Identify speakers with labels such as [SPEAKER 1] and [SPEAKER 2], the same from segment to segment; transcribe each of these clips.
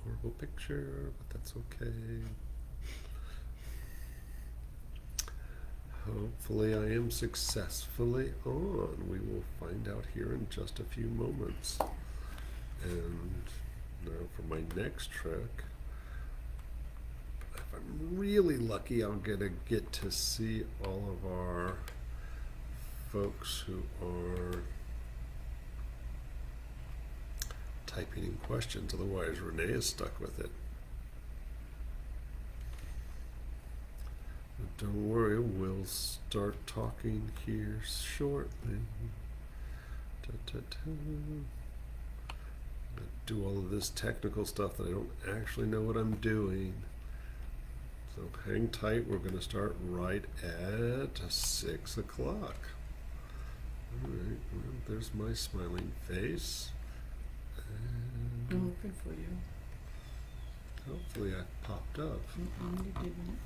[SPEAKER 1] horrible picture, but that's okay. Hopefully I am successfully on. We will find out here in just a few moments. And now for my next trick, if I'm really lucky, I'm going to get to see all of our folks who are typing in questions. Otherwise, Renee is stuck with it. But don't worry, we'll start talking here shortly. Do all of this technical stuff that I don't actually know what I'm doing. So hang tight, we're going to start right at 6 o'clock. Alright, well, there's my smiling face. And
[SPEAKER 2] I'm looking for you.
[SPEAKER 1] hopefully I popped up.
[SPEAKER 2] You didn't.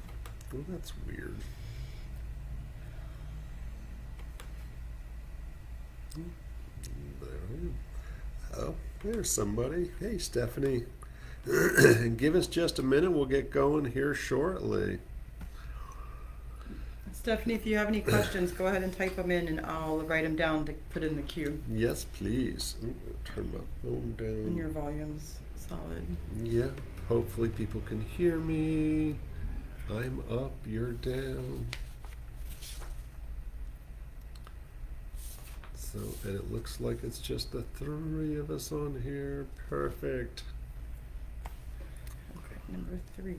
[SPEAKER 1] Well, that's weird. There I am. Oh, there's somebody. Hey, Stephanie. Give us just a minute. We'll get going here shortly.
[SPEAKER 2] Stephanie, if you have any questions, go ahead and type them in and I'll write them down to put in the queue.
[SPEAKER 1] Yes, please. Turn my phone down.
[SPEAKER 2] And your volume's solid.
[SPEAKER 1] Yeah, hopefully people can hear me. I'm up, you're down. So, and it looks like it's just the 3 of us on here. Perfect.
[SPEAKER 2] Okay, number 3.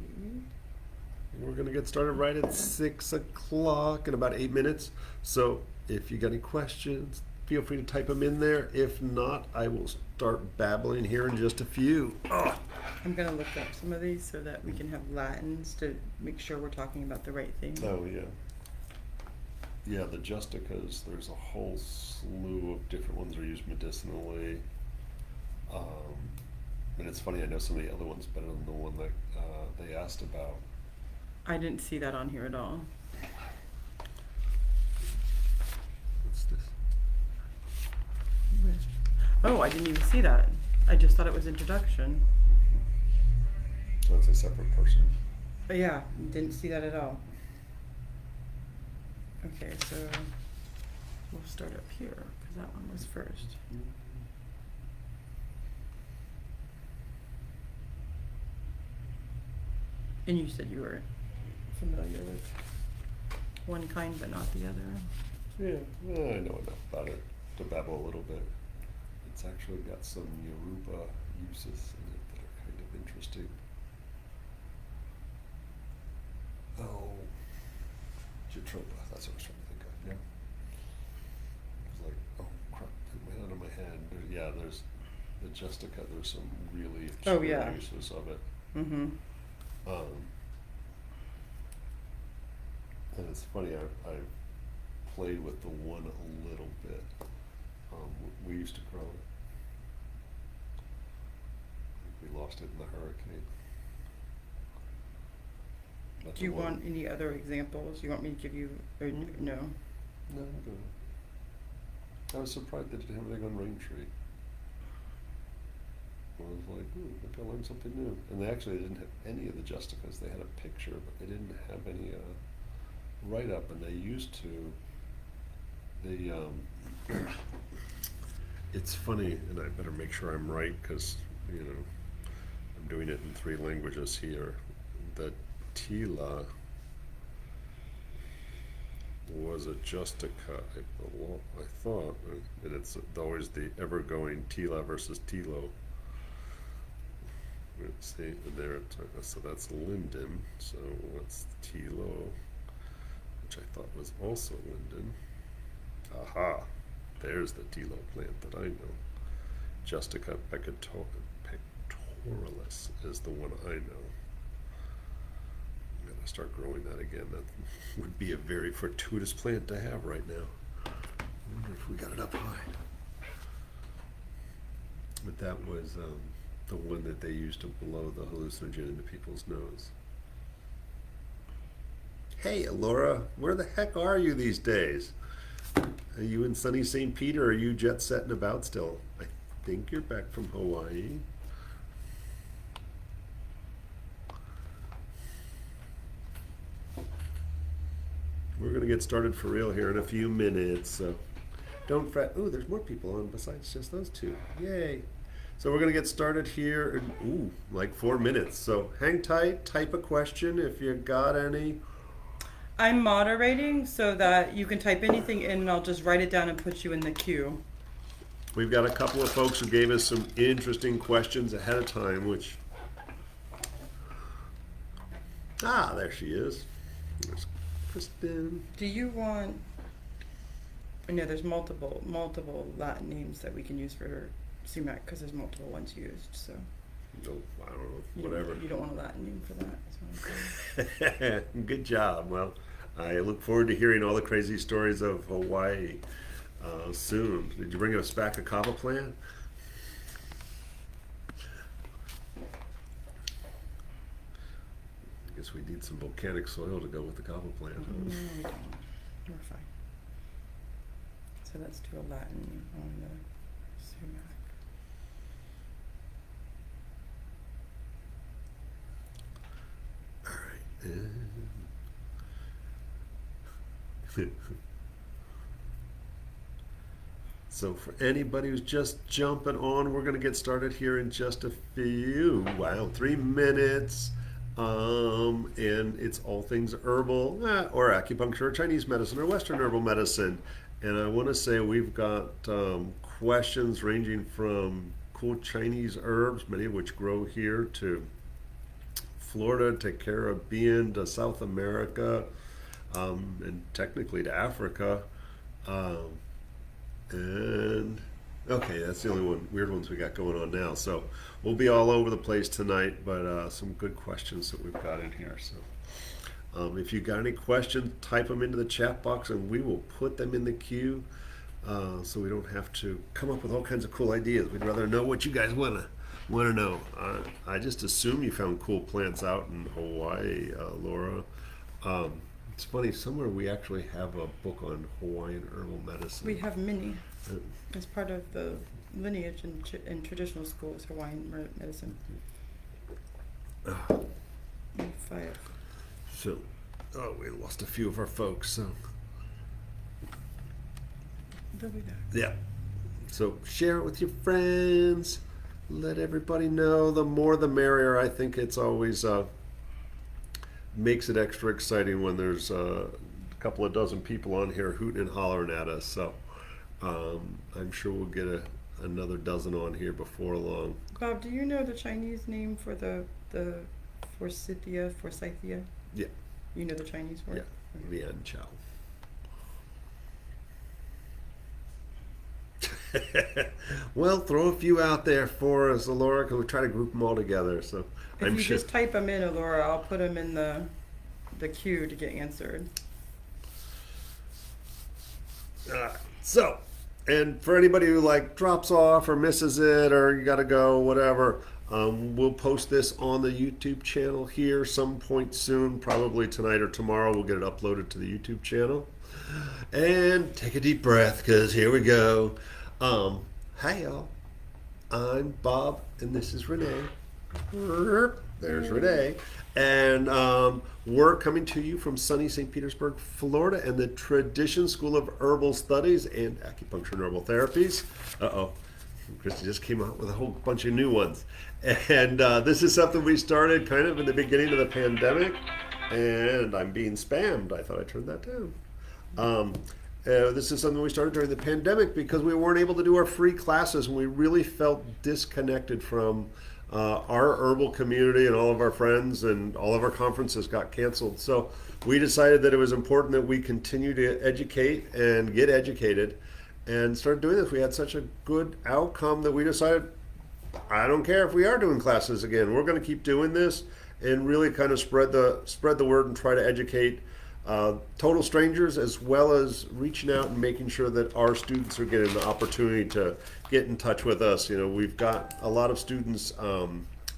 [SPEAKER 1] We're going to get started right at 6 o'clock in about 8 minutes. So if you got any questions, feel free to type them in there. If not, I will start babbling here in just a few. Oh.
[SPEAKER 2] I'm going to look up some of these so that we can have Latins to make sure we're talking about the right thing.
[SPEAKER 1] Oh, yeah. Yeah, the Justicas, there's a whole slew of different ones that are used medicinally. And it's funny, I know some of the other ones better than the one that they asked about.
[SPEAKER 2] I didn't see that on here at all.
[SPEAKER 1] What's this?
[SPEAKER 2] Oh, I didn't even see that. I just thought it was introduction.
[SPEAKER 1] So it's a separate person.
[SPEAKER 2] But yeah, didn't see that at all. Okay, so we'll start up here because that one was first. And you said you were familiar with one kind but not the other.
[SPEAKER 1] Yeah, well, I know enough about it to babble a little bit. It's actually got some Yoruba uses in it that are kind of interesting. Oh, Jatropa, that's what I was trying to think of, yeah. It was like, oh crap, it went out of my head. There's the Justica, there's some really obscure uses of it.
[SPEAKER 2] Mm-hmm.
[SPEAKER 1] And it's funny, I've played with the one a little bit. We used to grow it. We lost it in the hurricane. That's
[SPEAKER 2] Do you want any other examples? You want me to give you, or no?
[SPEAKER 1] No, I'm good. I was surprised they didn't have anything on Rain Tree. I was like, maybe I learned something new. And they actually didn't have any of the Justicas. They had a picture, but they didn't have any write-up, and they used to. It's funny, and I better make sure I'm right, because, I'm doing it in 3 languages here. The Tila was a Justica, I thought, and it's always the ever-going Tila versus Tilo. Let's see, there, so that's Linden, so what's Tilo, which I thought was also Linden. Aha, there's the Tilo plant that I know. Justica pectoralis is the one I know. I'm gonna start growing that again. That would be a very fortuitous plant to have right now. I wonder if we got it up high. But that was the one that they used to blow the hallucinogen into people's nose. Hey, Laura, where the heck are you these days? Are you in sunny St. Peter, or are you jet setting about still? I think you're back from Hawaii. to get started for real here in a few minutes. So don't fret. Ooh, there's more people on besides just those two. Yay. So we're going to get started here in, like 4 minutes. So hang tight, type a question if you got any.
[SPEAKER 2] I'm moderating so that you can type anything in and I'll just write it down and put you in the queue.
[SPEAKER 1] We've got a couple of folks who gave us some interesting questions ahead of time, which... there she is. There's Kristen.
[SPEAKER 2] Do you want... No, there's multiple Latin names that we can use for Sumac because there's multiple ones used, so...
[SPEAKER 1] No, I don't know, whatever.
[SPEAKER 2] You don't want a Latin name for that. That's what I'm saying.
[SPEAKER 1] Good job. Well, I look forward to hearing all the crazy stories of Hawaii soon. Did you bring us back a kava plant? I guess we need some volcanic soil to go with the kava plant. Huh?
[SPEAKER 2] No, we don't. We're fine. So let's do a Latin on the Sumac.
[SPEAKER 1] All right. So for anybody who's just jumping on, we're going to get started here in just a few, 3 minutes. And it's all things herbal or acupuncture or Chinese medicine or Western herbal medicine. And I want to say we've got questions ranging from cool Chinese herbs, many of which grow here, to Florida, to Caribbean, to South America, and technically to Africa. And okay, that's the only weird ones we got going on now. So we'll be all over the place tonight, but some good questions that we've got in here. So if you got any questions, type them into the chat box and we will put them in the queue, so we don't have to come up with all kinds of cool ideas. We'd rather know what you guys want to know. I just assume you found cool plants out in Hawaii, Laura. It's funny, somewhere we actually have a book on Hawaiian herbal medicine.
[SPEAKER 2] We have many. As part of the lineage in traditional schools, Hawaiian medicine. 5.
[SPEAKER 1] So, we lost a few of our folks, so.
[SPEAKER 2] They'll be back.
[SPEAKER 1] Yeah. So share it with your friends. Let everybody know. The more the merrier. I think it's always makes it extra exciting when there's a couple of dozen people on here hooting and hollering at us. So I'm sure we'll get another dozen on here before long.
[SPEAKER 2] Bob, do you know the Chinese name for the forsythia?
[SPEAKER 1] Yeah.
[SPEAKER 2] You know the Chinese word?
[SPEAKER 1] Yeah. Lian Chao. Well, throw a few out there for us, Laura, because we try to group them all together. So
[SPEAKER 2] if you just type them in, Laura, I'll put them in the queue to get answered.
[SPEAKER 1] So, and for anybody who drops off or misses it or you got to go, whatever, we'll post this on the YouTube channel here some point soon, probably tonight or tomorrow. We'll get it uploaded to the YouTube channel. And take a deep breath, because here we go. Hi, y'all. I'm Bob, and this is Renee. There's Renee. And we're coming to you from sunny St. Petersburg, Florida, and the Tradition School of Herbal Studies and Acupuncture and Herbal Therapies. Christy just came out with a whole bunch of new ones. And this is something we started kind of in the beginning of the pandemic, and I'm being spammed. I thought I turned that down. This is something we started during the pandemic because we weren't able to do our free classes, and we really felt disconnected from our herbal community, and all of our friends and all of our conferences got canceled. So we decided that it was important that we continue to educate and get educated and started doing this. We had such a good outcome that we decided, I don't care if we are doing classes again. We're going to keep doing this and really kind of spread the word and try to educate total strangers, as well as reaching out and making sure that our students are getting the opportunity to get in touch with us. You know, we've got a lot of students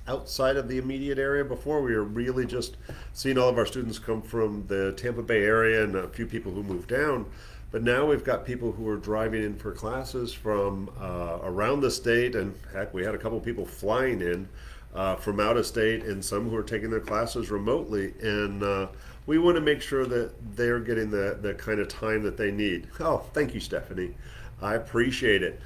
[SPEAKER 1] outside of the immediate area. Before, we were really just seeing all of our students come from the Tampa Bay area and a few people who moved down. But now we've got people who are driving in for classes from around the state, and heck, we had a couple people flying in from out of state and some who are taking their classes remotely. And we want to make sure that they're getting the kind of time that they need. Oh, thank you, Stephanie. I appreciate it.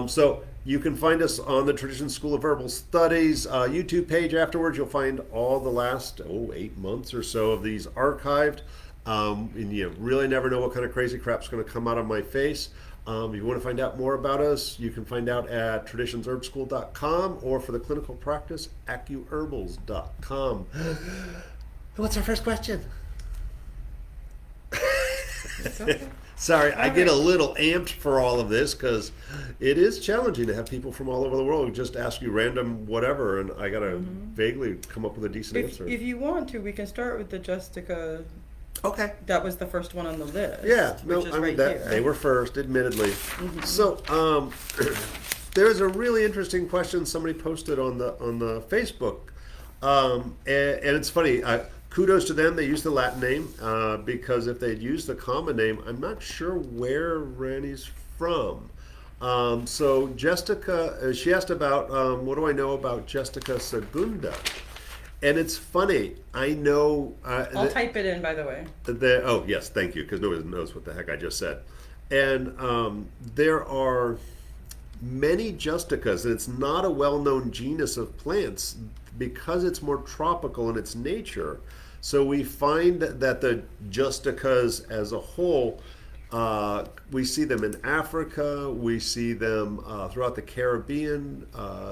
[SPEAKER 1] So you can find us on the Tradition School of Herbal Studies YouTube page. Afterwards, you'll find all the last 8 months or so of these archived. And you really never know what kind of crazy crap's going to come out of my face. If you want to find out more about us, you can find out at traditionsherbschool.com, or for the clinical practice, acuherbals.com. What's our first question? Sorry, I get a little amped for all of this because it is challenging to have people from all over the world who just ask you random whatever, and I got to vaguely come up with a decent answer.
[SPEAKER 2] If you want to, we can start with the Justica.
[SPEAKER 1] Okay.
[SPEAKER 2] That was the first one on the list.
[SPEAKER 1] Yeah, no,
[SPEAKER 2] which is
[SPEAKER 1] I mean,
[SPEAKER 2] right
[SPEAKER 1] that,
[SPEAKER 2] here.
[SPEAKER 1] they were first, admittedly. So, there's a really interesting question somebody posted on the Facebook, and it's funny. Kudos to them. They used the Latin name because if they'd used the common name, I'm not sure where Randy's from. So Justica, she asked about what do I know about Justica segunda? And it's funny. I know.
[SPEAKER 2] I'll type it in, by the way.
[SPEAKER 1] Oh yes, thank you, because nobody knows what the heck I just said. And there are many Justicas, and it's not a well-known genus of plants because it's more tropical in its nature. So we find that the Justicas as a whole, we see them in Africa, we see them throughout the Caribbean,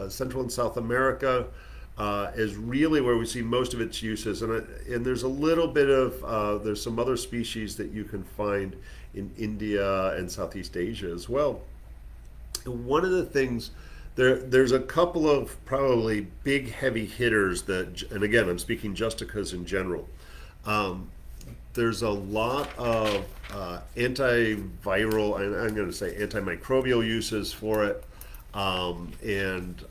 [SPEAKER 1] Central and South America is really where we see most of its uses. And there's a little bit of, there's some other species that you can find in India and Southeast Asia as well. And one of the things, there's a couple of probably big heavy hitters that, and again, I'm speaking Justicas in general. There's a lot of antiviral, and I'm going to say antimicrobial uses for it, and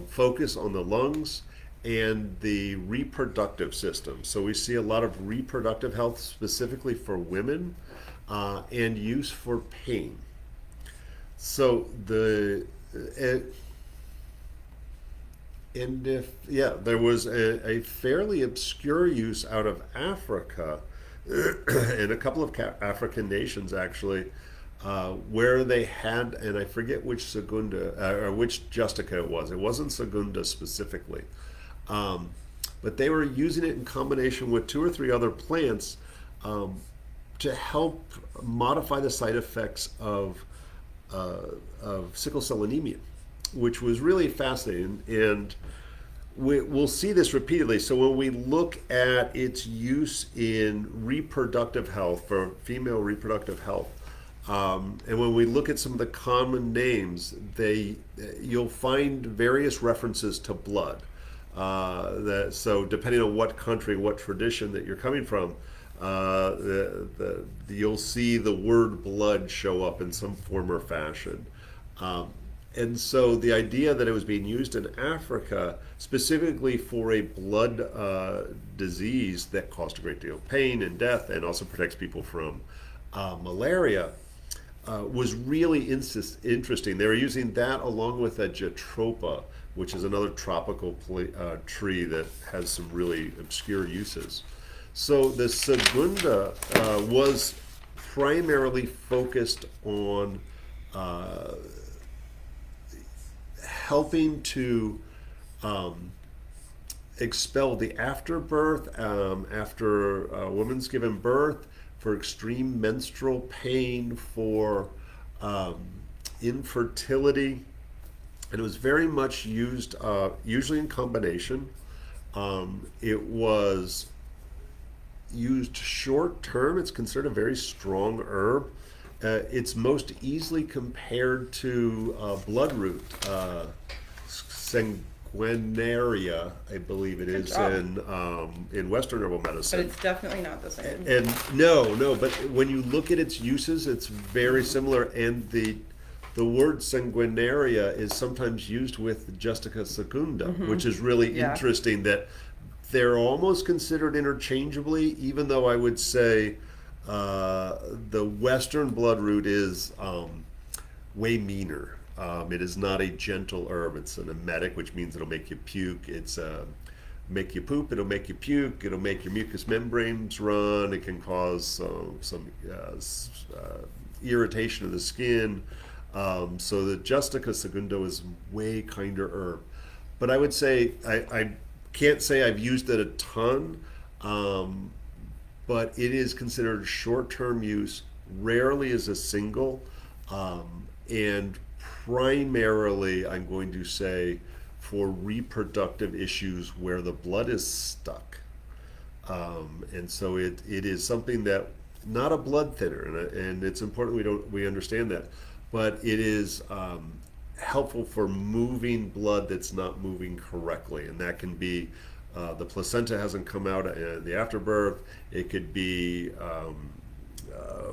[SPEAKER 1] focus on the lungs and the reproductive system. So we see a lot of reproductive health specifically for women and use for pain. So there was a fairly obscure use out of Africa, in a couple of African nations actually, where they had, and I forget which segunda or which Justica it was. It wasn't segunda specifically, but they were using it in combination with 2 or 3 other plants to help modify the side effects of sickle cell anemia, which was really fascinating. And we'll see this repeatedly. So when we look at its use in reproductive health, for female reproductive health, and when we look at some of the common names, you'll find various references to blood. So depending on what country, what tradition that you're coming from, you'll see the word blood show up in some form or fashion. And so the idea that it was being used in Africa specifically for a blood disease that caused a great deal of pain and death and also protects people from malaria was really interesting. They were using that along with a Jatropha, which is another tropical tree that has some really obscure uses. So the segunda was primarily focused on helping to expel the afterbirth after a woman's given birth, for extreme menstrual pain, for infertility, and it was very much used usually in combination. It was used short term. It's considered a very strong herb. It's most easily compared to bloodroot, sanguinaria, I believe it is in Western herbal medicine.
[SPEAKER 2] But it's definitely not the same.
[SPEAKER 1] And no, but when you look at its uses, it's very similar. And the word sanguinaria is sometimes used with Justica segunda, which is really interesting. That they're almost considered interchangeably, even though I would say the Western bloodroot is way meaner. It is not a gentle herb. It's an emetic, which means it'll make you puke. It's make you poop. It'll make you puke. It'll make your mucous membranes run. It can cause some irritation of the skin. So the Justica segundo is way kinder herb. But I would say I can't say I've used it a ton, but it is considered short-term use, rarely as a single, and primarily I'm going to say for reproductive issues where the blood is stuck. And so it is something that, not a blood thinner, and it's important we understand that, but it is helpful for moving blood that's not moving correctly, and that can be the placenta hasn't come out in the afterbirth. It could be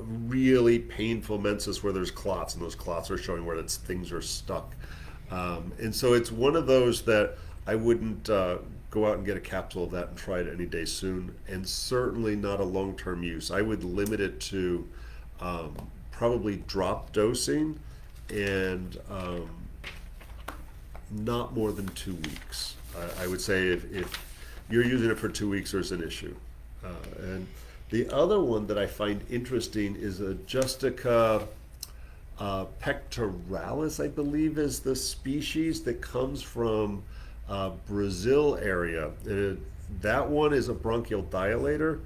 [SPEAKER 1] really painful menses where there's clots, and those clots are showing where things are stuck. And so it's one of those that I wouldn't go out and get a capsule of that and try it any day soon, and certainly not a long-term use. I would limit it to probably drop dosing and not more than 2 weeks. I would say if you're using it for 2 weeks, there's an issue. And the other one that I find interesting is a Justica pectoralis, I believe is the species that comes from Brazil area. That one is a bronchial dilator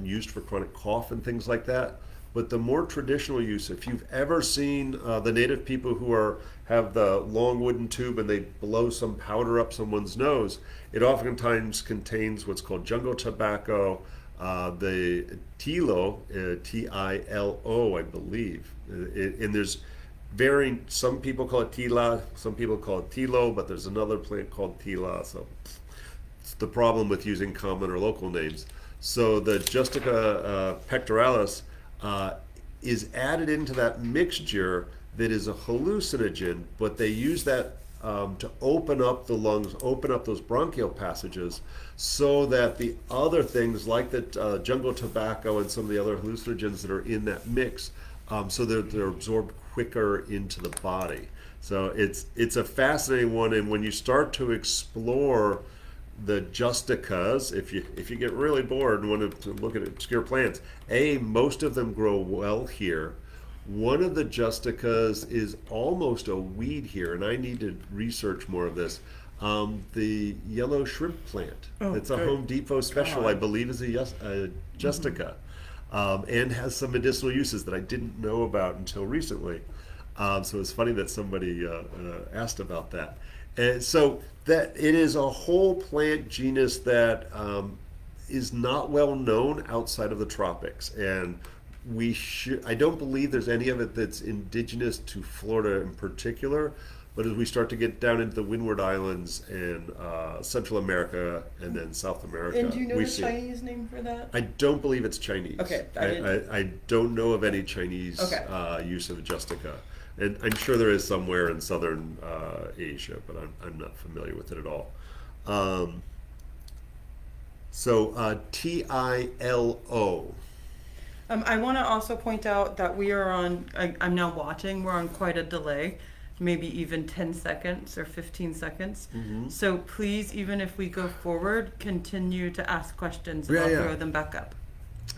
[SPEAKER 1] used for chronic cough and things like that. But the more traditional use, if you've ever seen the native people who have the long wooden tube and they blow some powder up someone's nose, it oftentimes contains what's called jungle tobacco, the tilo, T-I-L-O, I believe. And there's varying, some people call it tila, some people call it tilo, but there's another plant called tila. So it's the problem with using common or local names. So the Justica pectoralis is added into that mixture that is a hallucinogen, but they use that to open up the lungs, open up those bronchial passages, so that the other things like the jungle tobacco and some of the other hallucinogens that are in that mix, so they're absorbed quicker into the body. So it's a fascinating one, and when you start to explore the Justicas, if you get really bored and want to look at obscure plants, most of them grow well here. One of the Justicas is almost a weed here, and I need to research more of this. The yellow shrimp plant. It's a Home Depot special, I believe, is a Justica, and has some medicinal uses that I didn't know about until recently. So it's funny that somebody asked about that. And so that it is a whole plant genus that is not well known outside of the tropics, and I don't believe there's any of it that's indigenous to Florida in particular, but as we start to get down into the Windward Islands and Central America and then South America.
[SPEAKER 2] And do you know the Chinese name for that?
[SPEAKER 1] I don't believe it's Chinese.
[SPEAKER 2] Okay.
[SPEAKER 1] I don't know of any Chinese use of Justica. And I'm sure there is somewhere in southern Asia, but I'm not familiar with it at all. So T-I-L-O.
[SPEAKER 2] I want to also point out that we are I'm now watching, we're on quite a delay, maybe even 10 seconds or 15 seconds. Mm-hmm. So please, even if we go forward, continue to ask questions and I'll throw them back up.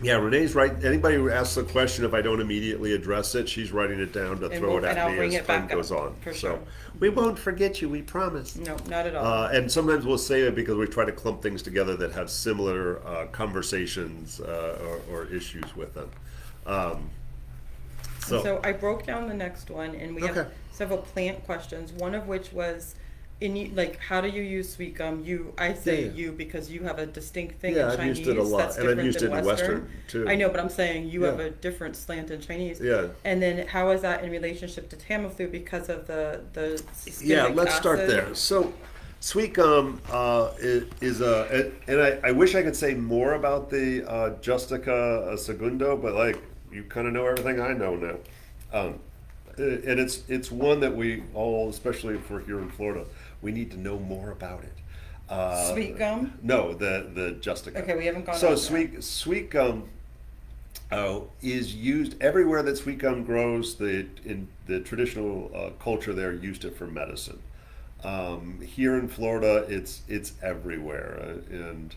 [SPEAKER 2] Yeah,
[SPEAKER 1] Renee's right. Anybody who asks a question, if I don't immediately address it, she's writing it down to throw it at me as time goes on.
[SPEAKER 2] For sure.
[SPEAKER 1] So we won't forget you, we promise.
[SPEAKER 2] No, not at all.
[SPEAKER 1] And sometimes we'll say it because we try to clump things together that have similar conversations or issues with them.
[SPEAKER 2] So I broke down the next one, and we have several plant questions, one of which was, how do you use Sweetgum? I say you because you have a distinct thing in Chinese.
[SPEAKER 1] I've used it a lot,
[SPEAKER 2] that's
[SPEAKER 1] and I've used it in Western too.
[SPEAKER 2] I know, but I'm saying you have a different slant in Chinese.
[SPEAKER 1] Yeah.
[SPEAKER 2] And then how is that in relationship to Tamiflu because of the
[SPEAKER 1] let's start there. So Sweetgum is and I wish I could say more about the Justica segundo, but you kind of know everything I know now. And it's one that we all, especially if we're here in Florida, we need to know more about it.
[SPEAKER 2] Sweetgum?
[SPEAKER 1] No, the Justica.
[SPEAKER 2] Okay, we haven't gone
[SPEAKER 1] So
[SPEAKER 2] on
[SPEAKER 1] Sweetgum is used everywhere that sweet gum grows. In the traditional culture there used it for medicine. Here in Florida, it's everywhere, and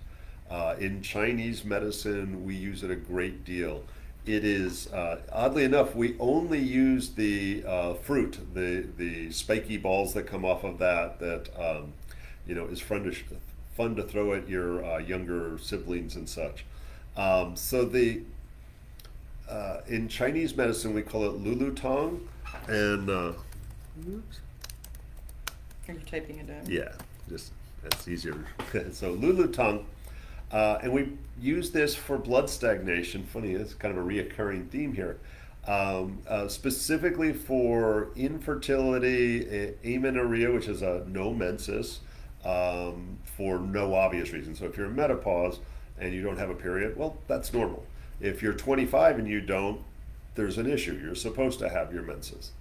[SPEAKER 1] in Chinese medicine, we use it a great deal. It is oddly enough, we only use the fruit, the spiky balls that come off of that. Is fun to throw at your younger siblings and such. So the in Chinese medicine, we call it lulu tong, and oops.
[SPEAKER 2] Are you typing it down?
[SPEAKER 1] Yeah, just that's easier. So lulu tong, and we use this for blood stagnation. Funny, it's kind of a reoccurring theme here. Specifically for infertility, amenorrhea, which is a no menses, for no obvious reason. So if you're in menopause and you don't have a period, well, that's normal. If you're 25 and you don't, there's an issue. You're supposed to have your menses.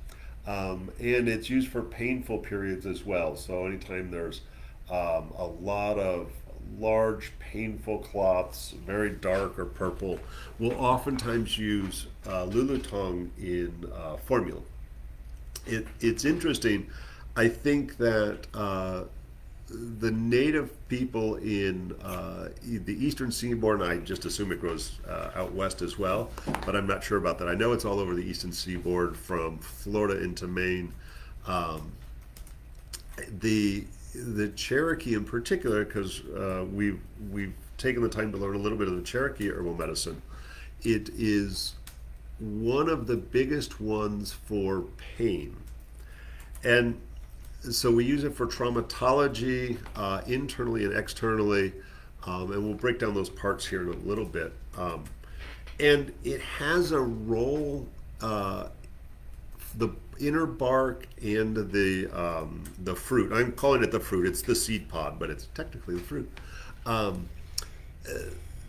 [SPEAKER 1] And it's used for painful periods as well. So anytime there's a lot of large painful clots, very dark or purple, we'll oftentimes use lulutong in formula. It's interesting. I think that the native people in the eastern seaboard, and I just assume it grows out west as well, but I'm not sure about that. I know it's all over the eastern seaboard from Florida into Maine. The Cherokee in particular, because we've taken the time to learn a little bit of the Cherokee herbal medicine. It is one of the biggest ones for pain, and so we use it for traumatology, internally and externally, and we'll break down those parts here in a little bit. And it has a role, the inner bark and the fruit. I'm calling it the fruit. It's the seed pod, but it's technically the fruit.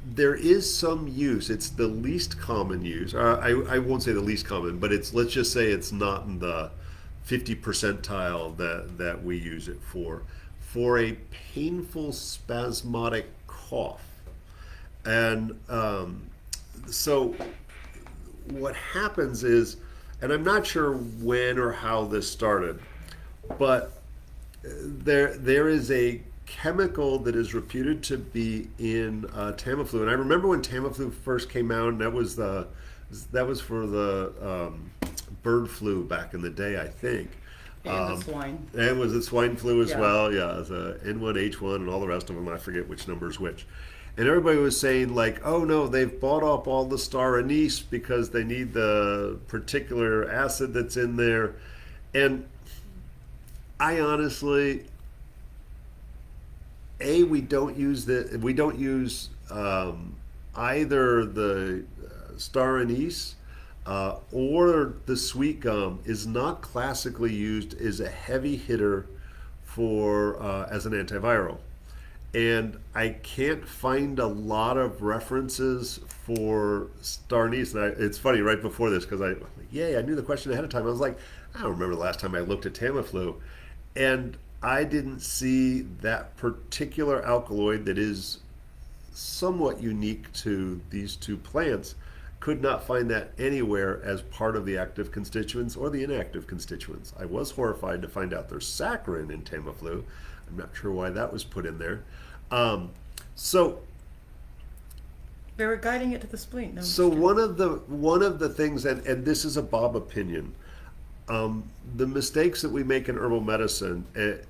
[SPEAKER 1] There is some use. It's the least common use. I won't say the least common, but let's just say it's not in the 50 percentile that we use it for a painful spasmodic cough. And so what happens is, and I'm not sure when or how this started, but there is a chemical that is reputed to be in Tamiflu. And I remember when Tamiflu first came out, and that was for the bird flu back in the day, I think.
[SPEAKER 2] And the swine.
[SPEAKER 1] And was it swine flu as
[SPEAKER 2] Yeah.
[SPEAKER 1] well? Yeah, it was N1H1 and all the rest of them. I forget which number is which. And everybody was saying like, oh no, they've bought up all the star anise because they need the particular acid that's in there. And I honestly, we don't use either the star anise or the sweet gum is not classically used as a heavy hitter for as an antiviral. And I can't find a lot of references for star anise. And it's funny, right before this, because I knew the question ahead of time. I was like, I don't remember the last time I looked at Tamiflu. And I didn't see that particular alkaloid that is somewhat unique to these two plants. Could not find that anywhere as part of the active constituents or the inactive constituents. I was horrified to find out there's saccharin in Tamiflu. I'm not sure why that was put in there. So
[SPEAKER 2] They were guiding it to the spleen. No,
[SPEAKER 1] so one of the things, and this is a Bob opinion, the mistakes that we make in herbal medicine, and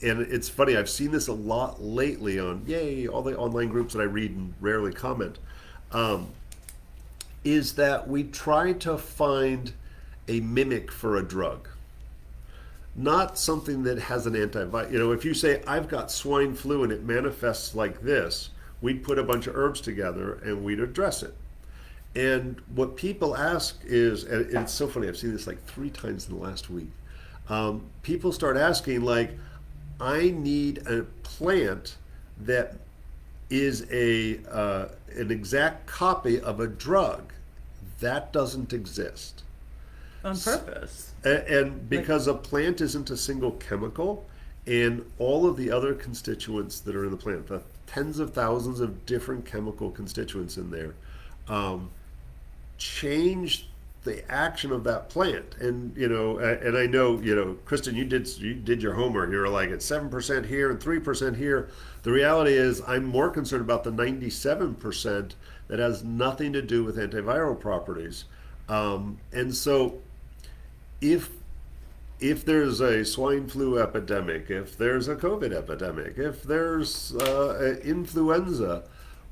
[SPEAKER 1] it's funny, I've seen this a lot lately on all the online groups that I read and rarely comment, is that we try to find a mimic for a drug, not something that has an antiviral. If you say, I've got swine flu and it manifests like this, we'd put a bunch of herbs together and we'd address it. And what people ask is, and it's so funny, I've seen this like 3 times in the last week. People start asking like, I need a plant that is an exact copy of a drug. That doesn't exist.
[SPEAKER 2] on purpose.
[SPEAKER 1] And because a plant isn't a single chemical, and all of the other constituents that are in the plant, the tens of thousands of different chemical constituents in there, change the action of that plant. And and I know, Kristen, you did your homework. You're like, it's 7% here and 3% here. The reality is, I'm more concerned about the 97% that has nothing to do with antiviral properties. And so, if there's a swine flu epidemic, if there's a COVID epidemic, if there's influenza,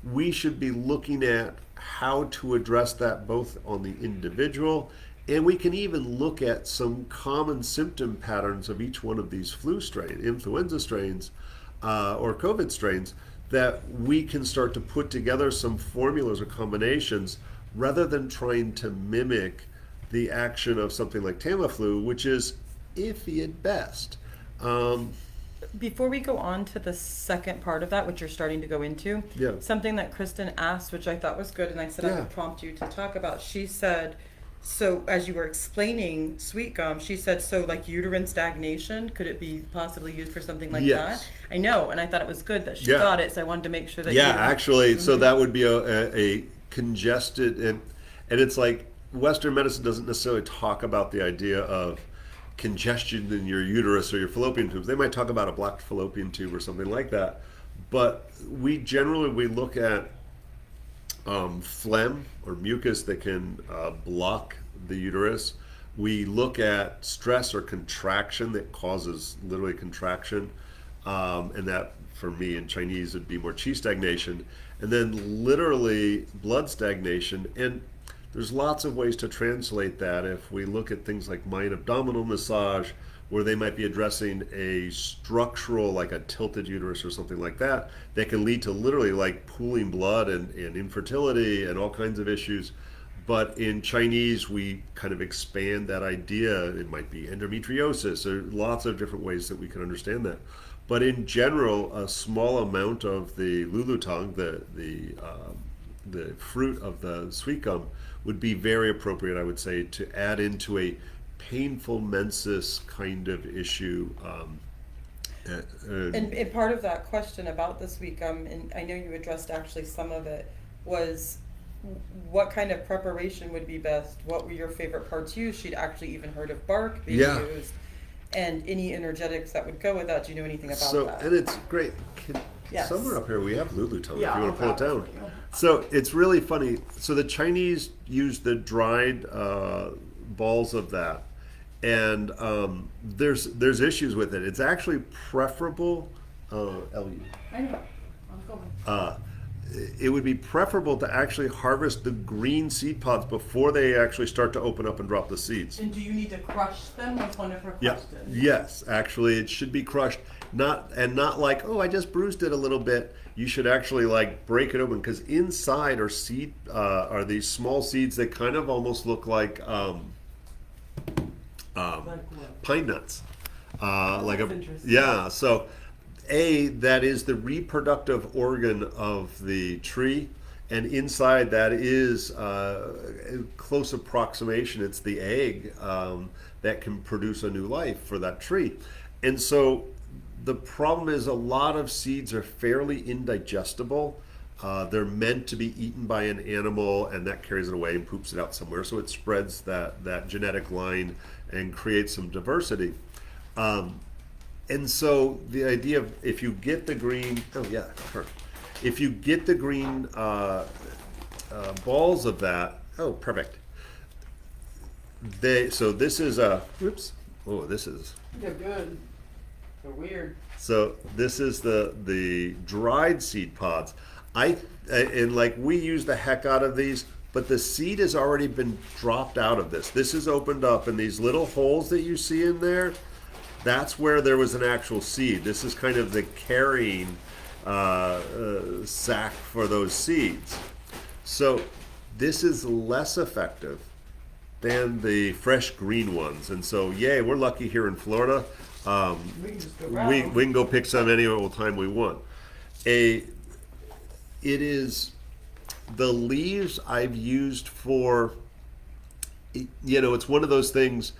[SPEAKER 1] we should be looking at how to address that both on the individual, and we can even look at some common symptom patterns of each one of these influenza strains, or COVID strains, that we can start to put together some formulas or combinations rather than trying to mimic the action of something like Tamiflu, which is iffy at best.
[SPEAKER 2] Before we go on to the second part of that, which you're starting to go into, something that Kristen asked, which I thought was good, and I said I would prompt you to talk about. She said, so as you were explaining Sweetgum, she said, so like uterine stagnation, could it be possibly used for something like that? I know, and I thought it was good that she got it, so I wanted to make sure that
[SPEAKER 1] actually, so that would be a congested, and it's like Western medicine doesn't necessarily talk about the idea of congestion in your uterus or your fallopian tubes. They might talk about a blocked fallopian tube or something like that, but we look at phlegm or mucus that can block the uterus. We look at stress or contraction that causes literally contraction, and that for me in Chinese would be more qi stagnation, and then literally blood stagnation. And there's lots of ways to translate that. If we look at things like mind abdominal massage, where they might be addressing a structural, like a tilted uterus or something like that, that can lead to literally like pooling blood and infertility and all kinds of issues. But in Chinese, we kind of expand that idea. It might be endometriosis, or lots of different ways that we can understand that. But in general, a small amount of the lulutang, the fruit of the Sweetgum, would be very appropriate, I would say, to add into a painful menses kind of issue.
[SPEAKER 2] And part of that question about the Sweetgum, and I know you addressed actually some of it, was what kind of preparation would be best? What were your favorite parts used? She'd actually even heard of bark being used. And any energetics that would go with that. Do you know anything about that? And
[SPEAKER 1] it's great. Somewhere up here we have lulutang, if you want to pull it down. So it's really funny. So the Chinese use the dried balls of that, and there's issues with it. It's actually preferable. LU.
[SPEAKER 2] I know. I'm going.
[SPEAKER 1] It would be preferable to actually harvest the green seed pods before they actually start to open up and drop the seeds.
[SPEAKER 2] And do you need to crush them? Was one of her questions.
[SPEAKER 1] Yes, actually, it should be crushed. Not like, oh, I just bruised it a little bit. You should actually like break it open, because inside are these small seeds that kind of almost look like pine nuts. So that is the reproductive organ of the tree, and inside that is close approximation. It's the egg that can produce a new life for that tree. And so the problem is a lot of seeds are fairly indigestible. They're meant to be eaten by an animal, and that carries it away and poops it out somewhere. So it spreads that genetic line and creates some diversity. And so the idea of, if you get the green, if you get the green balls of that, perfect. So this is they're
[SPEAKER 2] good. They're weird.
[SPEAKER 1] So this is the dried seed pods. We use the heck out of these, but the seed has already been dropped out of this. This is opened up, and these little holes that you see in there, that's where there was an actual seed. This is kind of the carrying sac for those seeds. So this is less effective than the fresh green ones. And so, we're lucky here in Florida. We can go pick some any old time we want. It is the leaves I've used for, it's one of those things.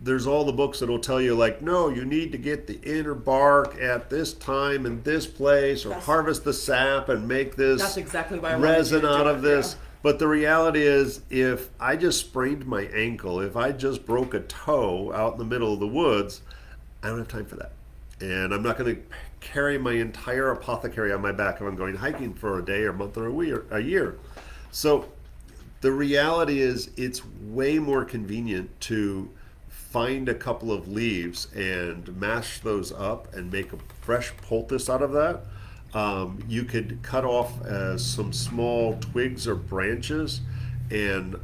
[SPEAKER 1] There's all the books that will tell you, like, no, you need to get the inner bark at this time and this place, or harvest the sap and make this
[SPEAKER 2] that's exactly why I
[SPEAKER 1] resin out of this.
[SPEAKER 2] Yeah.
[SPEAKER 1] But the reality is, if I just sprained my ankle, if I just broke a toe out in the middle of the woods, I don't have time for that. And I'm not going to carry my entire apothecary on my back if I'm going hiking for a day or a month or a week or a year. So the reality is, it's way more convenient to find a couple of leaves and mash those up and make a fresh poultice out of that. You could cut off some small twigs or branches and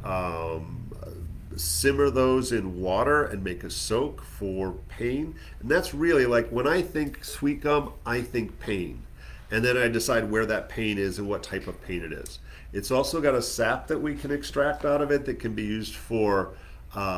[SPEAKER 1] simmer those in water and make a soak for pain. And that's really, like, when I think sweet gum, I think pain. And then I decide where that pain is and what type of pain it is. It's also got a sap that we can extract out of it that can be used for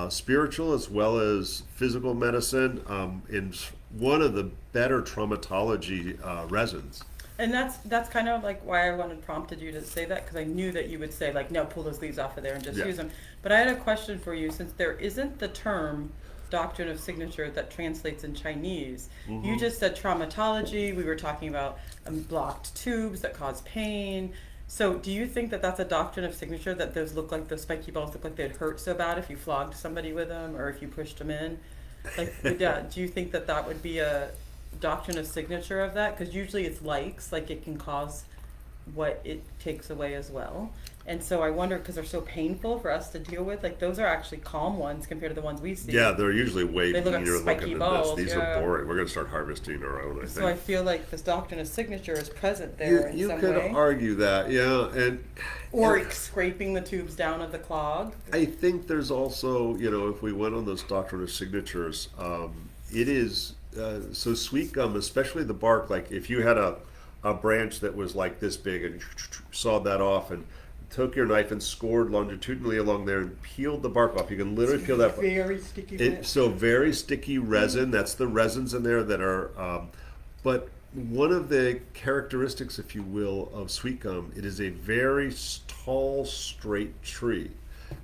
[SPEAKER 1] spiritual as well as physical medicine, in one of the better traumatology resins.
[SPEAKER 2] And that's kind of like why I prompted you to say that, because I knew that you would say, like, no, pull those leaves off of there and just use them. But I had a question for you, since there isn't the term doctrine of signature that translates in Chinese. You just said traumatology. We were talking about blocked tubes that cause pain. So do you think that that's a doctrine of signature, that those spiky balls look like they'd hurt so bad if you flogged somebody with them or if you pushed them in? Like, yeah, do you think that that would be a doctrine of signature of that? Because usually it's like it can cause what it takes away as well. And so I wonder, because they're so painful for us to deal with, like, those are actually calm ones compared to the ones we see.
[SPEAKER 1] Yeah, they're usually way
[SPEAKER 2] They look like
[SPEAKER 1] meaner
[SPEAKER 2] spiky
[SPEAKER 1] looking
[SPEAKER 2] balls,
[SPEAKER 1] than this. These are boring. We're going to start harvesting our own, I think.
[SPEAKER 2] So I feel like this doctrine of signature is present there in
[SPEAKER 1] you
[SPEAKER 2] some
[SPEAKER 1] could
[SPEAKER 2] way.
[SPEAKER 1] argue that, yeah.
[SPEAKER 2] Or scraping the tubes down of the clog.
[SPEAKER 1] I think there's also, if we went on those doctrine of signatures, it is, so sweet gum, especially the bark, like if you had a branch that was like this big and sawed that off and took your knife and scored longitudinally along there and peeled the bark off, you can literally peel that.
[SPEAKER 2] Very sticky.
[SPEAKER 1] So very sticky resin. That's the resins in there that are, but one of the characteristics, if you will, of sweet gum, it is a very tall, straight tree.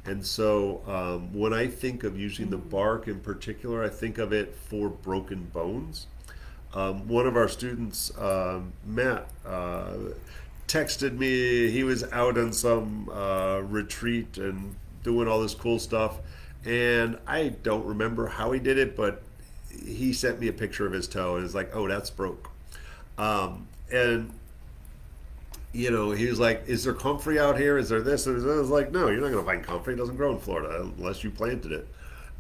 [SPEAKER 1] And so when I think of using the bark in particular, I think of it for broken bones. One of our students, Matt, texted me. He was out on some retreat and doing all this cool stuff. And I don't remember how he did it, but he sent me a picture of his toe and it's like, oh, that's broke. And he was like, is there comfrey out here? Is there this? And I was like, no, you're not going to find comfrey. It doesn't grow in Florida unless you planted it.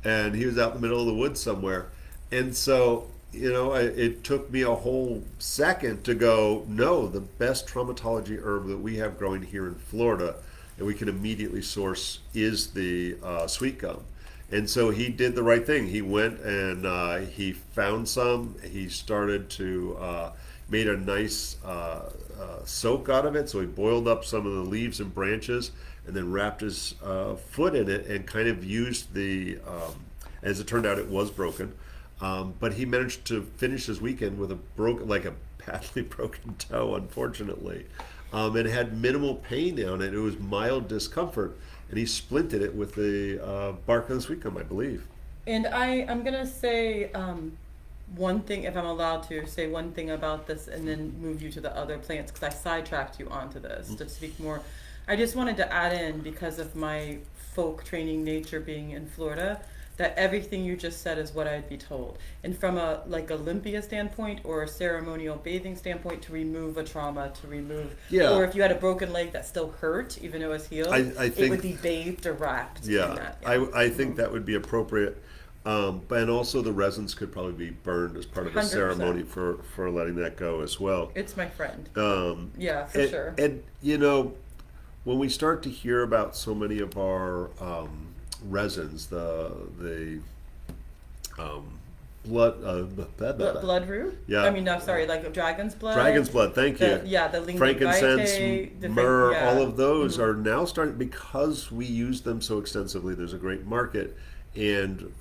[SPEAKER 1] And he was out in the middle of the woods somewhere. And so, it took me a whole second to go, no, the best traumatology herb that we have growing here in Florida and we can immediately source is the sweet gum. And so he did the right thing. He went and he found some. He started to made a nice soak out of it. So he boiled up some of the leaves and branches and then wrapped his foot in it and kind of used the, as it turned out, it was broken. But he managed to finish his weekend with a badly broken toe, unfortunately. And had minimal pain on it. It was mild discomfort. And he splinted it with the bark of the sweet gum, I believe.
[SPEAKER 2] And I'm going to say one thing, if I'm allowed to, say one thing about this and then move you to the other plants, because I sidetracked you onto this to speak more. I just wanted to add in, because of my folk training nature being in Florida, that everything you just said is what I'd be told. And from a Olympia standpoint or a ceremonial bathing standpoint, to remove a trauma, or if you had a broken leg that still hurt, even though it was healed, I think it would be bathed or wrapped.
[SPEAKER 1] Yeah,
[SPEAKER 2] in that.
[SPEAKER 1] I think that would be appropriate. And also the resins could probably be burned as part of the
[SPEAKER 2] 100%.
[SPEAKER 1] ceremony for letting that go as well.
[SPEAKER 2] It's my friend. Yeah, for sure.
[SPEAKER 1] And when we start to hear about so many of our resins, the
[SPEAKER 2] blood root?
[SPEAKER 1] Yeah.
[SPEAKER 2] I mean, no, sorry, like dragon's blood.
[SPEAKER 1] Dragon's blood, thank you.
[SPEAKER 2] The Linde
[SPEAKER 1] frankincense,
[SPEAKER 2] vitae,
[SPEAKER 1] myrrh, all of those are now starting, because we use them so extensively, there's a great market. And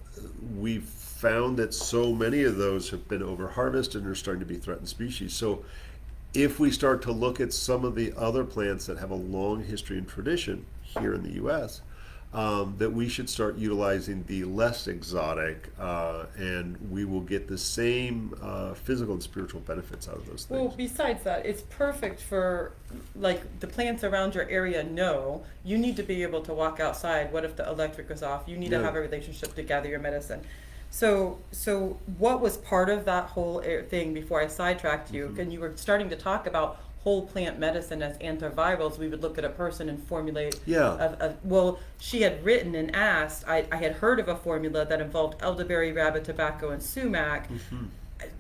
[SPEAKER 1] we've found that so many of those have been over-harvested and are starting to be threatened species. So if we start to look at some of the other plants that have a long history and tradition here in the U.S., that we should start utilizing the less exotic, and we will get the same physical and spiritual benefits out of those things.
[SPEAKER 2] Well, besides that, it's perfect for, like, the plants around your area know you need to be able to walk outside. What if the electric is off? You need to have a relationship to gather your medicine. So what was part of that whole thing before I sidetracked you, and you were starting to talk about whole plant medicine as antivirals, we would look at a person and formulate well, she had written and asked, I had heard of a formula that involved elderberry, rabbit tobacco, and sumac.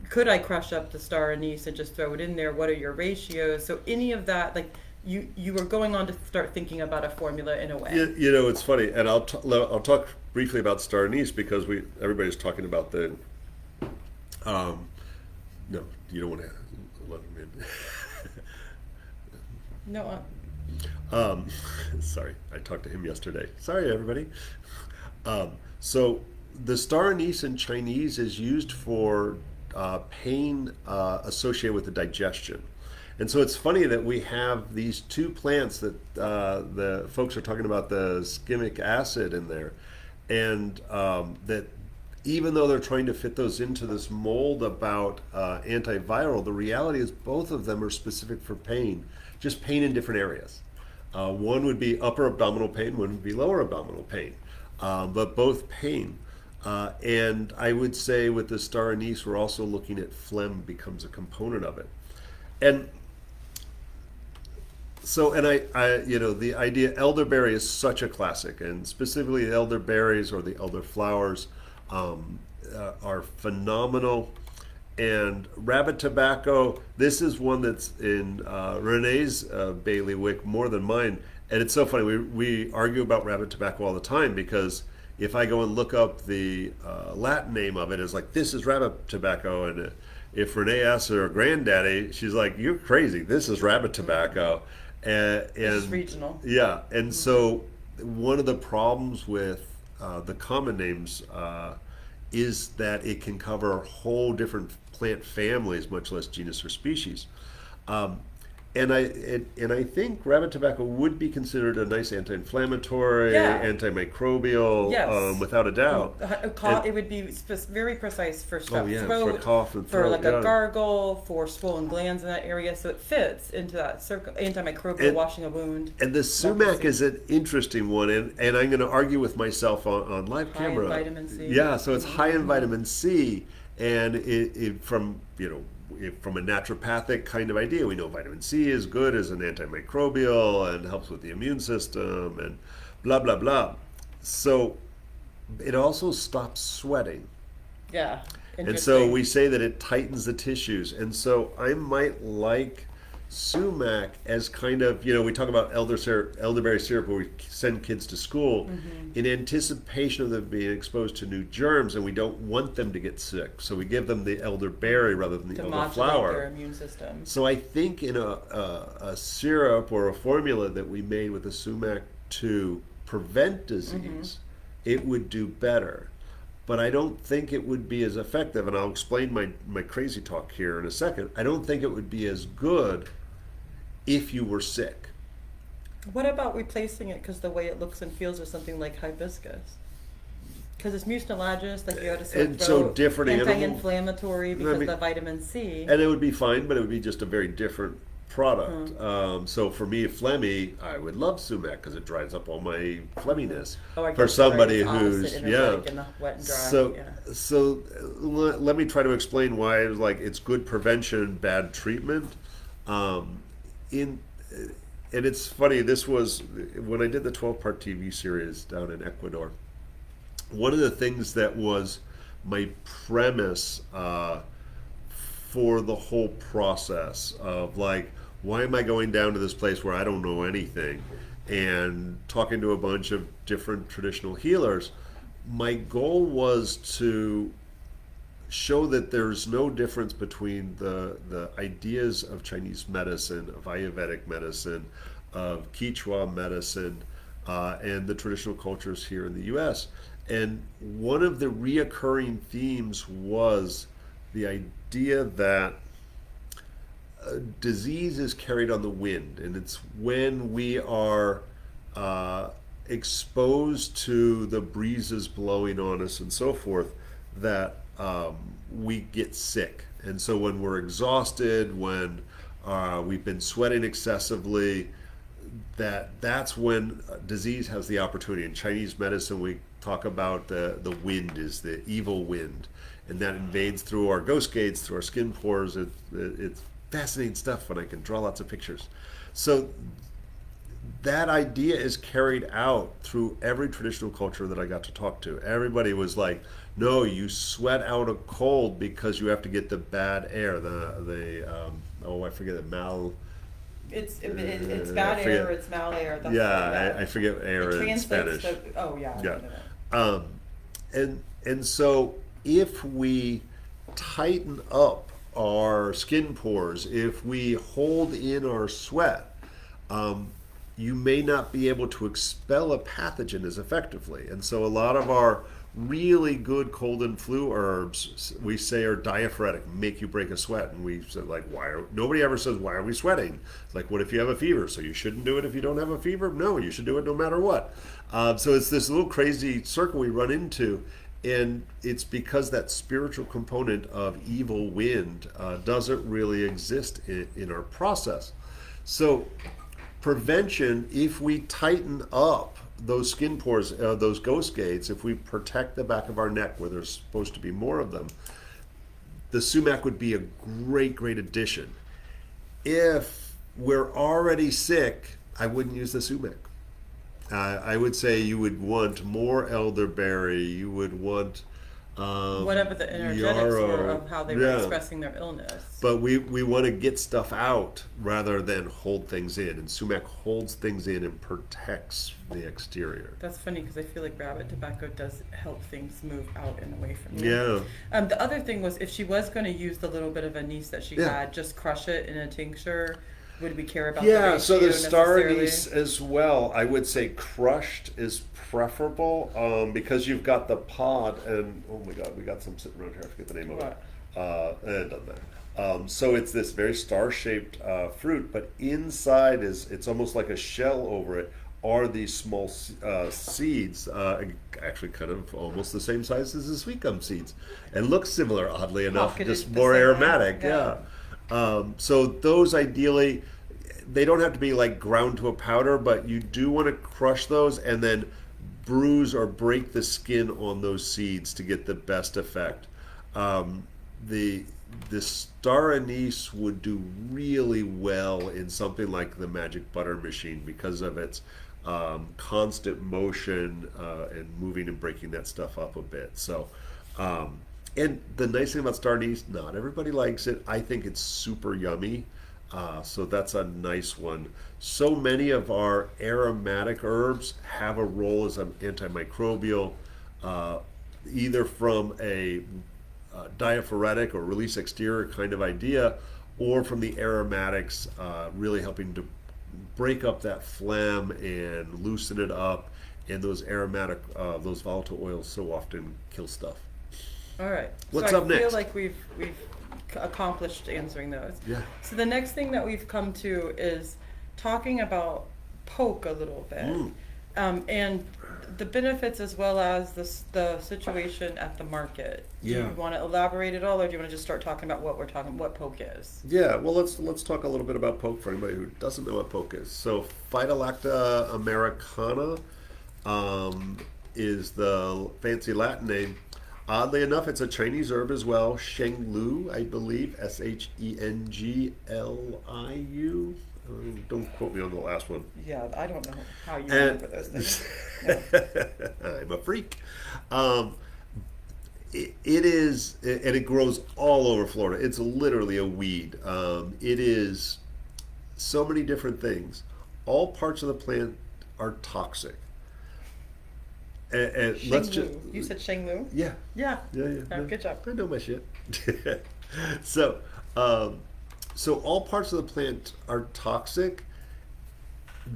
[SPEAKER 2] Could I crush up the star anise and just throw it in there? What are your ratios? So any of that, like, you were going on to start thinking about a formula in a way.
[SPEAKER 1] You know, it's funny, and I'll talk briefly about star anise, because everybody's talking about the no, you don't want to let them in.
[SPEAKER 2] No.
[SPEAKER 1] Sorry, I talked to him yesterday. Sorry, everybody. So the star anise in Chinese is used for pain associated with the digestion. And so it's funny that we have these two plants that the folks are talking about the skimic acid in there, and that even though they're trying to fit those into this mold about antiviral, the reality is both of them are specific for pain, just pain in different areas. One would be upper abdominal pain, one would be lower abdominal pain, but both pain. And I would say with the star anise, we're also looking at phlegm becomes a component of it. And so, and I you know, the idea, elderberry is such a classic, and specifically the elderberries or the elderflowers are phenomenal. And rabbit tobacco, this is one that's in Renee's bailiwick more than mine. And it's so funny, we argue about rabbit tobacco all the time, because if I go and look up the Latin name of it, it's like, this is rabbit tobacco. And if Renee asks her granddaddy, she's like, you're crazy, this is rabbit tobacco. And
[SPEAKER 2] It's regional.
[SPEAKER 1] Yeah, and so one of the problems with the common names is that it can cover whole different plant families, much less genus or species. And I think rabbit tobacco would be considered a nice anti-inflammatory, antimicrobial, without a doubt.
[SPEAKER 2] It would be very precise for strep
[SPEAKER 1] for
[SPEAKER 2] throat,
[SPEAKER 1] cough and throat,
[SPEAKER 2] for like a gargle, for swollen glands in that area. So it fits into that circle, antimicrobial, washing a wound.
[SPEAKER 1] And the sumac is an interesting one, and I'm going to argue with myself on live camera.
[SPEAKER 2] High in vitamin C.
[SPEAKER 1] Yeah, so it's high in vitamin C, and it from from a naturopathic kind of idea, we know vitamin C is good as an antimicrobial and helps with the immune system and blah, blah, blah. So it also stops sweating.
[SPEAKER 2] Yeah.
[SPEAKER 1] And so we say that it tightens the tissues. And so I might like sumac as kind of, we talk about elderberry syrup where we send kids to school in anticipation of them being exposed to new germs, and we don't want them to get sick. So we give them the elderberry rather than the elderflower. To modulate
[SPEAKER 2] their immune system.
[SPEAKER 1] So I think in a syrup or a formula that we made with the sumac to prevent disease, it would do better. But I don't think it would be as effective, and I'll explain my crazy talk here in a second. I don't think it would be as good if you were sick.
[SPEAKER 2] What about replacing it because the way it looks and feels is something like hibiscus? Because it's mucilaginous, like you had a sore throat,
[SPEAKER 1] so different
[SPEAKER 2] anti-inflammatory because of the vitamin C.
[SPEAKER 1] And it would be fine, but it would be just a very different product. So for me, phlegmy, I would love sumac because it dries up all my phlegminess. For somebody who's
[SPEAKER 2] in the wet and dry.
[SPEAKER 1] So let me try to explain why it's good prevention, bad treatment. And it's funny, this was when I did the 12-part TV series down in Ecuador. One of the things that was my premise for the whole process of why am I going down to this place where I don't know anything and talking to a bunch of different traditional healers, my goal was to show that there's no difference between the ideas of Chinese medicine, of Ayurvedic medicine, of Quechua medicine, and the traditional cultures here in the U.S. And one of the reoccurring themes was the idea that disease is carried on the wind, and it's when we are exposed to the breezes blowing on us and so forth that we get sick. And so when we're exhausted, when we've been sweating excessively, that's when disease has the opportunity. In Chinese medicine, we talk about the wind is the evil wind, and that invades through our ghost gates, through our skin pores. It's fascinating stuff, and I can draw lots of pictures. So that idea is carried out through every traditional culture that I got to talk to. Everybody was like, no, you sweat out a cold because you have to get the bad air, I forget the
[SPEAKER 2] It's bad air, it's mal air. That's
[SPEAKER 1] I forget air in Spanish. And so if we tighten up our skin pores, if we hold in our sweat, you may not be able to expel a pathogen as effectively. And so a lot of our really good cold and flu herbs, we say, are diaphoretic, make you break a sweat. And we said, like, nobody ever says, why are we sweating? It's like, what if you have a fever? So you shouldn't do it if you don't have a fever? No, you should do it no matter what. So it's this little crazy circle we run into. And it's because that spiritual component of evil wind doesn't really exist in our process. So prevention, if we tighten up those skin pores, those ghost gates, if we protect the back of our neck where there's supposed to be more of them, the sumac would be a great addition. If we're already sick, I wouldn't use the sumac. I would say you would want more elderberry, you would want
[SPEAKER 2] whatever the energetics were of how they were expressing their illness.
[SPEAKER 1] But we want to get stuff out rather than hold things in. And sumac holds things in and protects the exterior.
[SPEAKER 2] That's funny because I feel like rabbit tobacco does help things move out and away from you.
[SPEAKER 1] Yeah.
[SPEAKER 2] The other thing was, if she was going to use the little bit of anise that she had, just crush it in a tincture. Would we care about the ratio
[SPEAKER 1] so the star
[SPEAKER 2] necessarily?
[SPEAKER 1] anise as well, I would say crushed is preferable because you've got the pod, and oh my god, we got some sitting around here, I forget the name of it. It doesn't matter. So it's this very star-shaped fruit, but inside it's almost like a shell over it are these small seeds, actually kind of almost the same size as the sweetgum seeds, and look similar, oddly enough, just more aromatic. So those ideally, they don't have to be like ground to a powder, but you do want to crush those and then bruise or break the skin on those seeds to get the best effect. The star anise would do really well in something like the magic butter machine because of its constant motion and moving and breaking that stuff up a bit. So and the nice thing about star anise, not everybody likes it. I think it's super yummy. So that's a nice one. So many of our aromatic herbs have a role as an antimicrobial, either from a diaphoretic or release exterior kind of idea, or from the aromatics really helping to break up that phlegm and loosen it up. And those aromatic, those volatile oils so often kill stuff.
[SPEAKER 2] All right.
[SPEAKER 1] What's up next?
[SPEAKER 2] I feel like we've accomplished answering those.
[SPEAKER 1] Yeah.
[SPEAKER 2] So the next thing that we've come to is talking about poke a little bit, and the benefits as well as the situation at the market. Do you want to elaborate at all, or do you want to just start talking about what poke is?
[SPEAKER 1] Yeah. Well, let's talk a little bit about poke for anybody who doesn't know what poke is. So Phytolacta americana is the fancy Latin name. Oddly enough, it's a Chinese herb as well. Shenglu, I believe, Shengliu. Don't quote me on the last one.
[SPEAKER 2] Yeah, I don't know how you remember those things. No.
[SPEAKER 1] I'm a freak. It is, and it grows all over Florida. It's literally a weed. It is so many different things. All parts of the plant are toxic. And let's just.
[SPEAKER 2] You said Shenglu?
[SPEAKER 1] Yeah.
[SPEAKER 2] Yeah. Good job.
[SPEAKER 1] I know my shit. So all parts of the plant are toxic.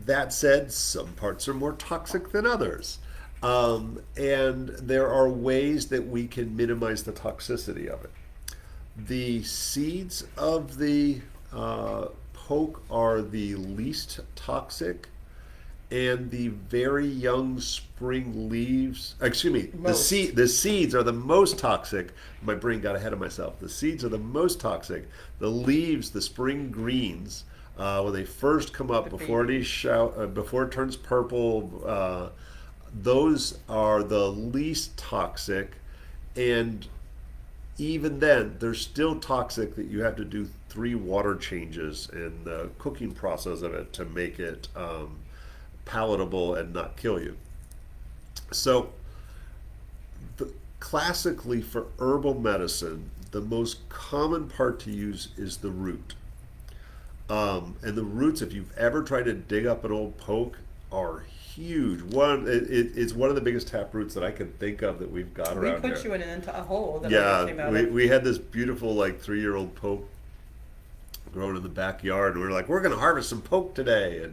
[SPEAKER 1] That said, some parts are more toxic than others. And there are ways that we can minimize the toxicity of it. The seeds of the poke are the least toxic, and the very young spring leaves, excuse me,
[SPEAKER 2] Most.
[SPEAKER 1] the seeds are the most toxic. My brain got ahead of myself. The seeds are the most toxic. The leaves, the spring greens, when they first come up,
[SPEAKER 2] The
[SPEAKER 1] before
[SPEAKER 2] baby.
[SPEAKER 1] before it turns purple, those are the least toxic. And even then, they're still toxic that you have to do 3 water changes in the cooking process of it to make it palatable and not kill you. So, classically for herbal medicine, the most common part to use is the root. And the roots, if you've ever tried to dig up an old poke, are huge. It's one of the biggest tap roots that I can think of that we've got
[SPEAKER 2] We
[SPEAKER 1] around
[SPEAKER 2] put
[SPEAKER 1] here.
[SPEAKER 2] you into a hole that I came
[SPEAKER 1] Yeah,
[SPEAKER 2] out
[SPEAKER 1] we,
[SPEAKER 2] of.
[SPEAKER 1] we had this beautiful like 3-year-old poke growing in the backyard, and we were like, we're gonna harvest some poke today,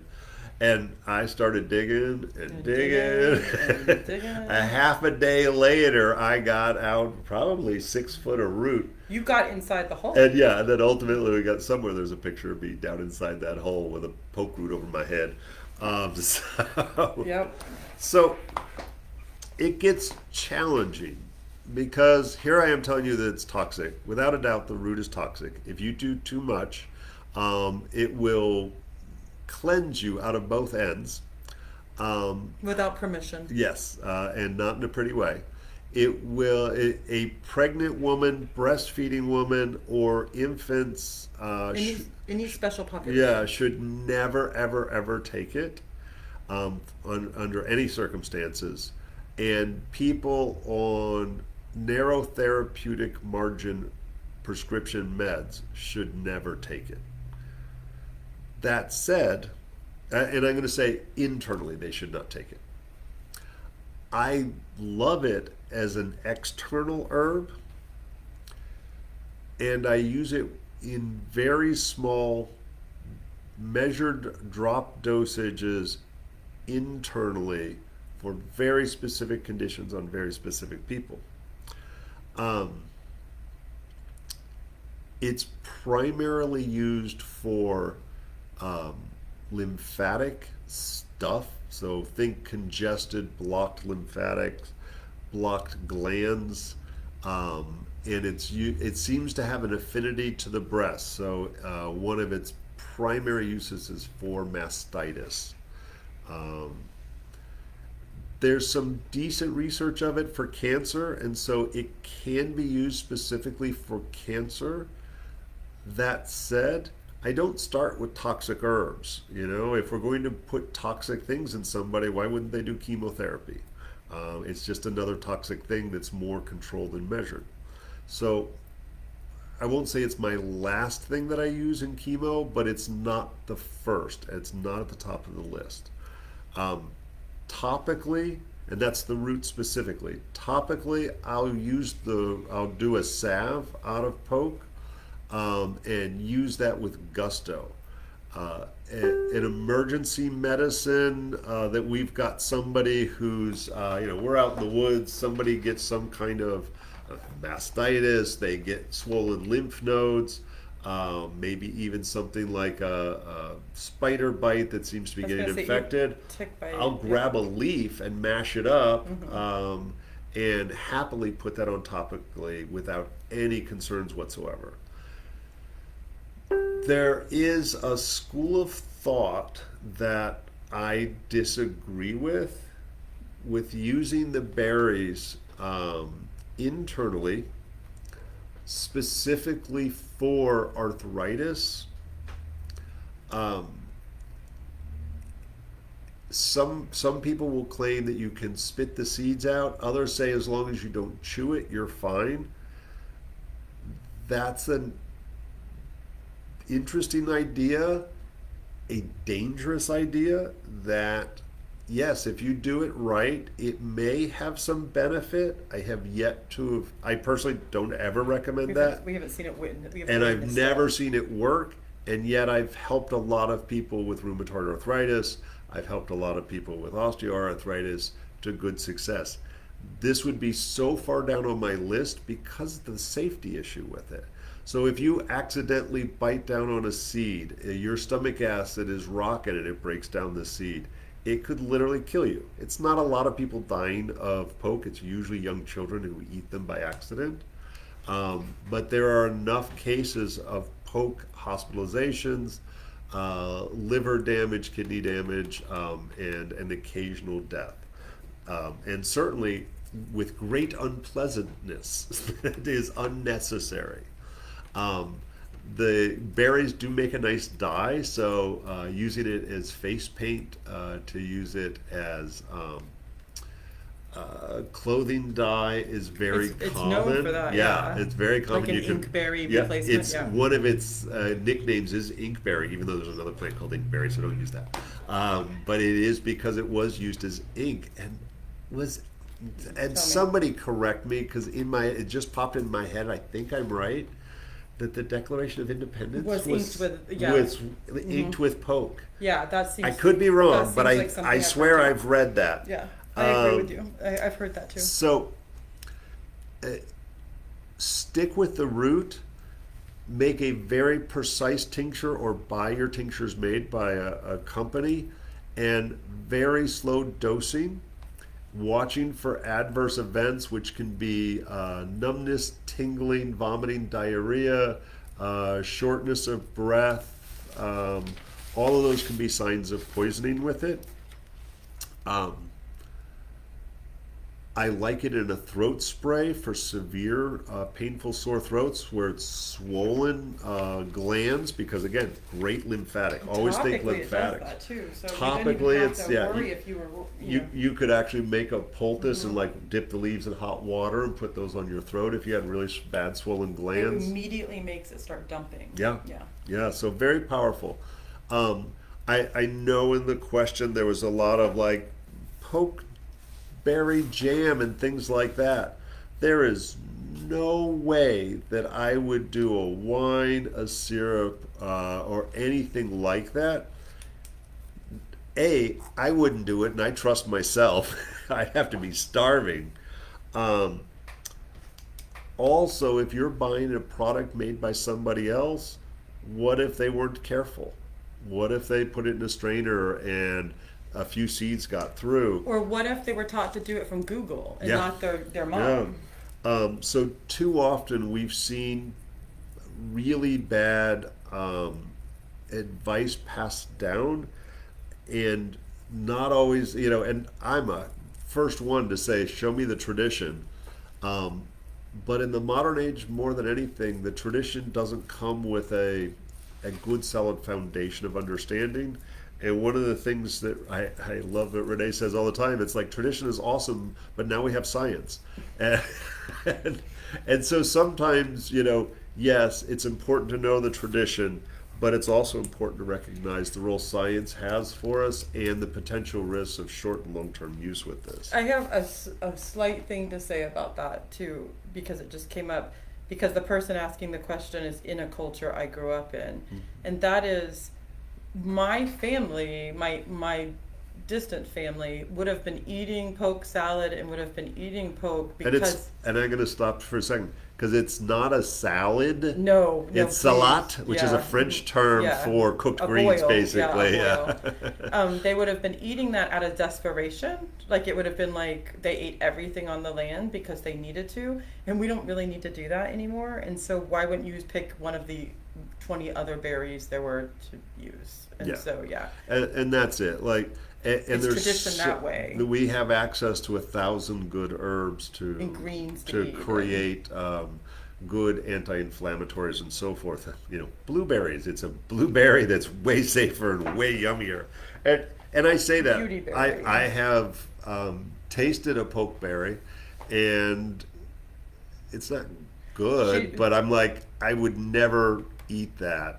[SPEAKER 1] and I started digging and
[SPEAKER 2] And
[SPEAKER 1] digging.
[SPEAKER 2] and digging.
[SPEAKER 1] A half a day later, I got out probably 6 foot of root.
[SPEAKER 2] You got inside the hole.
[SPEAKER 1] And yeah, and then ultimately we got somewhere. There's a picture of me down inside that hole with a poke root over my head.
[SPEAKER 2] Yep.
[SPEAKER 1] So it gets challenging because here I am telling you that it's toxic. Without a doubt, the root is toxic. If you do too much, it will cleanse you out of both ends.
[SPEAKER 2] Without permission.
[SPEAKER 1] Yes, and not in a pretty way. It will, a pregnant woman, breastfeeding woman, or infants,
[SPEAKER 2] Any special population.
[SPEAKER 1] yeah, should never, ever, ever take it under any circumstances. And people on narrow therapeutic margin prescription meds should never take it. That said, and I'm going to say internally they should not take it. I love it as an external herb, and I use it in very small, measured drop dosages internally for very specific conditions on very specific people. It's primarily used for lymphatic stuff. So think congested, blocked lymphatics, blocked glands, and it seems to have an affinity to the breast. So one of its primary uses is for mastitis. There's some decent research of it for cancer, and so it can be used specifically for cancer. That said, I don't start with toxic herbs. If we're going to put toxic things in somebody, why wouldn't they do chemotherapy? It's just another toxic thing that's more controlled and measured. So I won't say it's my last thing that I use in chemo, but it's not the first. It's not at the top of the list. Topically, and that's the root specifically. Topically, I'll do a salve out of poke. And use that with gusto. An emergency medicine that we've got somebody who's, we're out in the woods, somebody gets some kind of mastitis, they get swollen lymph nodes, maybe even something like a spider bite that seems to be getting infected.
[SPEAKER 2] Tick bite.
[SPEAKER 1] I'll grab a leaf and mash it up. And happily put that on topically without any concerns whatsoever. There is a school of thought that I disagree with using the berries internally, specifically for arthritis. Some people will claim that you can spit the seeds out. Others say as long as you don't chew it, you're fine. That's an interesting idea, a dangerous idea that, yes, if you do it right, it may have some benefit. I personally don't ever recommend that.
[SPEAKER 2] We haven't seen it
[SPEAKER 1] And I've never seen it work, and yet I've helped a lot of people with rheumatoid arthritis. I've helped a lot of people with osteoarthritis to good success. This would be so far down on my list because of the safety issue with it. So if you accidentally bite down on a seed, your stomach acid is rocking and it breaks down the seed. it could literally kill you. It's not a lot of people dying of poke. It's usually young children who eat them by accident. But there are enough cases of poke hospitalizations, liver damage, kidney damage, and an occasional death. And certainly with great unpleasantness that is unnecessary. The berries do make a nice dye, so using it as face paint, to use it as clothing dye is very common.
[SPEAKER 2] It's known for that, yeah.
[SPEAKER 1] It's very common.
[SPEAKER 2] Like an inkberry replacement.
[SPEAKER 1] It's one of its nicknames is inkberry, even though there's another plant called inkberry, so don't use that. But it is because it was used as ink and somebody correct me, because it just popped in my head. I think I'm right. That the Declaration of Independence
[SPEAKER 2] was inked with
[SPEAKER 1] poke.
[SPEAKER 2] Yeah, that seems.
[SPEAKER 1] I could be wrong, but
[SPEAKER 2] like
[SPEAKER 1] I swear I've read that.
[SPEAKER 2] Yeah, I agree with you. I've heard that too.
[SPEAKER 1] So, stick with the root. Make a very precise tincture, or buy your tinctures made by a company, and very slow dosing. Watching for adverse events, which can be numbness, tingling, vomiting, diarrhea, shortness of breath. All of those can be signs of poisoning with it. I like it in a throat spray for severe painful sore throats where it's swollen glands, because again, great lymphatic. Always think lymphatic.
[SPEAKER 2] It does that too. So
[SPEAKER 1] topically,
[SPEAKER 2] it's worry if you were,
[SPEAKER 1] you could actually make a poultice and like dip the leaves in hot water and put those on your throat if you had really bad swollen glands.
[SPEAKER 2] It immediately makes it start dumping.
[SPEAKER 1] Yeah. So very powerful. I know in the question there was a lot of like poke berry jam and things like that. There is no way that I would do a wine, a syrup, or anything like that. I wouldn't do it, and I trust myself. I'd have to be starving. Also, if you're buying a product made by somebody else, what if they weren't careful? What if they put it in a strainer and a few seeds got through?
[SPEAKER 2] Or what if they were taught to do it from Google and not their mom?
[SPEAKER 1] So too often we've seen really bad advice passed down, and not always, and I'm a first one to say, show me the tradition. But in the modern age, more than anything, the tradition doesn't come with a good solid foundation of understanding. And one of the things that I love that Renee says all the time, it's like tradition is awesome, but now we have science. And so sometimes, yes, it's important to know the tradition, but it's also important to recognize the role science has for us and the potential risks of short and long-term use with this.
[SPEAKER 2] I have a slight thing to say about that too, because it just came up, because the person asking the question is in a culture I grew up in. Mm-hmm. And that is, my family, my distant family, would have been eating poke salad and would have been eating poke because...
[SPEAKER 1] And I'm going to stop for a second, because it's not a salad.
[SPEAKER 2] No,
[SPEAKER 1] it's salade, which is a French term for cooked greens, basically.
[SPEAKER 2] They would have been eating that out of desperation. Like, it would have been like they ate everything on the land because they needed to, and we don't really need to do that anymore. And so why wouldn't you pick one of the 20 other berries there were to use? And
[SPEAKER 1] that's it. Like, and
[SPEAKER 2] it's
[SPEAKER 1] there's
[SPEAKER 2] tradition that way.
[SPEAKER 1] We have access to 1,000 good herbs
[SPEAKER 2] and greens
[SPEAKER 1] to create good anti-inflammatories and so forth. Blueberries. It's a blueberry that's way safer and way yummier. And I say that I have tasted a pokeberry, and it's not good, but I'm like, I would never eat that.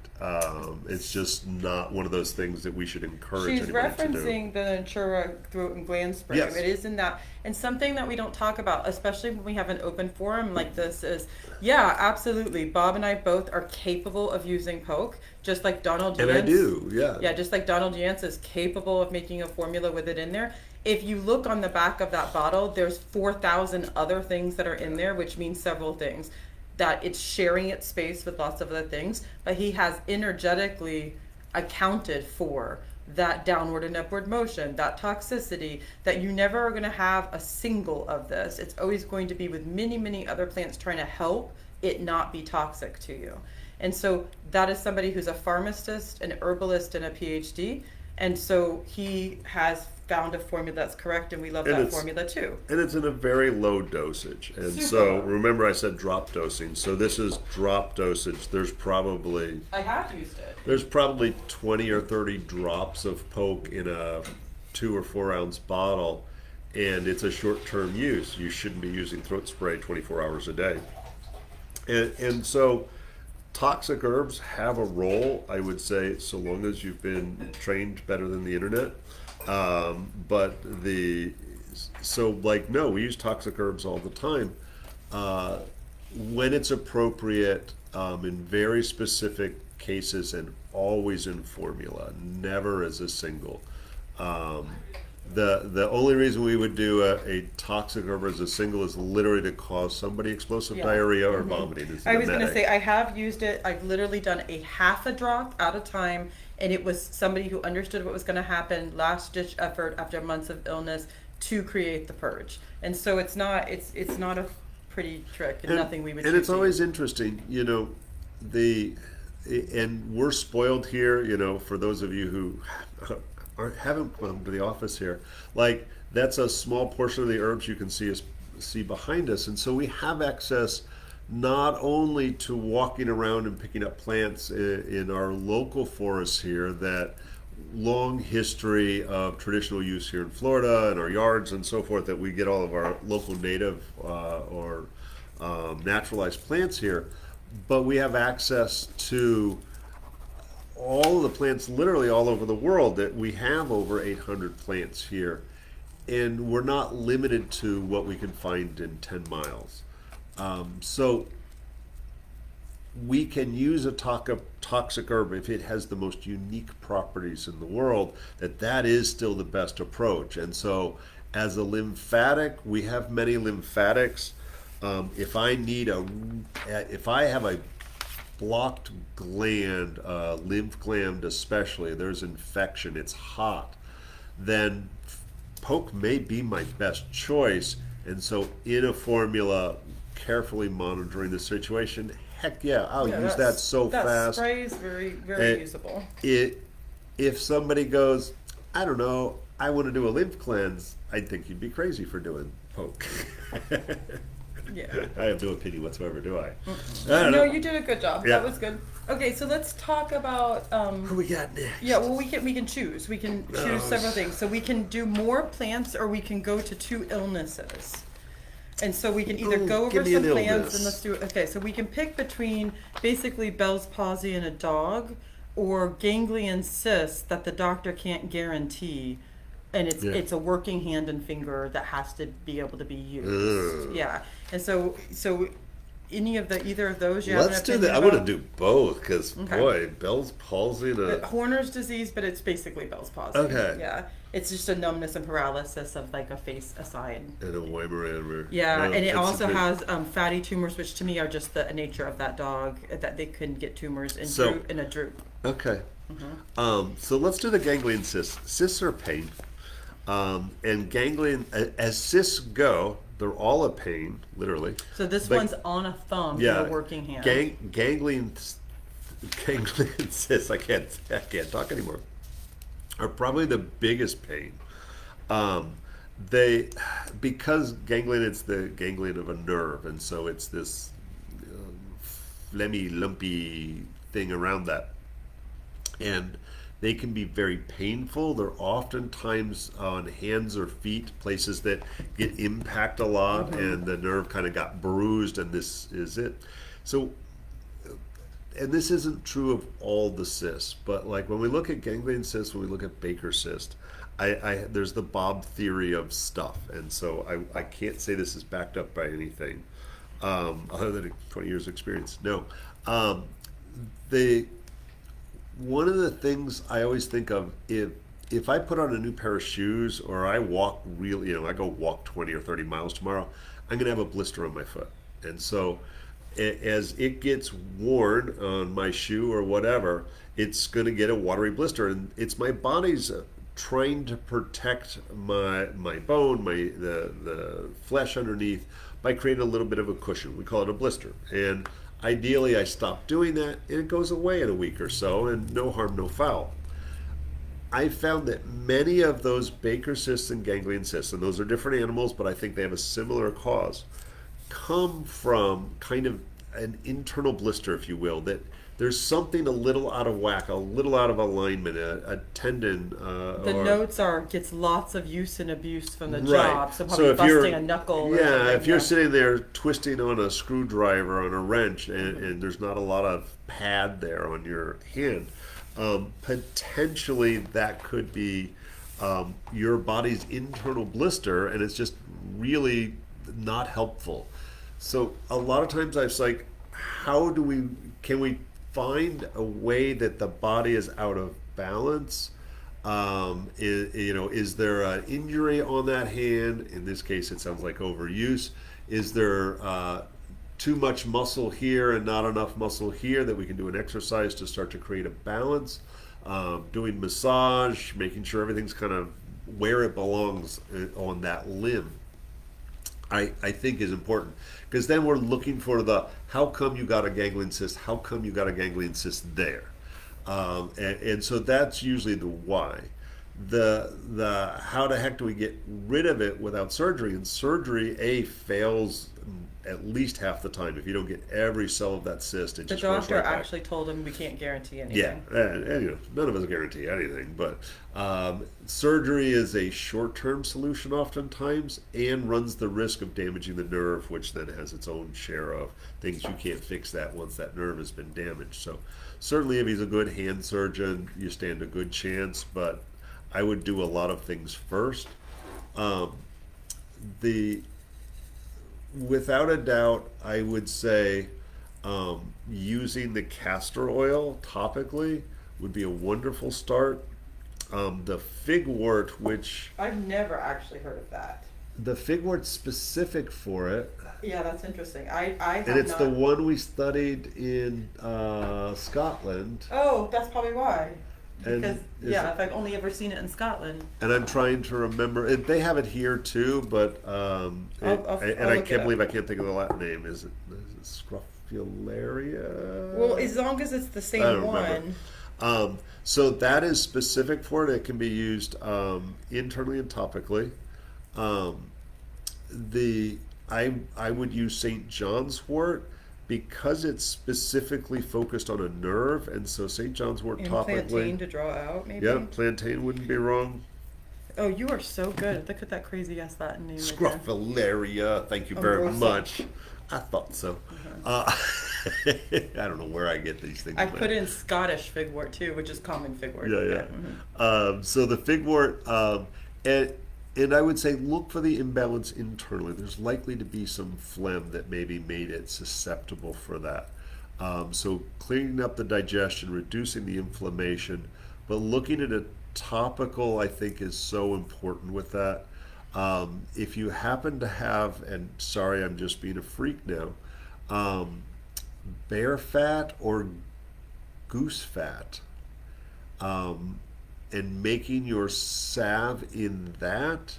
[SPEAKER 1] It's just not one of those things that we should encourage
[SPEAKER 2] anybody
[SPEAKER 1] to do.
[SPEAKER 2] She's referencing the Natura throat and gland spray.
[SPEAKER 1] Yes.
[SPEAKER 2] It is in that. And something that we don't talk about, especially when we have an open forum like this, is, absolutely, Bob and I both are capable of using poke, just like Donald Jantz.
[SPEAKER 1] And I do, yeah.
[SPEAKER 2] Yeah, just like Donald Jantz is capable of making a formula with it in there. If you look on the back of that bottle, there's 4,000 other things that are in there, which means several things. That it's sharing its space with lots of other things, but he has energetically accounted for that downward and upward motion, that toxicity, that you never are going to have a single of this. It's always going to be with many, many other plants trying to help it not be toxic to you. And so that is somebody who's a pharmacist, an herbalist, and a PhD. And so he has found a formula that's correct, and we love that formula too.
[SPEAKER 1] And it's in a very low dosage. And
[SPEAKER 2] Super
[SPEAKER 1] so
[SPEAKER 2] low.
[SPEAKER 1] remember I said drop dosing. So this is drop dosage.
[SPEAKER 2] I have used it.
[SPEAKER 1] There's probably 20 or 30 drops of poke in a 2 or 4 ounce bottle, and it's a short-term use. You shouldn't be using throat spray 24 hours a day. And so toxic herbs have a role, I would say, so long as you've been trained better than the internet. No, we use toxic herbs all the time. When it's appropriate, in very specific cases, and always in formula, never as a single. The only reason we would do a toxic herb as a single is literally to cause somebody explosive diarrhea or vomiting.
[SPEAKER 2] I was going to say, I have used it. I've literally done a half a drop at a time, and it was somebody who understood what was going to happen, last ditch effort after months of illness to create the purge. And so it's not a pretty trick, and nothing we would.
[SPEAKER 1] And it's always interesting, and we're spoiled here, for those of you who haven't come to the office here, like that's a small portion of the herbs you can see behind us, and so we have access not only to walking around and picking up plants in our local forests here, that long history of traditional use here in Florida and our yards and so forth, that we get all of our local native or naturalized plants here, but we have access to all of the plants literally all over the world. That we have over 800 plants here, and we're not limited to what we can find in 10 miles. So we can use a toxic herb if it has the most unique properties in the world, that is still the best approach. And so as a lymphatic, we have many lymphatics. If I have a blocked gland, lymph gland especially, there's infection, it's hot, then poke may be my best choice. And so in a formula, carefully monitoring the situation, heck yeah, I'll use that so fast.
[SPEAKER 2] That spray is very, very usable.
[SPEAKER 1] If somebody goes, I don't know, I want to do a lymph cleanse, I think you'd be crazy for doing poke.
[SPEAKER 2] Yeah.
[SPEAKER 1] I have no opinion whatsoever, do I?
[SPEAKER 2] No, you did a good job.
[SPEAKER 1] Yeah.
[SPEAKER 2] That was good. Okay, so let's talk about.
[SPEAKER 1] Who we got next?
[SPEAKER 2] Yeah, well, we can choose. We can choose several things. So we can do more plants, or we can go to 2 illnesses. And so we can either go over some plants and let's do it. Okay, so we can pick between basically Bell's palsy in a dog, or ganglion cysts that the doctor can't guarantee. And it's a working hand and finger that has to be able to be used. Yeah, and so either of those.
[SPEAKER 1] Let's do that. I want to do both because boy, Bell's palsy.
[SPEAKER 2] Horner's disease, but it's basically Bell's palsy.
[SPEAKER 1] Okay.
[SPEAKER 2] Yeah, it's just a numbness and paralysis of like a face aside.
[SPEAKER 1] And a Weimaraner.
[SPEAKER 2] Yeah, and it also has fatty tumors, which to me are just the nature of that dog, that they couldn't get tumors in a droop.
[SPEAKER 1] Okay. So let's do the ganglion cysts. Cysts are pain. And ganglion, as cysts go, they're all a pain, literally.
[SPEAKER 2] So this one's on a thumb, a working hand.
[SPEAKER 1] Ganglion cysts, I can't talk anymore, are probably the biggest pain. Because ganglion, it's the ganglion of a nerve, and so it's this phlegmy, lumpy thing around that. And they can be very painful. They're oftentimes on hands or feet, places that get impact a lot, and the nerve kind of got bruised, and this is it. So, and this isn't true of all the cysts, but like when we look at ganglion cysts, when we look at Baker cyst, there's the Bob theory of stuff, and so I can't say this is backed up by anything other than 20 years experience. No. One of the things I always think of, if I put on a new pair of shoes, or I walk I go walk 20 or 30 miles tomorrow, I'm going to have a blister on my foot. And so as it gets worn on my shoe or whatever, it's going to get a watery blister, and it's my body's trying to protect my bone, the flesh underneath, by creating a little bit of a cushion. We call it a blister, and ideally I stop doing that and it goes away in a week or so, and no harm, no foul. I found that many of those Baker cysts and ganglion cysts, and those are different animals, but I think they have a similar cause, come from kind of an internal blister, if you will, that there's something a little out of whack, a little out of alignment, a tendon.
[SPEAKER 2] The notes are gets lots of use and abuse from the
[SPEAKER 1] Right.
[SPEAKER 2] job, so probably
[SPEAKER 1] So if you're-
[SPEAKER 2] busting a knuckle. or
[SPEAKER 1] Yeah,
[SPEAKER 2] something,
[SPEAKER 1] if you're sitting there twisting on a screwdriver on a wrench, and there's not a lot of pad there on your hand, potentially that could be your body's internal blister, and it's just really not helpful. So a lot of times I was like, can we find a way that the body is out of balance? Is there an injury on that hand? In this case, it sounds like overuse. Is there too much muscle here and not enough muscle here that we can do an exercise to start to create a balance? Doing massage, making sure everything's kind of where it belongs on that limb, I think is important, because then we're looking for the how come you got a ganglion cyst, how come you got a ganglion cyst there, and so that's usually the why. The how the heck do we get rid of it without surgery? And surgery fails at least half the time. If you don't get every cell of that cyst, it
[SPEAKER 2] The
[SPEAKER 1] just goes
[SPEAKER 2] doctor
[SPEAKER 1] right back.
[SPEAKER 2] actually told him we can't guarantee anything.
[SPEAKER 1] Yeah, and none of us guarantee anything, but surgery is a short-term solution oftentimes, and runs the risk of damaging the nerve, which then has its own share of things you can't fix that once that nerve has been damaged. So certainly if he's a good hand surgeon, you stand a good chance, but I would do a lot of things first. Without a doubt, I would say using the castor oil topically would be a wonderful start. The fig wort, which
[SPEAKER 2] I've never actually heard of that.
[SPEAKER 1] the fig wort's specific for it,
[SPEAKER 2] Yeah, that's interesting. I have
[SPEAKER 1] and it's
[SPEAKER 2] not.
[SPEAKER 1] the one we studied in Scotland.
[SPEAKER 2] Oh, that's probably why.
[SPEAKER 1] And
[SPEAKER 2] Because
[SPEAKER 1] is
[SPEAKER 2] yeah,
[SPEAKER 1] it-
[SPEAKER 2] if I've only ever seen it in Scotland.
[SPEAKER 1] And I'm trying to remember. They have it here too, but
[SPEAKER 2] I'll
[SPEAKER 1] I
[SPEAKER 2] look it
[SPEAKER 1] can't
[SPEAKER 2] up.
[SPEAKER 1] believe I can't think of the Latin name. Is it Scrophularia?
[SPEAKER 2] Well, as long as it's the
[SPEAKER 1] I
[SPEAKER 2] same
[SPEAKER 1] don't
[SPEAKER 2] one.
[SPEAKER 1] remember. So that is specific for it. It can be used internally and topically. I would use St. John's wort because it's specifically focused on a nerve, and so St. John's wort
[SPEAKER 2] And
[SPEAKER 1] topically.
[SPEAKER 2] plantain to draw out, maybe.
[SPEAKER 1] Yeah, plantain wouldn't be wrong.
[SPEAKER 2] Oh, you are so good. Look at that crazy ass Latin name. right there.
[SPEAKER 1] Scrophularia. Thank you very
[SPEAKER 2] Ambrosia.
[SPEAKER 1] much. I thought so. I don't know where I get these things.
[SPEAKER 2] I
[SPEAKER 1] man.
[SPEAKER 2] put in Scottish fig wort too, which is common fig wort.
[SPEAKER 1] Yeah.
[SPEAKER 2] Mhm.
[SPEAKER 1] So the fig wort, and I would say look for the imbalance internally. There's likely to be some phlegm that maybe made it susceptible for that. So cleaning up the digestion, reducing the inflammation, but looking at a topical, I think, is so important with that. If you happen to have, and sorry, I'm just being a freak now, bear fat or goose fat, and making your salve in that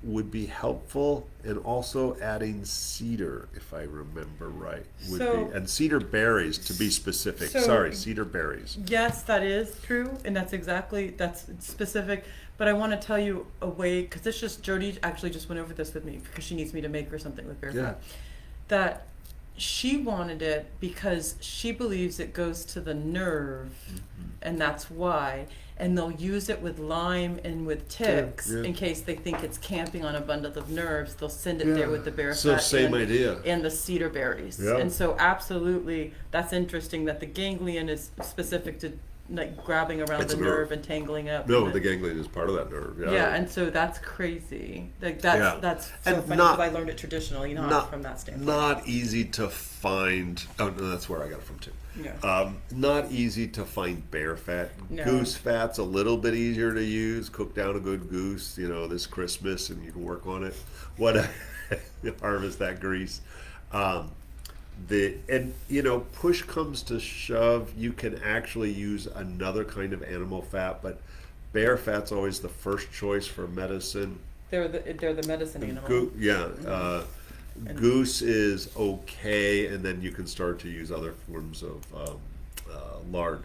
[SPEAKER 1] would be helpful, and also adding cedar, if I remember right, would
[SPEAKER 2] So-
[SPEAKER 1] be, and cedar berries to be specific.
[SPEAKER 2] So-
[SPEAKER 1] Sorry, cedar berries.
[SPEAKER 2] Yes, that is true, and that's specific. But I want to tell you a way, because this just Jody actually just went over this with me because she needs me to make her something with bear
[SPEAKER 1] Yeah.
[SPEAKER 2] fat. That she wanted it because she believes it goes to the nerve, and that's why. And they'll use it with Lyme and with ticks
[SPEAKER 1] yeah.
[SPEAKER 2] in case they think it's camping on a bundle of nerves. They'll send it there with the bear
[SPEAKER 1] So
[SPEAKER 2] fat
[SPEAKER 1] same idea.
[SPEAKER 2] and the cedar berries.
[SPEAKER 1] Yeah.
[SPEAKER 2] And so absolutely, that's interesting that the ganglion is specific to like grabbing around
[SPEAKER 1] It's
[SPEAKER 2] the
[SPEAKER 1] a nerve.
[SPEAKER 2] nerve and tangling up.
[SPEAKER 1] No,
[SPEAKER 2] and
[SPEAKER 1] the ganglion is part of that nerve.
[SPEAKER 2] yeah, and so that's crazy. Like
[SPEAKER 1] Yeah.
[SPEAKER 2] that's so
[SPEAKER 1] And
[SPEAKER 2] funny
[SPEAKER 1] not-
[SPEAKER 2] because I learned it traditionally, not from that standpoint.
[SPEAKER 1] Not easy to find. Oh no, that's where I got it from too.
[SPEAKER 2] Yeah.
[SPEAKER 1] Not easy to find bear fat.
[SPEAKER 2] No.
[SPEAKER 1] Goose fat's a little bit easier to use. Cook down a good goose, this Christmas, and you can work on it. What harvest that grease. And push comes to shove, you can actually use another kind of animal fat, but bear fat's always the first choice for medicine.
[SPEAKER 2] They're the medicine animal.
[SPEAKER 1] Goose is okay, and then you can start to use other forms of lard.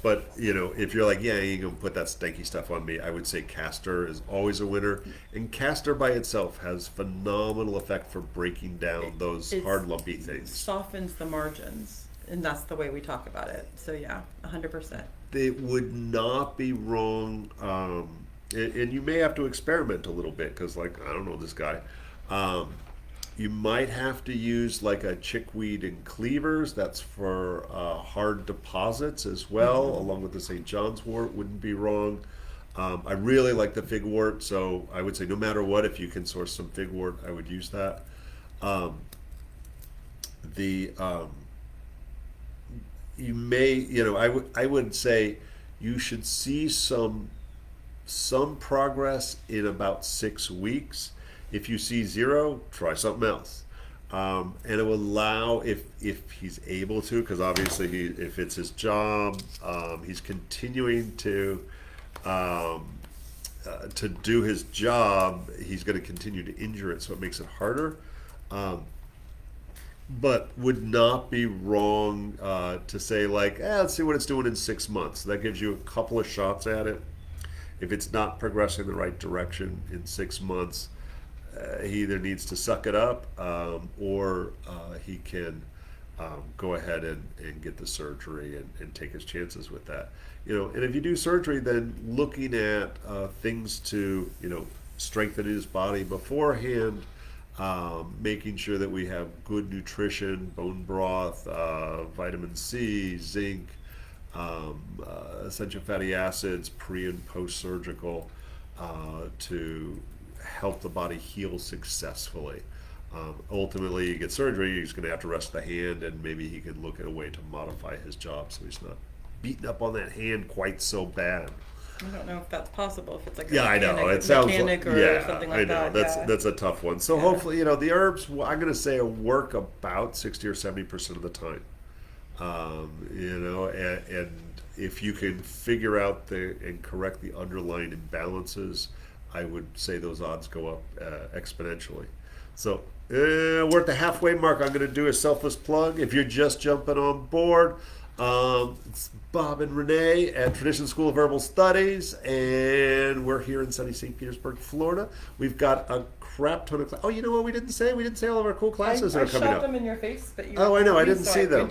[SPEAKER 1] But if you're like, yeah, you ain't gonna put that stanky stuff on me, I would say castor is always a winner. And castor by itself has phenomenal effect for breaking down those hard, lumpy things.
[SPEAKER 2] Softens the margins, and that's the way we talk about it. So yeah, 100%.
[SPEAKER 1] It would not be wrong, and you may have to experiment a little bit because, like, I don't know this guy. You might have to use like a chickweed and cleavers. That's for hard deposits as well, along with the St. John's wort wouldn't be wrong. I really like the fig wort, so I would say no matter what, if you can source some fig wort, I would use that. You may, I would say you should see some progress in about 6 weeks. If you see 0, try something else. And it will allow, if he's able to, because obviously if it's his job, he's continuing to do his job, he's going to continue to injure it, so it makes it harder. But would not be wrong to say, like, let's see what it's doing in 6 months. That gives you a couple of shots at it. If it's not progressing the right direction in 6 months, he either needs to suck it up or he can go ahead and get the surgery and take his chances with that. And if you do surgery, then looking at things to strengthen his body beforehand, making sure that we have good nutrition, bone broth, vitamin C, zinc, essential fatty acids, pre and post surgical, to help the body heal successfully. Ultimately, you get surgery, he's going to have to rest the hand, and maybe he can look at a way to modify his job so he's not beating up on that hand quite so bad.
[SPEAKER 2] I don't know if that's possible. If it's like
[SPEAKER 1] I know it sounds like
[SPEAKER 2] or something like that.
[SPEAKER 1] That's a tough one. So hopefully, the herbs, I'm going to say, work about 60 or 70% of the time. And if you can figure out and correct the underlying imbalances, I would say those odds go up exponentially. So we're at the halfway mark. I'm going to do a selfless plug. If you're just jumping on board, it's Bob and Renee at Tradition School of Herbal Studies, and we're here in sunny St. Petersburg, Florida. We've got a crap ton of classes. Oh, you know what we didn't say? We didn't say all of our cool classes that are coming up.
[SPEAKER 2] I shot them in your face, but you
[SPEAKER 1] I know. I didn't see them.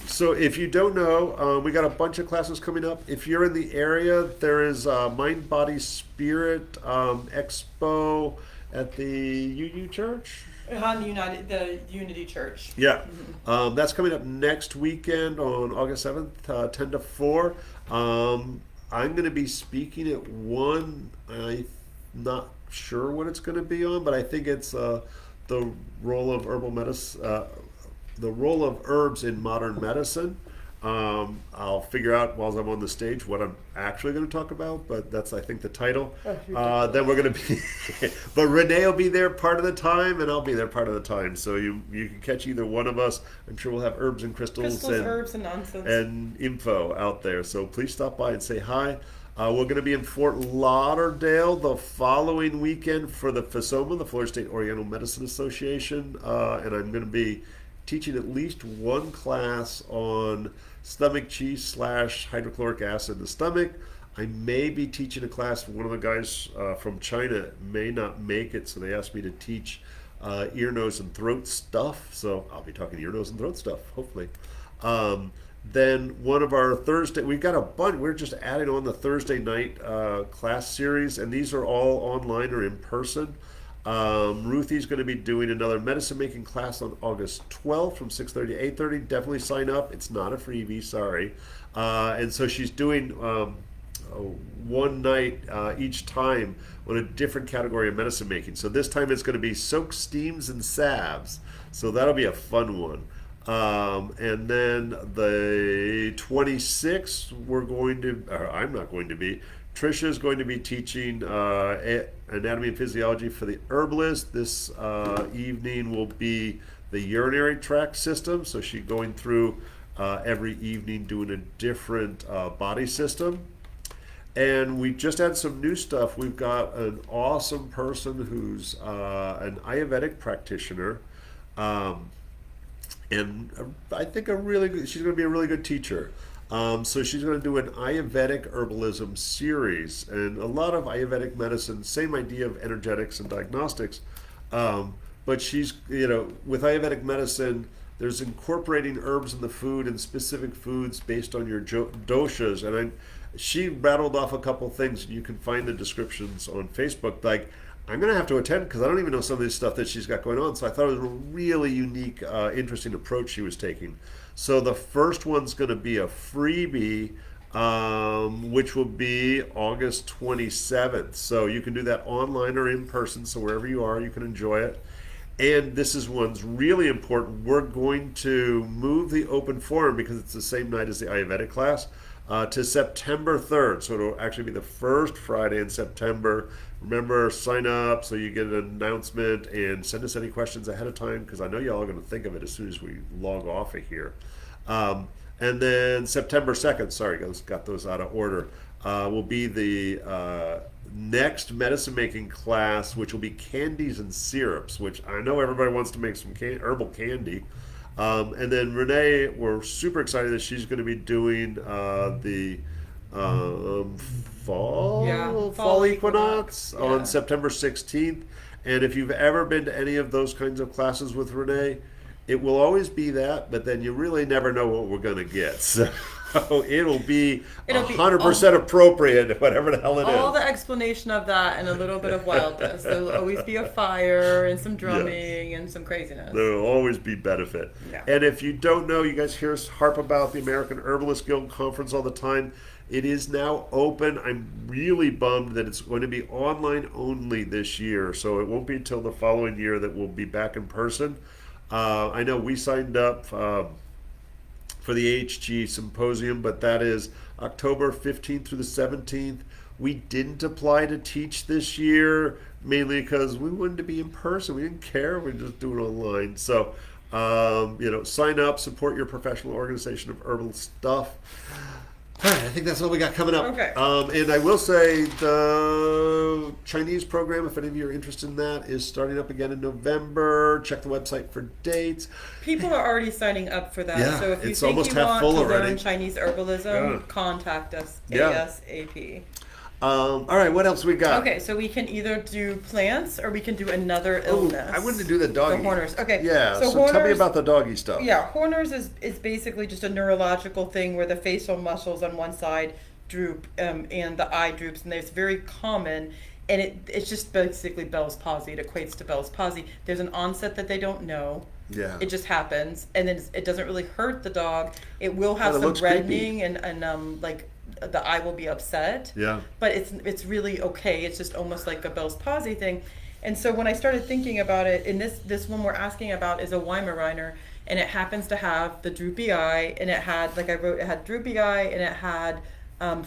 [SPEAKER 1] So if you don't know, we got a bunch of classes coming up. If you're in the area, there is Mind, Body, Spirit Expo at the UU Church.
[SPEAKER 2] The Unity Church.
[SPEAKER 1] Yeah. That's coming up next weekend on August 7th, 10 to 4. I'm going to be speaking at one. I'm not sure what it's going to be on, but I think it's the role of herbal medicine. The role of herbs in modern medicine. I'll figure out while I'm on the stage what I'm actually going to talk about, but that's, I think, the title. Then we're going to be, but Renee will be there part of the time, and I'll be there part of the time. So you can catch either one of us. I'm sure we'll have herbs and crystals and
[SPEAKER 2] herbs and nonsense
[SPEAKER 1] and info out there. So please stop by and say hi. We're going to be in Fort Lauderdale the following weekend for the FSOMA, the Florida State Oriental Medicine Association, and I'm going to be teaching at least one class on stomach chi / hydrochloric acid in the stomach. I may be teaching a class. One of the guys from China may not make it, so they asked me to teach ear, nose, and throat stuff. So I'll be talking ear, nose, and throat stuff, hopefully. Then one of our Thursday, we've got a bunch. We're just adding on the Thursday night class series, and these are all online or in person. Ruthie's going to be doing another medicine making class on August 12th from 6:30 to 8:30. Definitely sign up. It's not a freebie, sorry. And so she's doing one night each time on a different category of medicine making. So this time it's going to be soaks, steams, and salves. So that'll be a fun one. And then the 26th, I'm not going to be. Trisha's going to be teaching Anatomy and Physiology for the Herbalist. This evening will be the urinary tract system. So she's going through every evening doing a different body system. And we just had some new stuff. We've got an awesome person who's an Ayurvedic practitioner. And I think she's going to be a really good teacher. So she's going to do an Ayurvedic herbalism series, and a lot of Ayurvedic medicine, same idea of energetics and diagnostics, but she's, with Ayurvedic medicine, there's incorporating herbs in the food and specific foods based on your doshas, and she rattled off a couple things. You can find the descriptions on Facebook, like, I'm going to have to attend because I don't even know some of this stuff that she's got going on. So I thought it was a really unique, interesting approach she was taking. So the first one's going to be a freebie, which will be August 27th. So you can do that online or in person. So wherever you are, you can enjoy it. And one's really important. We're going to move the open forum because it's the same night as the Ayurvedic class to September 3rd. So it'll actually be the first Friday in September. Remember, sign up so you get an announcement and send us any questions ahead of time because I know y'all are going to think of it as soon as we log off of here. And then September 2nd, got those out of order, will be the next medicine making class, which will be candies and syrups, which I know everybody wants to make some herbal candy. And then Renee, we're super excited that she's going to be doing the fall equinox on September 16th. And if you've ever been to any of those kinds of classes with Renee, it will always be that, but then you really never know what we're going to get. So it'll be 100% appropriate, whatever the hell it is.
[SPEAKER 2] All the explanation of that and a little bit of wildness. There'll always be a fire and some drumming and some craziness.
[SPEAKER 1] There'll always be benefit.
[SPEAKER 2] Yeah.
[SPEAKER 1] And if you don't know, you guys hear us harp about the American Herbalist Guild Conference all the time. It is now open. I'm really bummed that it's going to be online only this year, so it won't be until the following year that we'll be back in person. I know we signed up for the AHG Symposium, but that is October 15th through the 17th. We didn't apply to teach this year, mainly because we wanted to be in person. We didn't care. We just do it online. So, sign up, support your professional organization of herbal stuff. All right, I think that's all we got coming up.
[SPEAKER 2] Okay.
[SPEAKER 1] And I will say the Chinese program, if any of you are interested in that, is starting up again in November. Check the website for dates.
[SPEAKER 2] People are already signing up for that.
[SPEAKER 1] Yeah,
[SPEAKER 2] So if you
[SPEAKER 1] it's
[SPEAKER 2] think
[SPEAKER 1] almost
[SPEAKER 2] you
[SPEAKER 1] half
[SPEAKER 2] want
[SPEAKER 1] full
[SPEAKER 2] to
[SPEAKER 1] already.
[SPEAKER 2] learn Chinese herbalism,
[SPEAKER 1] Yeah.
[SPEAKER 2] contact us
[SPEAKER 1] Yeah.
[SPEAKER 2] ASAP.
[SPEAKER 1] All right, what else we got?
[SPEAKER 2] Okay, so we can either do plants or we can do another illness.
[SPEAKER 1] I wanted to do the doggy.
[SPEAKER 2] The Horners. Okay.
[SPEAKER 1] Yeah, so
[SPEAKER 2] Horners,
[SPEAKER 1] tell me about the doggy stuff.
[SPEAKER 2] Yeah, Horners is basically just a neurological thing where the facial muscles on one side droop and the eye droops, and it's very common. And it's just basically Bell's palsy. It equates to Bell's palsy. There's an onset that they don't know.
[SPEAKER 1] Yeah.
[SPEAKER 2] It just happens, and then it doesn't really hurt the dog. It will have some reddening and like the eye will be upset.
[SPEAKER 1] Yeah.
[SPEAKER 2] But it's really okay. It's just almost like a Bell's palsy thing. And so when I started thinking about it, and this one we're asking about is a Weimaraner, and it happens to have the droopy eye, and it had, like I wrote, it had droopy eye, and it had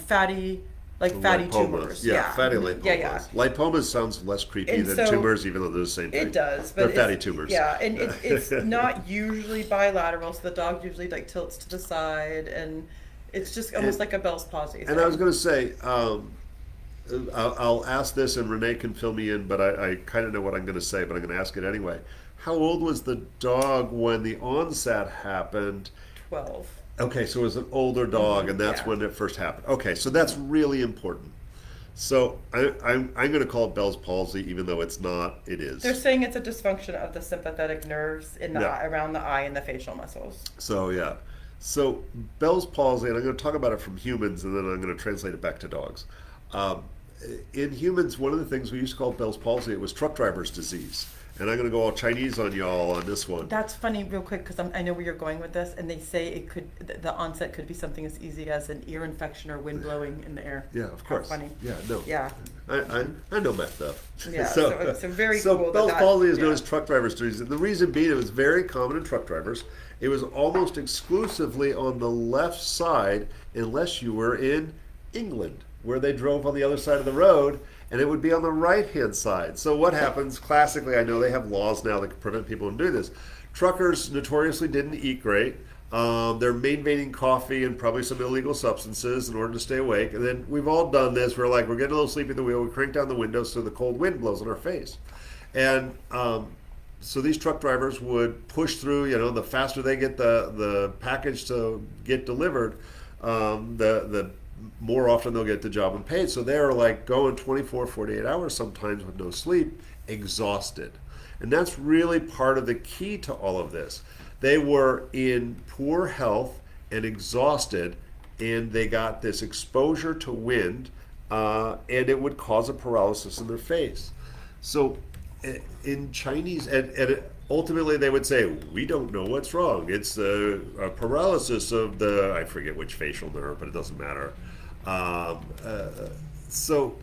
[SPEAKER 2] fatty tumors.
[SPEAKER 1] Yeah, fatty lipomas.
[SPEAKER 2] Yeah.
[SPEAKER 1] Lipomas sounds less creepy
[SPEAKER 2] And
[SPEAKER 1] than
[SPEAKER 2] so
[SPEAKER 1] tumors, even though they're the same thing.
[SPEAKER 2] It does, but
[SPEAKER 1] they're fatty tumors.
[SPEAKER 2] Yeah, and it's not usually bilateral, so the dog usually like tilts to the side, and it's just almost like a Bell's palsy thing.
[SPEAKER 1] And I was going to say, I'll ask this, and Renee can fill me in, but I kind of know what I'm going to say, but I'm going to ask it anyway. How old was the dog when the onset happened?
[SPEAKER 2] 12.
[SPEAKER 1] Okay, so it was an older dog, and that's when it first happened. Okay, so that's really important. So I'm going to call it Bell's palsy, even though it's not. It is.
[SPEAKER 2] They're saying it's a dysfunction of the sympathetic nerves in the eye, around the eye and the facial muscles.
[SPEAKER 1] So yeah, so Bell's palsy, and I'm going to talk about it from humans, and then I'm going to translate it back to dogs. In humans, one of the things we used to call Bell's palsy, it was truck driver's disease. And I'm going to go all Chinese on y'all on this one.
[SPEAKER 2] That's funny, real quick, because I know where you're going with this, and they say the onset could be something as easy as an ear infection or wind blowing in the air.
[SPEAKER 1] Yeah, of course.
[SPEAKER 2] How funny.
[SPEAKER 1] Yeah, no.
[SPEAKER 2] Yeah.
[SPEAKER 1] I know my stuff.
[SPEAKER 2] Yeah, so very
[SPEAKER 1] so
[SPEAKER 2] cool.
[SPEAKER 1] Bell's palsy is known as truck driver's disease. And the reason being, it was very common in truck drivers. It was almost exclusively on the left side, unless you were in England, where they drove on the other side of the road. and it would be on the right-hand side. So what happens, classically, I know they have laws now that prevent people from doing this. Truckers notoriously didn't eat great. They're main-veining coffee and probably some illegal substances in order to stay awake. And then we've all done this. We're like, we're getting a little sleepy at the wheel. We crank down the window so the cold wind blows in our face. And so these truck drivers would push through, you know, the faster they get the package to get delivered, the more often they'll get the job and paid. So they're like going 24, 48 hours sometimes with no sleep, exhausted. And that's really part of the key to all of this. They were in poor health and exhausted, and they got this exposure to wind, and it would cause a paralysis in their face. So in Chinese, and ultimately they would say, we don't know what's wrong. It's a paralysis of the, I forget which facial nerve, but it doesn't matter. So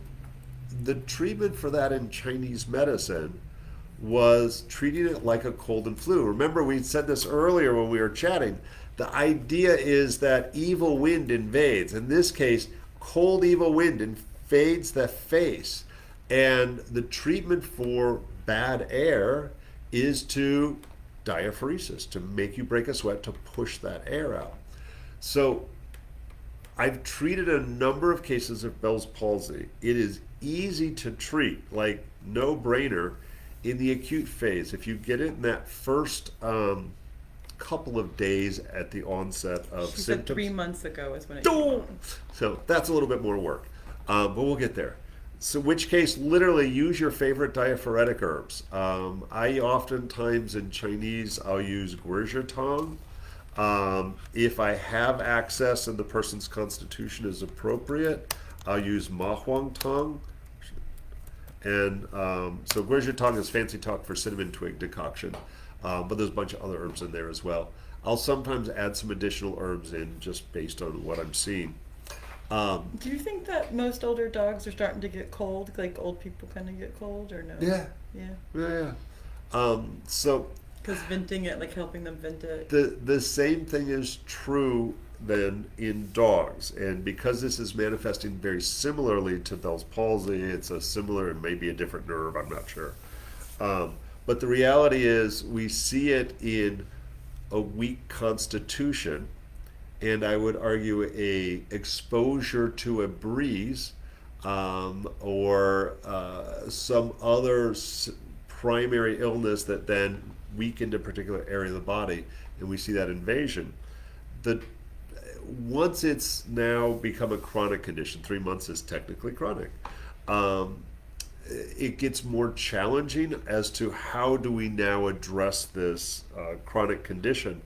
[SPEAKER 1] the treatment for that in Chinese medicine was treating it like a cold and flu. Remember, we said this earlier when we were chatting. The idea is that evil wind invades. In this case, cold evil wind invades the face. And the treatment for bad air is to diaphoresis, to make you break a sweat, to push that air out. So I've treated a number of cases of Bell's palsy. It is easy to treat, like no brainer in the acute phase. If you get it in that first couple of days at the onset of
[SPEAKER 2] She
[SPEAKER 1] symptoms.
[SPEAKER 2] said 3 months ago is when it came on.
[SPEAKER 1] So that's a little bit more work, but we'll get there. So in which case, literally use your favorite diaphoretic herbs. I oftentimes in Chinese, I'll use guizhi tong. If I have access and the person's constitution is appropriate, I'll use ma huang tong. And so guizhi tong is fancy talk for cinnamon twig decoction, but there's a bunch of other herbs in there as well. I'll sometimes add some additional herbs in just based on what I'm seeing.
[SPEAKER 2] Do you think that most older dogs are starting to get cold, like old people kind of get cold, or no?
[SPEAKER 1] Yeah.
[SPEAKER 2] Yeah.
[SPEAKER 1] So
[SPEAKER 2] Because venting it, like helping them vent it.
[SPEAKER 1] the same thing is true then in dogs, and because this is manifesting very similarly to Bell's palsy, it's a similar and maybe a different nerve, I'm not sure. But the reality is we see it in a weak constitution, and I would argue a exposure to a breeze or some other primary illness that then weakened a particular area of the body, and we see that invasion. Once it's now become a chronic condition, 3 months is technically chronic, it gets more challenging as to how do we now address this chronic condition.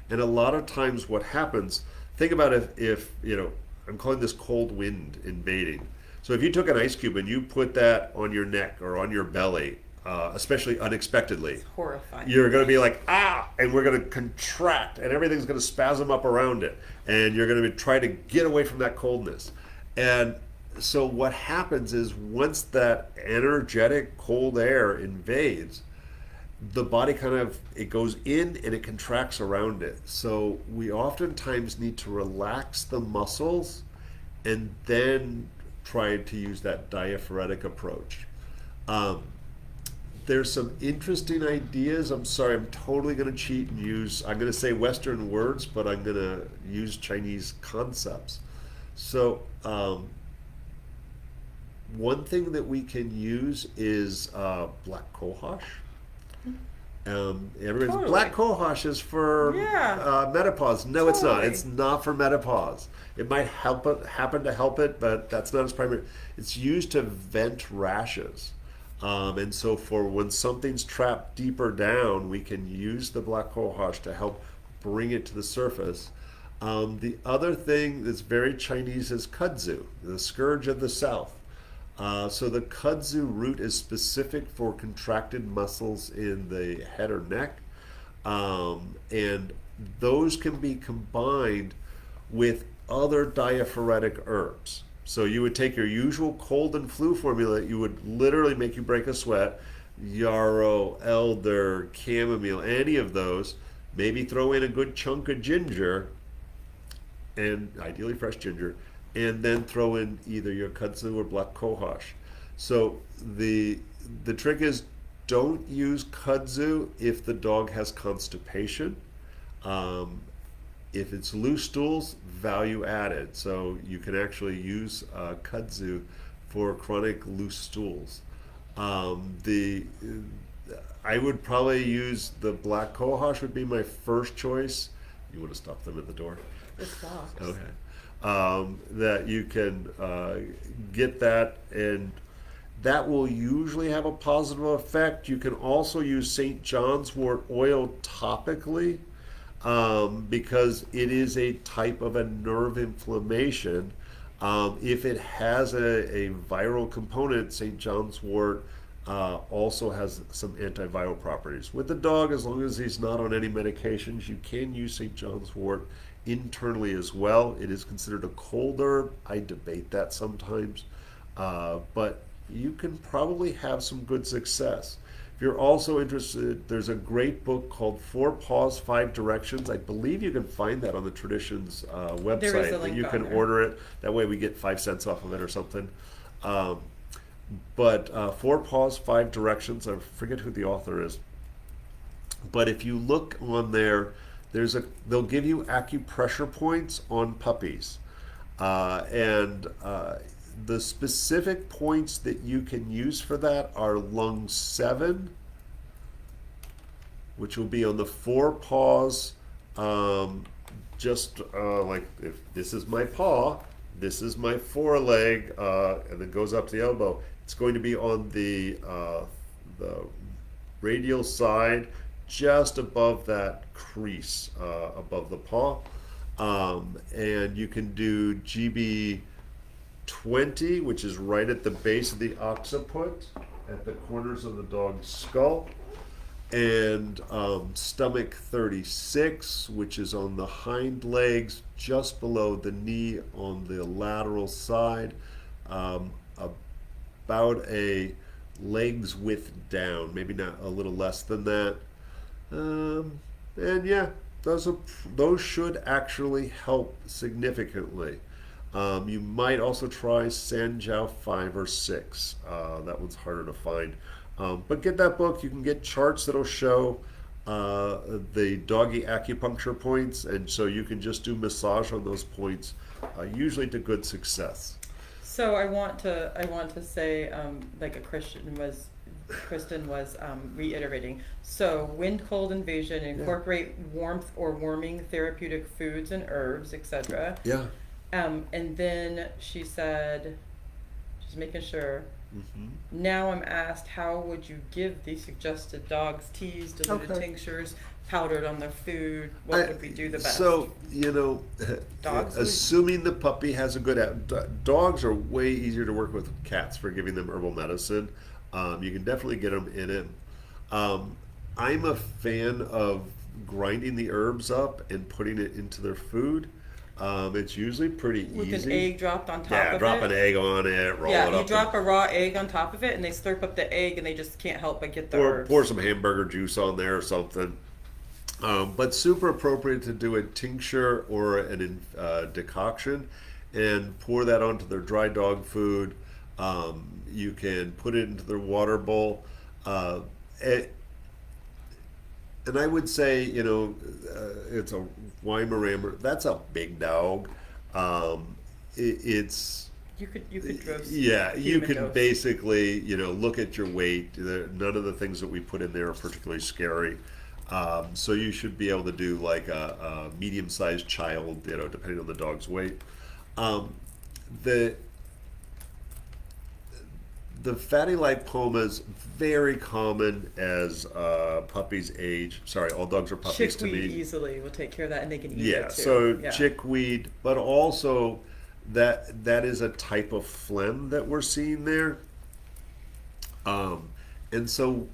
[SPEAKER 1] And a lot of times what happens, think about if you know, I'm calling this cold wind invading. So if you took an ice cube and you put that on your neck or on your belly, especially unexpectedly,
[SPEAKER 2] It's horrifying.
[SPEAKER 1] you're going to be like, ah, and we're going to contract, and everything's going to spasm up around it, and you're going to try to get away from that coldness. And so what happens is once that energetic cold air invades, the body it goes in and it contracts around it. So we oftentimes need to relax the muscles and then try to use that diaphoretic approach. There's some interesting ideas. I'm sorry, I'm totally going to cheat and I'm going to say Western words, but I'm going to use Chinese concepts. So one thing that we can use is black cohosh. Everybody's
[SPEAKER 2] Totally.
[SPEAKER 1] black cohosh is for menopause. No, it's not.
[SPEAKER 2] Totally.
[SPEAKER 1] It's not for menopause. It might happen to help it, but that's not its primary. It's used to vent rashes. And so for when something's trapped deeper down, we can use the black cohosh to help bring it to the surface. The other thing that's very Chinese is kudzu, the scourge of the south. So the kudzu root is specific for contracted muscles in the head or neck. And those can be combined with other diaphoretic herbs. So you would take your usual cold and flu formula, you would literally make you break a sweat, yarrow, elder, chamomile, any of those, maybe throw in a good chunk of ginger, and ideally fresh ginger, and then throw in either your kudzu or black cohosh. So the trick is, don't use kudzu if the dog has constipation. If it's loose stools, value added. So you can actually use kudzu for chronic loose stools. The I would probably use the black cohosh would be my first choice. You want to stop them at the door?
[SPEAKER 2] This box.
[SPEAKER 1] Okay. That you can get that, and that will usually have a positive effect. You can also use St. John's wort oil topically, because it is a type of a nerve inflammation. If it has a viral component, St. John's wort also has some antiviral properties. With the dog, as long as he's not on any medications, you can use St. John's wort internally as well. It is considered a cold herb. I debate that sometimes, but you can probably have some good success. If you're also interested, there's a great book called Four Paws, Five Directions. I believe you can find that on the Traditions website.
[SPEAKER 2] There is a
[SPEAKER 1] That
[SPEAKER 2] link
[SPEAKER 1] you
[SPEAKER 2] on
[SPEAKER 1] can
[SPEAKER 2] there.
[SPEAKER 1] order it. That way we get 5 cents off of it or something. But Four Paws, Five Directions, I forget who the author is. But if you look on there, they'll give you acupressure points on puppies. And the specific points that you can use for that are lung 7, which will be on the forepaws, just like if this is my paw, this is my foreleg, and it goes up to the elbow. It's going to be on the radial side, just above that crease, above the paw. And you can do GB 20, which is right at the base of the occiput, at the corners of the dog's skull, and stomach 36, which is on the hind legs, just below the knee on the lateral side, about a leg's width down, maybe not a little less than that. And yeah, those should actually help significantly. You might also try Sanjiao 5 or 6. That one's harder to find. But get that book. You can get charts that'll show the doggy acupuncture points, and so you can just do massage on those points, usually to good success.
[SPEAKER 2] So I want to say, like Kristen was reiterating. So wind cold invasion, incorporate warmth or warming therapeutic foods and herbs, etc.
[SPEAKER 1] Yeah.
[SPEAKER 2] And then she said, she's making sure.
[SPEAKER 1] Mm-hmm.
[SPEAKER 2] Now I'm asked, how would you give the suggested dogs teas, diluted tinctures, powdered on their food? What would we do the best?
[SPEAKER 1] So,
[SPEAKER 2] Dogs
[SPEAKER 1] assuming the puppy has a good... dogs are way easier to work with cats for giving them herbal medicine. You can definitely get them in it. I'm a fan of grinding the herbs up and putting it into their food. It's usually pretty
[SPEAKER 2] with
[SPEAKER 1] easy.
[SPEAKER 2] An egg dropped on top of it.
[SPEAKER 1] Yeah, drop an egg on it, roll it up.
[SPEAKER 2] Yeah, you drop a raw egg on top of it, and they slurp up the egg, and they just can't help but get the herbs.
[SPEAKER 1] Pour some hamburger juice on there or something. But super appropriate to do a tincture or an decoction, and pour that onto their dry dog food. You can put it into their water bowl. And I would say, it's a Weimaraner. That's a big dog. It's
[SPEAKER 2] you could dose.
[SPEAKER 1] Yeah, you can
[SPEAKER 2] dose.
[SPEAKER 1] basically look at your weight. None of the things that we put in there are particularly scary. So you should be able to do like a medium-sized child, depending on the dog's weight. The fatty lipomas, very common as puppies age. Sorry, all dogs are puppies to me.
[SPEAKER 2] Chickweed easily will take care of that, and they can eat
[SPEAKER 1] Yeah,
[SPEAKER 2] it too.
[SPEAKER 1] so chickweed, but also that is a type of phlegm that we're seeing there. And so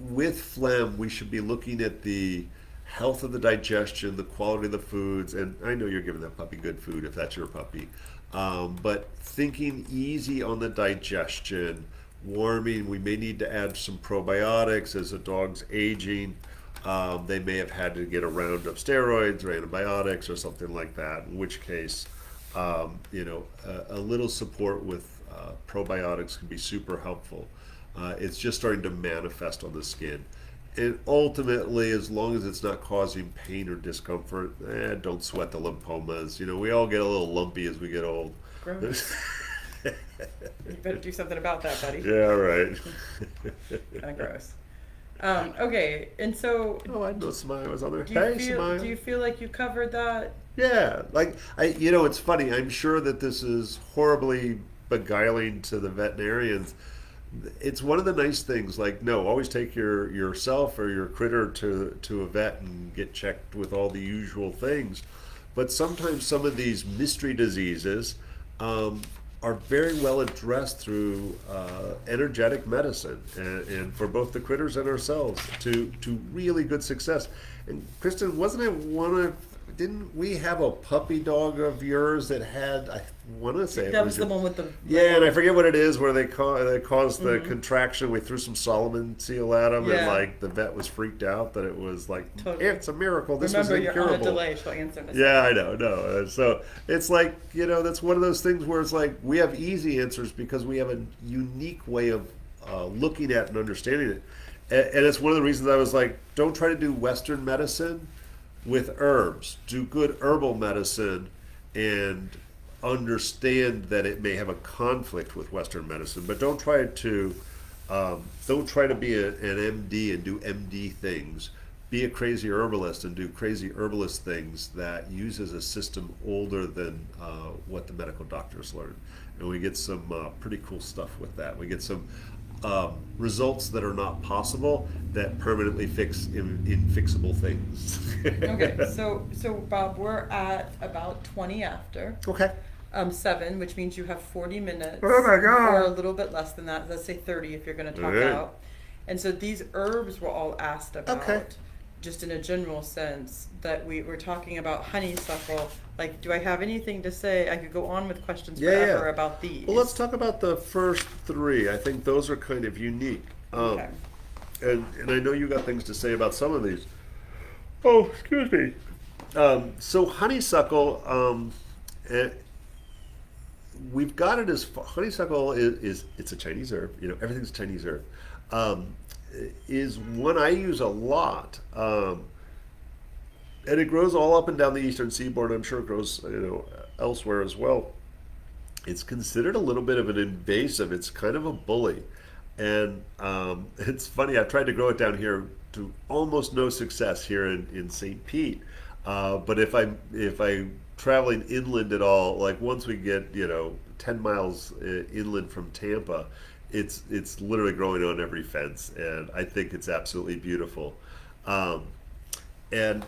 [SPEAKER 1] with phlegm, we should be looking at the health of the digestion, the quality of the foods, and I know you're giving that puppy good food if that's your puppy. But thinking easy on the digestion, warming, we may need to add some probiotics as a dog's aging. They may have had to get a round of steroids or antibiotics or something like that, in which case, a little support with probiotics can be super helpful. It's just starting to manifest on the skin. And ultimately, as long as it's not causing pain or discomfort, don't sweat the lymphomas. We all get a little lumpy as we get old.
[SPEAKER 2] Gross. You better do something about that, buddy.
[SPEAKER 1] Yeah, right.
[SPEAKER 2] Kind of gross. Okay, and so.
[SPEAKER 1] Oh, I know Samaya was on there.
[SPEAKER 2] Samaya. Do you feel like you covered that?
[SPEAKER 1] Yeah, it's funny. I'm sure that this is horribly beguiling to the veterinarians. It's one of the nice things. No, always take yourself or your critter to a vet and get checked with all the usual things. But sometimes some of these mystery diseases are very well addressed through energetic medicine, and for both the critters and ourselves to really good success. And Kristen, wasn't it didn't we have a puppy dog of yours that had, I want to say
[SPEAKER 2] that was the one with the...
[SPEAKER 1] Yeah, and I forget what it is, where they caused the contraction. We threw some Solomon seal at him, and the vet was freaked out that it was totally. It's a miracle. This was incurable.
[SPEAKER 2] Remember, you're on a delay. She'll answer this.
[SPEAKER 1] Yeah, I know. No, so it's that's one of those things where it's we have easy answers because we have a unique way of looking at and understanding it, and it's one of the reasons I was don't try to do Western medicine with herbs. Do good herbal medicine and understand that it may have a conflict with Western medicine, but don't try to be an MD and do MD things. Be a crazy herbalist and do crazy herbalist things that uses a system older than what the medical doctors learned. And we get some pretty cool stuff with that. We get some results that are not possible that permanently fix infixable things.
[SPEAKER 2] Okay, so Bob, we're at about 20 after.
[SPEAKER 1] Okay.
[SPEAKER 2] 7, which means you have 40 minutes.
[SPEAKER 1] Oh my God.
[SPEAKER 2] Or a little bit less than that. Let's say 30 if you're going to talk out. And so these herbs were all asked about, just in a general sense, that we were talking about honeysuckle. Do I have anything to say? I could go on with questions forever about these.
[SPEAKER 1] Well, let's talk about the first 3. I think those are kind of unique.
[SPEAKER 2] Okay.
[SPEAKER 1] And I know you got things to say about some of these. Oh, excuse me. So honeysuckle, we've got it as honeysuckle is it's a Chinese herb. Everything's a Chinese herb. Is one I use a lot. And it grows all up and down the eastern seaboard. I'm sure it grows, elsewhere as well. It's considered a little bit of an invasive. It's kind of a bully, and it's funny. I've tried to grow it down here to almost no success here in St. Pete. But if I'm traveling inland at all, once we get 10 miles inland from Tampa, it's literally growing on every fence, and I think it's absolutely beautiful. And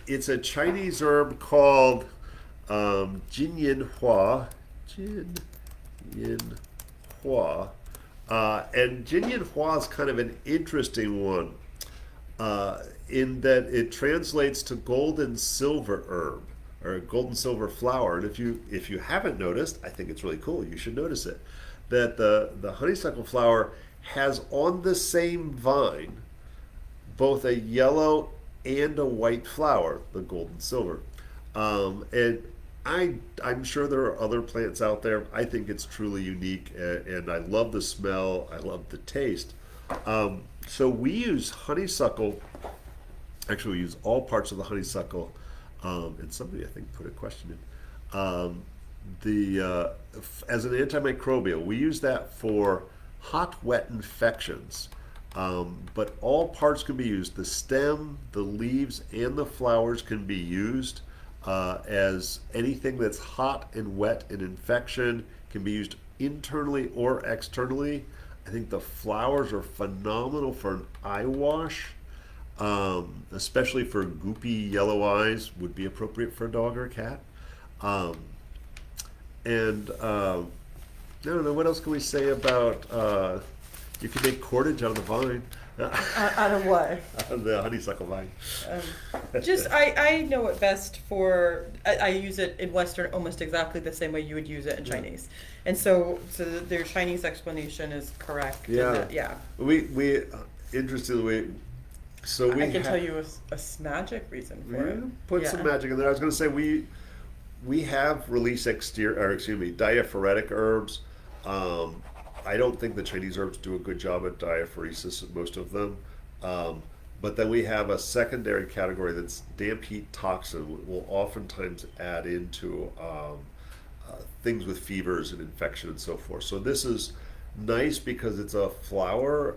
[SPEAKER 1] it's a Chinese herb called Jinyin Hua. Jinyin Hua. And Jinyin Hua is kind of an interesting one in that it translates to golden silver herb or golden silver flower. And if you haven't noticed, I think it's really cool. You should notice it. That the honeysuckle flower has on the same vine both a yellow and a white flower, the golden silver. And I'm sure there are other plants out there. I think it's truly unique, and I love the smell. I love the taste. So we use honeysuckle. Actually, we use all parts of the honeysuckle. And somebody, I think, put a question in. As an antimicrobial, we use that for hot, wet infections. But all parts can be used. The stem, the leaves, and the flowers can be used as anything that's hot and wet and infection can be used internally or externally. I think the flowers are phenomenal for an eye wash, especially for goopy yellow eyes, would be appropriate for a dog or a cat. And I don't know, what else can we say about... You can make cordage out of the vine.
[SPEAKER 2] Out of what?
[SPEAKER 1] Out of the honeysuckle vine.
[SPEAKER 2] I know it best for, I use it in Western almost exactly the same way you would use it in Chinese. And so their Chinese explanation is correct.
[SPEAKER 1] Yeah. We interestingly,
[SPEAKER 2] I can tell you a magic reason for it.
[SPEAKER 1] Put some magic in there. I was going to say we have release diaphoretic herbs. I don't think the Chinese herbs do a good job at diaphoresis, most of them. But then we have a secondary category that's damp heat toxin. Will oftentimes add into things with fevers and infection and so forth. So this is nice because it's a flower,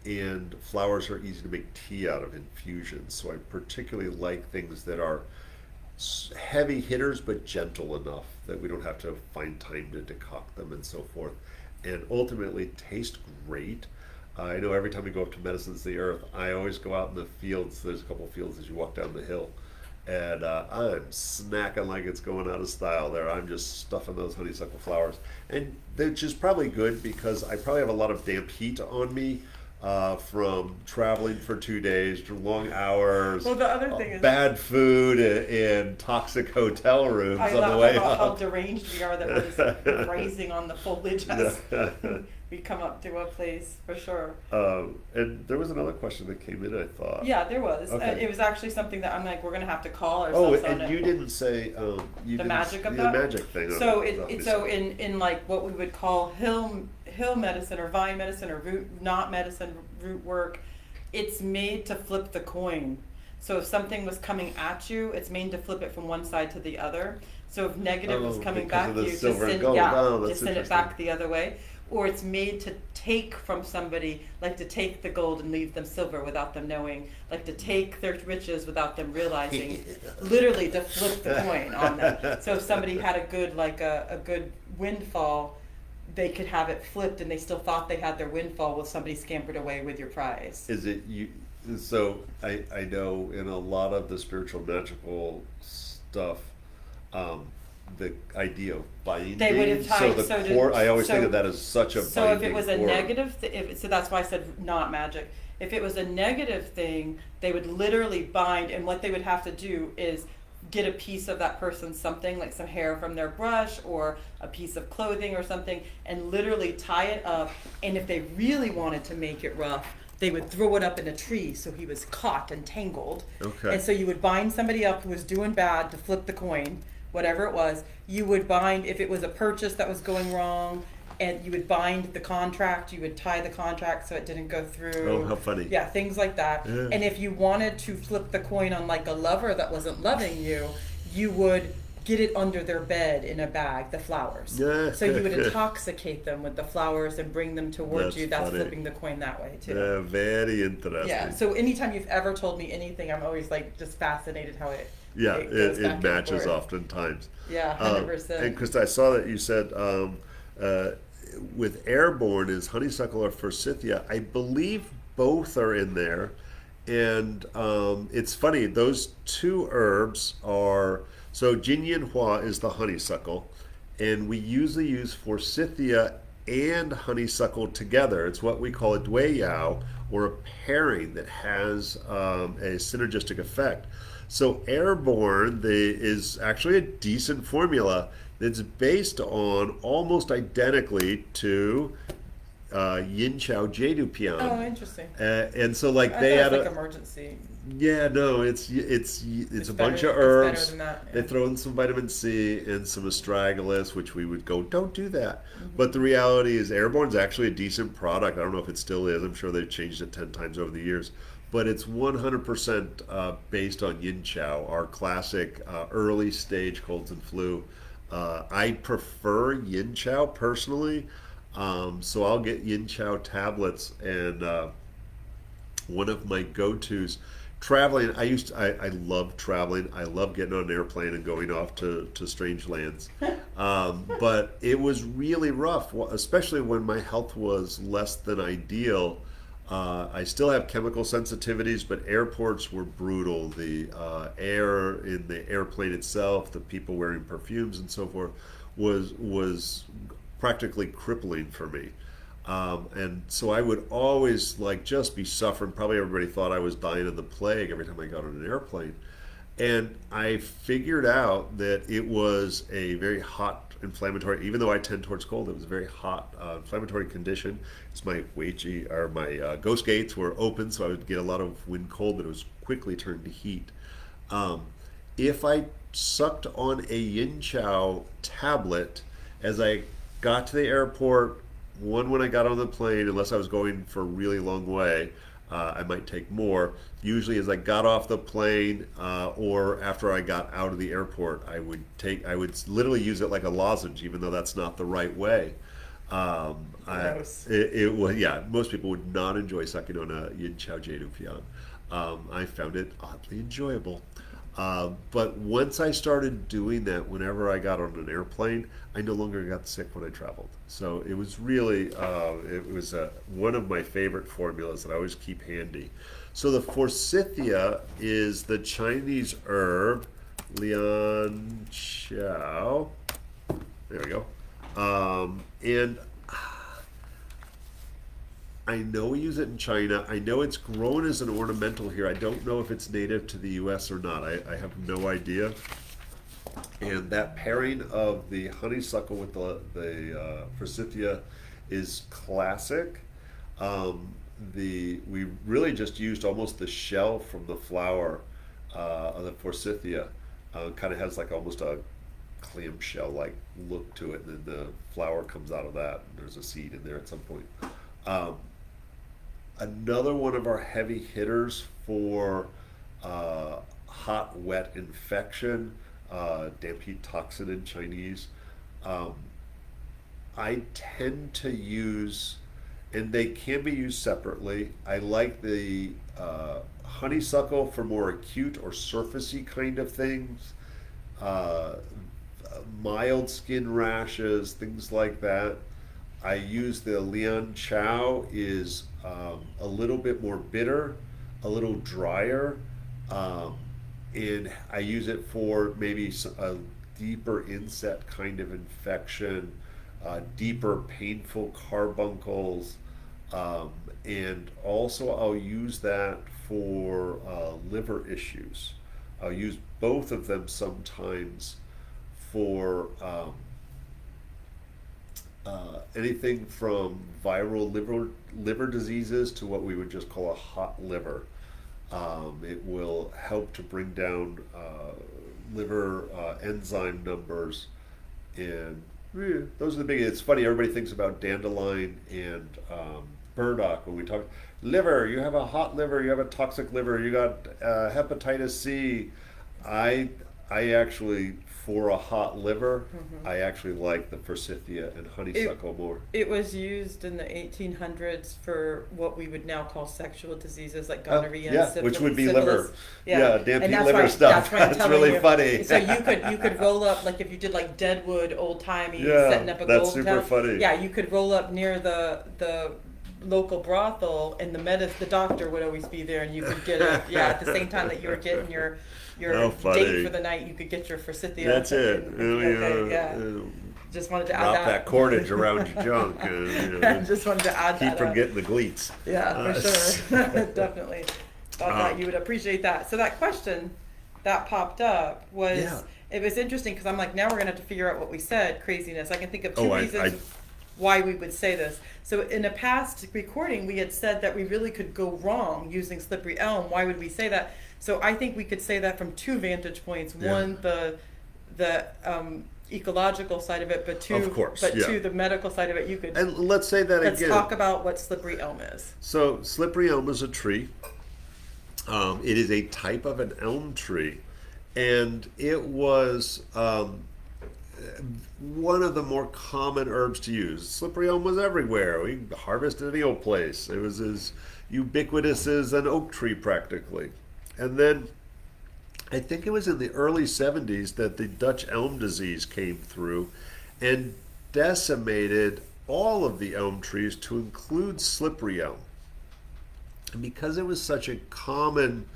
[SPEAKER 1] and flowers are easy to make tea out of infusions. So I particularly like things that are heavy hitters but gentle enough that we don't have to find time to decoct them and so forth, and ultimately taste great. I know every time we go up to Medicines of the Earth, I always go out in the fields. There's a couple of fields as you walk down the hill, and I'm snacking like it's going out of style there. I'm just stuffing those honeysuckle flowers, and which is probably good because I probably have a lot of damp heat on me from traveling for 2 days, long hours,
[SPEAKER 2] Well, the other thing is,
[SPEAKER 1] bad food, and toxic hotel rooms
[SPEAKER 2] I
[SPEAKER 1] on the
[SPEAKER 2] laugh
[SPEAKER 1] way
[SPEAKER 2] about how
[SPEAKER 1] up.
[SPEAKER 2] deranged we are that we're just grazing on the foliage as we come up to a place, for sure.
[SPEAKER 1] And there was another question that came in, I thought.
[SPEAKER 2] Yeah, there was.
[SPEAKER 1] Okay.
[SPEAKER 2] It was actually something that I'm like, we're gonna have to call
[SPEAKER 1] Oh,
[SPEAKER 2] ourselves on
[SPEAKER 1] and
[SPEAKER 2] it.
[SPEAKER 1] you didn't say
[SPEAKER 2] The magic of
[SPEAKER 1] the
[SPEAKER 2] that?
[SPEAKER 1] magic thing.
[SPEAKER 2] So
[SPEAKER 1] obviously.
[SPEAKER 2] in like what we would call hill medicine or vine medicine or root work, it's made to flip the coin. So if something was coming at you, it's made to flip it from one side to the other. So if negative was coming
[SPEAKER 1] because
[SPEAKER 2] back
[SPEAKER 1] of
[SPEAKER 2] to
[SPEAKER 1] the
[SPEAKER 2] you, to
[SPEAKER 1] silver and
[SPEAKER 2] send,
[SPEAKER 1] gold. Oh,
[SPEAKER 2] to
[SPEAKER 1] that's
[SPEAKER 2] send it
[SPEAKER 1] interesting.
[SPEAKER 2] back the other way. Or it's made to take from somebody, like to take the gold and leave them silver without them knowing, like to take their riches without them realizing, literally to flip the coin on them. So if somebody had a good windfall, they could have it flipped and they still thought they had their windfall while somebody scampered away with your prize.
[SPEAKER 1] Is it you? So I know in a lot of the spiritual magical stuff, the idea of binding.
[SPEAKER 2] They would have tied-
[SPEAKER 1] So
[SPEAKER 2] so
[SPEAKER 1] the
[SPEAKER 2] to-
[SPEAKER 1] core. I always think
[SPEAKER 2] so-
[SPEAKER 1] of that as such a
[SPEAKER 2] So if
[SPEAKER 1] binding
[SPEAKER 2] it was a
[SPEAKER 1] cord.
[SPEAKER 2] negative, so that's why I said not magic. If it was a negative thing, they would literally bind, and what they would have to do is get a piece of that person's something, like some hair from their brush or a piece of clothing or something, and literally tie it up. And if they really wanted to make it rough, they would throw it up in a tree so he was caught and tangled.
[SPEAKER 1] Okay.
[SPEAKER 2] And so you would bind somebody up who was doing bad to flip the coin, whatever it was. You would bind, if it was a purchase that was going wrong, and you would bind the contract, you would tie the contract so it didn't go through.
[SPEAKER 1] Oh, how funny.
[SPEAKER 2] Yeah, things like that.
[SPEAKER 1] Yeah.
[SPEAKER 2] And if you wanted to flip the coin on like a lover that wasn't loving you, you would get it under their bed in a bag, the flowers.
[SPEAKER 1] Yeah.
[SPEAKER 2] So you would intoxicate them with the flowers and bring them towards
[SPEAKER 1] That's
[SPEAKER 2] you. That's
[SPEAKER 1] funny.
[SPEAKER 2] flipping the coin that way too.
[SPEAKER 1] Very interesting.
[SPEAKER 2] Yeah. So anytime you've ever told me anything, I'm always like just fascinated how it goes back
[SPEAKER 1] it
[SPEAKER 2] and
[SPEAKER 1] matches
[SPEAKER 2] forth.
[SPEAKER 1] oftentimes.
[SPEAKER 2] Yeah,
[SPEAKER 1] And
[SPEAKER 2] 100%.
[SPEAKER 1] Krista, I saw that you said with airborne is honeysuckle or forsythia. I believe both are in there, and it's funny. Those two herbs are Jin Yin Hua is the honeysuckle, and we usually use forsythia and honeysuckle together. It's what we call a dueyao, or a pairing that has a synergistic effect. So airborne is actually a decent formula that's based on almost identically to Yin Chao Jedu Pian.
[SPEAKER 2] Oh, interesting.
[SPEAKER 1] And so like
[SPEAKER 2] I
[SPEAKER 1] they
[SPEAKER 2] thought
[SPEAKER 1] had
[SPEAKER 2] it was
[SPEAKER 1] a
[SPEAKER 2] like emergency.
[SPEAKER 1] yeah, no, it's a
[SPEAKER 2] better-
[SPEAKER 1] bunch of
[SPEAKER 2] it's
[SPEAKER 1] herbs.
[SPEAKER 2] better than that, yeah.
[SPEAKER 1] They throw in some vitamin C and some astragalus, which we would go, don't do that.
[SPEAKER 2] Mm-hmm.
[SPEAKER 1] But the reality is, Airborne's actually a decent product. I don't know if it still is. I'm sure they've changed it 10 times over the years. But it's 100% based on Yin Chao, our classic early stage colds and flu. I prefer Yin Chao personally, so I'll get Yin Chao tablets, and one of my go-tos. Traveling, I love traveling. I love getting on an airplane and going off to strange lands. But it was really rough, especially when my health was less than ideal. I still have chemical sensitivities, but airports were brutal. The air in the airplane itself, the people wearing perfumes and so forth, was practically crippling for me. And so I would always just be suffering. Probably everybody thought I was dying of the plague every time I got on an airplane. And I figured out that it was a very hot inflammatory, even though I tend towards cold, it was a very hot inflammatory condition. It's my my ghost gates were open, so I would get a lot of wind cold, but it was quickly turned to heat. If I sucked on a yin chow tablet as I got to the airport. One, when I got on the plane, unless I was going for a really long way, I might take more. Usually, as I got off the plane or after I got out of the airport, I would literally use it like a lozenge, even though that's not the right way.
[SPEAKER 2] Gross.
[SPEAKER 1] It was, yeah, most people would not enjoy sucking on a yin chow jade upian. I found it oddly enjoyable. But once I started doing that, whenever I got on an airplane, I no longer got sick when I traveled. So it was really, it was one of my favorite formulas that I always keep handy. So the forsythia is the Chinese herb, lian chow. There we go. And I know we use it in China. I know it's grown as an ornamental here. I don't know if it's native to the US or not. I have no idea. And that pairing of the honeysuckle with the forsythia is classic. We really just used almost the shell from the flower of the forsythia. Kind of has like almost a clamshell like look to it, and then the flower comes out of that, and there's a seed in there at some point. Another one of our heavy hitters for hot, wet infection, damp heat toxin in Chinese. I tend to use, and they can be used separately. I like the honeysuckle for more acute or surfacey kind of things. Mild skin rashes, things like that. I use the lian chow is a little bit more bitter, a little drier, and I use it for maybe a deeper inset kind of infection, deeper painful carbuncles, and also I'll use that for liver issues. I'll use both of them sometimes for anything from viral liver diseases to what we would just call a hot liver. It will help to bring down liver enzyme numbers, and those are the big. It's funny, everybody thinks about dandelion and burdock when we talk liver. You have a hot liver, you have a toxic liver, you got hepatitis C. I actually, for a hot liver, I actually like the forsythia and honeysuckle more.
[SPEAKER 2] It was used in the 1800s for what we would now call sexual diseases like gonorrhea and syphilis.
[SPEAKER 1] Which would be liver.
[SPEAKER 2] Yeah,
[SPEAKER 1] damp heat liver stuff. That's really funny.
[SPEAKER 2] So you could roll up, like if you did like Deadwood old timey,
[SPEAKER 1] Yeah,
[SPEAKER 2] setting up a
[SPEAKER 1] that's
[SPEAKER 2] gold
[SPEAKER 1] super
[SPEAKER 2] town.
[SPEAKER 1] funny.
[SPEAKER 2] Yeah, you could roll up near the local brothel, and the doctor would always be there, and you could get it. Yeah, at the same time that you were getting your date for the night, you could get your forsythia.
[SPEAKER 1] That's it.
[SPEAKER 2] Just wanted to add
[SPEAKER 1] Wrap that cordage around your junk.
[SPEAKER 2] Just wanted to add
[SPEAKER 1] keep from getting the gleats.
[SPEAKER 2] Yeah, for sure. Definitely. Thought you would appreciate that. So that question that popped up was, it was interesting because I'm like, now we're going to have to figure out what we said, craziness. I can think of two reasons why we would say this. So in a past recording, we had said that we really could go wrong using slippery elm. Why would we say that? So I think we could say that from two vantage points. One, the ecological side of it, but two, two, the medical side of it. You could.
[SPEAKER 1] And let's say that again.
[SPEAKER 2] Let's talk about what slippery elm is.
[SPEAKER 1] So slippery elm is a tree. It is a type of an elm tree, and it was one of the more common herbs to use. Slippery elm was everywhere. We harvested any old place. It was as ubiquitous as an oak tree practically. And then I think it was in the early 70s that the Dutch elm disease came through and decimated all of the elm trees to include slippery elm. And because it was such a common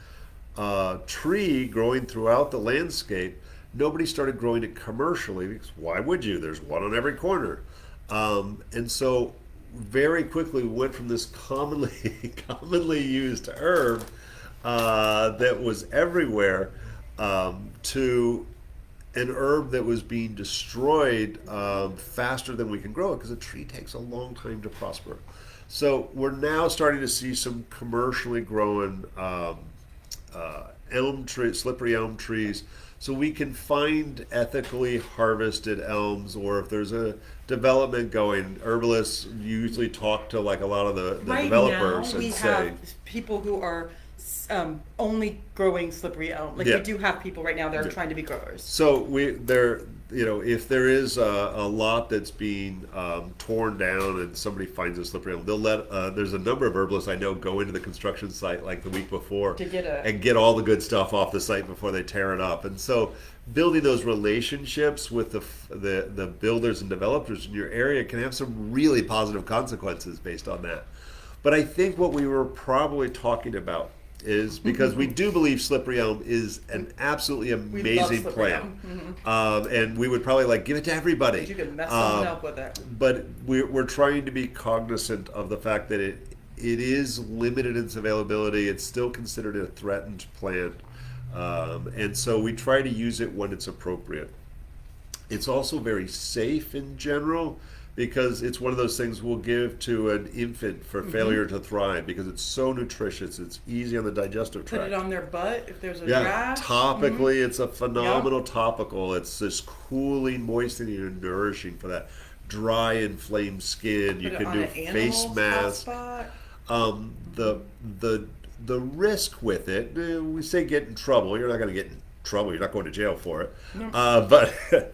[SPEAKER 1] tree growing throughout the landscape, nobody started growing it commercially, because why would you? There's one on every corner. And so very quickly we went from this commonly used herb that was everywhere to an herb that was being destroyed faster than we can grow it, because a tree takes a long time to prosper. So we're now starting to see some commercially grown slippery elm trees, so we can find ethically harvested elms, or if there's a development going, herbalists usually talk to like a lot of the
[SPEAKER 2] Right
[SPEAKER 1] developers
[SPEAKER 2] now, we
[SPEAKER 1] and say,
[SPEAKER 2] have people who are only growing slippery elm. Like
[SPEAKER 1] Yeah.
[SPEAKER 2] we do have people right now that are trying to be growers.
[SPEAKER 1] so if there is a lot that's being torn down and somebody finds a slippery elm, they'll let. There's a number of herbalists I know go into the construction site like the week before
[SPEAKER 2] To get
[SPEAKER 1] and get all the good stuff off the site before they tear it up. And so, building those relationships with the builders and developers in your area can have some really positive consequences based on that. But I think what we were probably talking about is because we do believe slippery elm is an absolutely
[SPEAKER 2] We love
[SPEAKER 1] amazing
[SPEAKER 2] slippery
[SPEAKER 1] plant,
[SPEAKER 2] elm.
[SPEAKER 1] and we would probably like give it to everybody.
[SPEAKER 2] You can mess someone up with it.
[SPEAKER 1] But we're trying to be cognizant of the fact that it is limited in its availability. It's still considered a threatened plant, and so we try to use it when it's appropriate. It's also very safe in general, because it's one of those things we'll give to an infant for failure to thrive, because it's so nutritious. It's easy on the digestive tract.
[SPEAKER 2] Put it on their butt if there's a
[SPEAKER 1] Yeah,
[SPEAKER 2] rash.
[SPEAKER 1] topically, it's a phenomenal topical. It's just cooling, moistening, and nourishing for that dry, inflamed skin. You
[SPEAKER 2] Put it
[SPEAKER 1] can
[SPEAKER 2] on
[SPEAKER 1] do
[SPEAKER 2] an
[SPEAKER 1] face
[SPEAKER 2] animal's
[SPEAKER 1] mask.
[SPEAKER 2] hotspot.
[SPEAKER 1] The risk with it, we say get in trouble. You're not going to get in trouble. You're not going to jail for it.
[SPEAKER 2] No.
[SPEAKER 1] But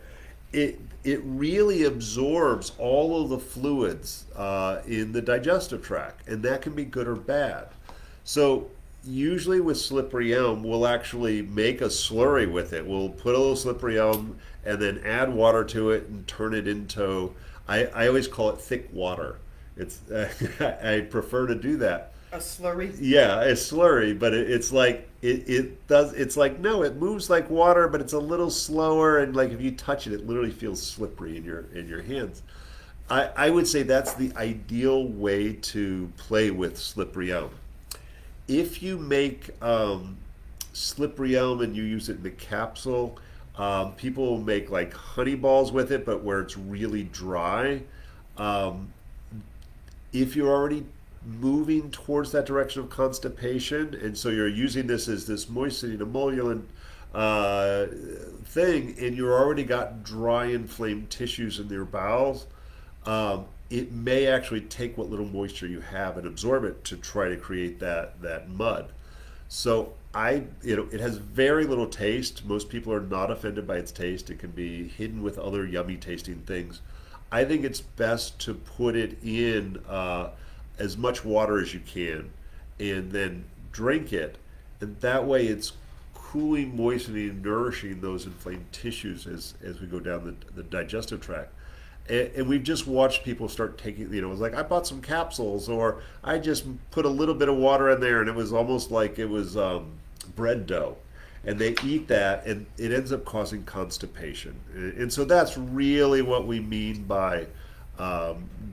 [SPEAKER 1] it really absorbs all of the fluids in the digestive tract, and that can be good or bad. So usually with slippery elm, we'll actually make a slurry with it. We'll put a little slippery elm and then add water to it and turn it into, I always call it thick water. It's I prefer to do that.
[SPEAKER 2] A slurry.
[SPEAKER 1] Yeah, a slurry, but it's like it's like, no, it moves like water, but it's a little slower, and like if you touch it, it literally feels slippery in your hands. I would say that's the ideal way to play with slippery elm. If you make slippery elm and you use it in the capsule, people will make like honey balls with it, but where it's really dry. If you're already moving towards that direction of constipation, and so you're using this as this moistening emollient thing, and you're already got dry, inflamed tissues in your bowels, it may actually take what little moisture you have and absorb it to try to create that mud. So it has very little taste. Most people are not offended by its taste. It can be hidden with other yummy tasting things. I think it's best to put it in as much water as you can, and then drink it, and that way it's cooling, moistening, nourishing those inflamed tissues as we go down the digestive tract. And we've just watched people start taking, it's like, I bought some capsules, or I just put a little bit of water in there, and it was almost like it was bread dough, and they eat that, and it ends up causing constipation. And so that's really what we mean by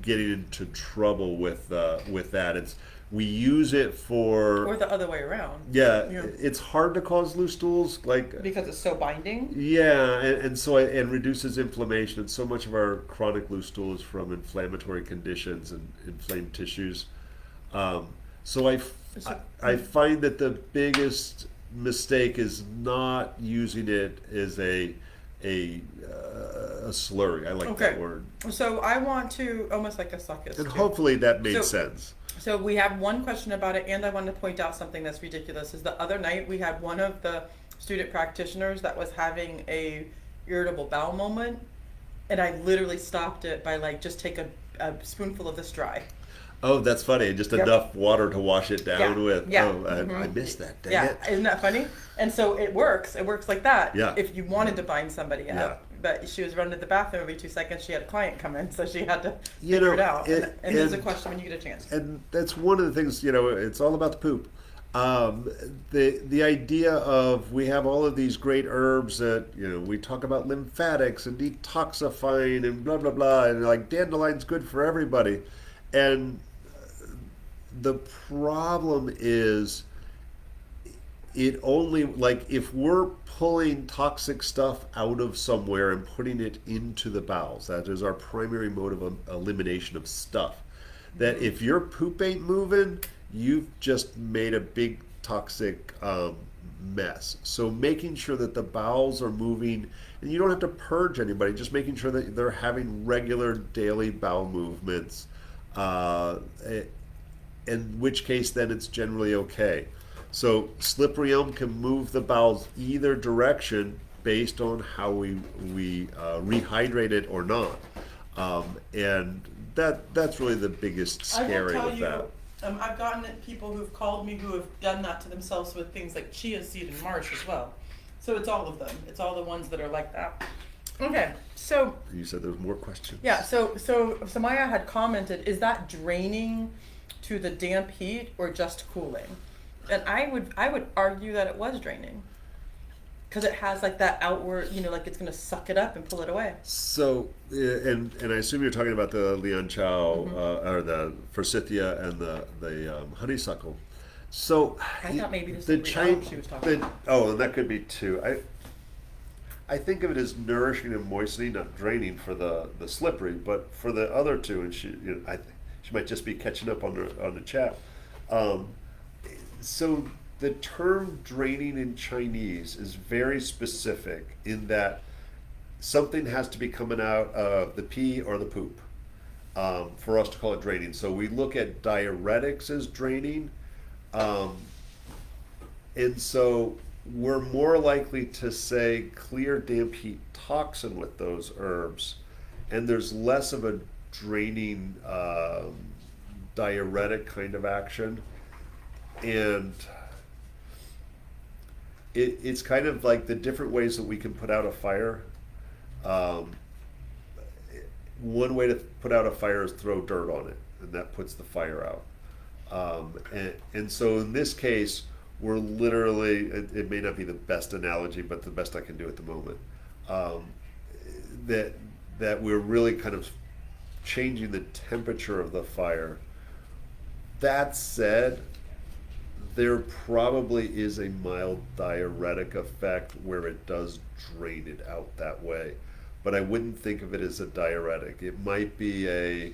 [SPEAKER 1] getting into trouble with that. We use it for,
[SPEAKER 2] Or the other way around.
[SPEAKER 1] yeah.
[SPEAKER 2] Yeah.
[SPEAKER 1] It's hard to cause loose stools, like,
[SPEAKER 2] Because it's so binding.
[SPEAKER 1] yeah, and so it reduces inflammation. And so much of our chronic loose stool is from inflammatory conditions and inflamed tissues. So I find that the biggest mistake is not using it as a slurry. I like that word.
[SPEAKER 2] So I want to almost like a succus.
[SPEAKER 1] And
[SPEAKER 2] too.
[SPEAKER 1] hopefully that made
[SPEAKER 2] So-
[SPEAKER 1] sense.
[SPEAKER 2] So we have one question about it, and I want to point out something that's ridiculous. Is the other night we had one of the student practitioners that was having a irritable bowel moment, and I literally stopped it by like, just take a spoonful of this dry.
[SPEAKER 1] Oh, that's funny. Just
[SPEAKER 2] Yep.
[SPEAKER 1] enough water to wash it down with.
[SPEAKER 2] Yeah.
[SPEAKER 1] Oh, I missed that. Dang
[SPEAKER 2] Yeah,
[SPEAKER 1] it.
[SPEAKER 2] isn't that funny? And so it works. It works like that.
[SPEAKER 1] Yeah.
[SPEAKER 2] If you wanted to bind somebody up.
[SPEAKER 1] Yeah.
[SPEAKER 2] But she was running to the bathroom every 2 seconds. She had a client come in, so she had to
[SPEAKER 1] You
[SPEAKER 2] figure
[SPEAKER 1] know,
[SPEAKER 2] it out. And there's a
[SPEAKER 1] and-
[SPEAKER 2] question when you get a chance.
[SPEAKER 1] And that's one of the things, it's all about the poop. The idea of, we have all of these great herbs that, we talk about lymphatics and detoxifying and blah, blah, blah, and like dandelion's good for everybody. And the problem is, it only, like, if we're pulling toxic stuff out of somewhere and putting it into the bowels, that is our primary mode of elimination of stuff. That if your poop ain't moving, you've just made a big toxic mess. So making sure that the bowels are moving, and you don't have to purge anybody, just making sure that they're having regular daily bowel movements, in which case then it's generally okay. So slippery elm can move the bowels either direction based on how we rehydrate it or not. And that's really the biggest scary with that.
[SPEAKER 2] I've gotten people who've called me who have done that to themselves with things like chia seed and marsh as well. So it's all of them. It's all the ones that are like that. Okay, so
[SPEAKER 1] You said there was more questions.
[SPEAKER 2] yeah, so Samaya had commented, is that draining to the damp heat or just cooling? And I would argue that it was draining, because it has like that outward, like it's gonna suck it up and pull it away.
[SPEAKER 1] So, and I assume you're talking about the lianchao, or the forsythia and the honeysuckle. So
[SPEAKER 2] I thought maybe the slippery elm she was talking about.
[SPEAKER 1] Oh, and that could be too. I think of it as nourishing and moistening, not draining for the slippery, but for the other two, and she might just be catching up on the chat. So the term draining in Chinese is very specific in that something has to be coming out of the pee or the poop for us to call it draining. So we look at diuretics as draining, and so we're more likely to say clear, damp, heat toxin with those herbs, and there's less of a draining diuretic kind of action. And it's kind of like the different ways that we can put out a fire. One way to put out a fire is throw dirt on it, and that puts the fire out. And so in this case, we're literally, it may not be the best analogy, but the best I can do at the moment, that we're really kind of changing the temperature of the fire. That said, there probably is a mild diuretic effect where it does drain it out that way, but I wouldn't think of it as a diuretic. It might be a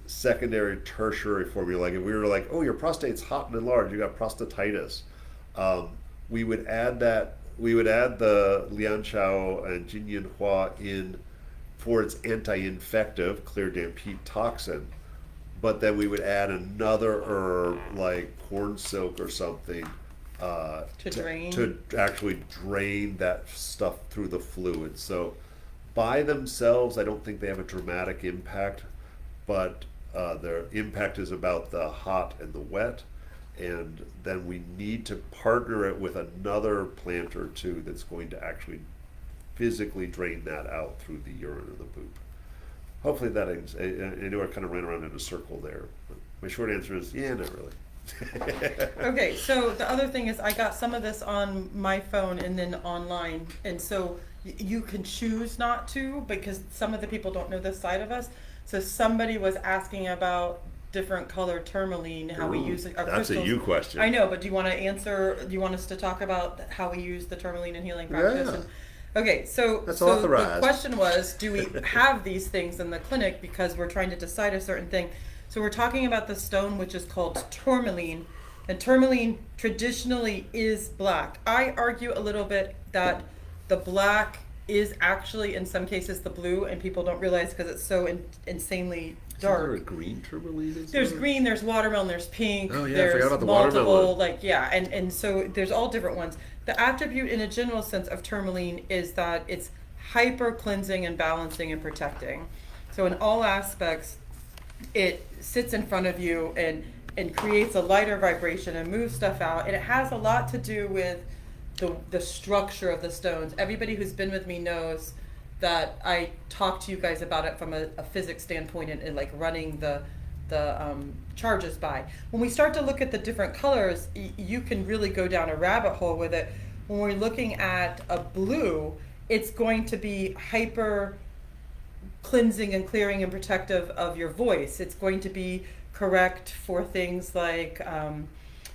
[SPEAKER 1] secondary, tertiary formula. Like if we were like, oh, your prostate's hot and enlarged, you got prostatitis, we would add the lianchao and jinyanhua in for its anti-infective, clear, damp, heat toxin. But then we would add another herb like corn silk or something to actually drain that stuff through the fluid. So by themselves, I don't think they have a dramatic impact, but their impact is about the hot and the wet. And then we need to partner it with another plant or two that's going to actually physically drain that out through the urine or the poop. Hopefully that is, I know I kind of ran around in a circle there. But my short answer is, yeah, not really.
[SPEAKER 2] Okay, so the other thing is I got some of this on my phone and then online. And so you can choose not to, because some of the people don't know this side of us. So somebody was asking about different color tourmaline, how we use our
[SPEAKER 1] that's
[SPEAKER 2] crystals.
[SPEAKER 1] a you question.
[SPEAKER 2] I know, but do you want to answer, do you want us to talk about how we use the tourmaline in healing practice?
[SPEAKER 1] Yeah.
[SPEAKER 2] And, okay, so
[SPEAKER 1] authorized.
[SPEAKER 2] The question was, do we have these things in the clinic because we're trying to decide a certain thing? So we're talking about the stone which is called tourmaline, and tourmaline traditionally is black. I argue a little bit that the black is actually in some cases the blue, and people don't realize because it's so insanely dark.
[SPEAKER 1] Is there a green tourmaline?
[SPEAKER 2] There's green, there's watermelon, there's pink,
[SPEAKER 1] Oh, yeah, I
[SPEAKER 2] there's
[SPEAKER 1] forgot about the
[SPEAKER 2] multiple,
[SPEAKER 1] watermelon.
[SPEAKER 2] and so there's all different ones. The attribute in a general sense of tourmaline is that it's hyper cleansing and balancing and protecting. So in all aspects, it sits in front of you and creates a lighter vibration and moves stuff out. And it has a lot to do with the structure of the stones. Everybody who's been with me knows that I talk to you guys about it from a physics standpoint and like running the charges by. When we start to look at the different colors, you can really go down a rabbit hole with it. When we're looking at a blue, it's going to be hyper cleansing and clearing and protective of your voice. It's going to be correct for things like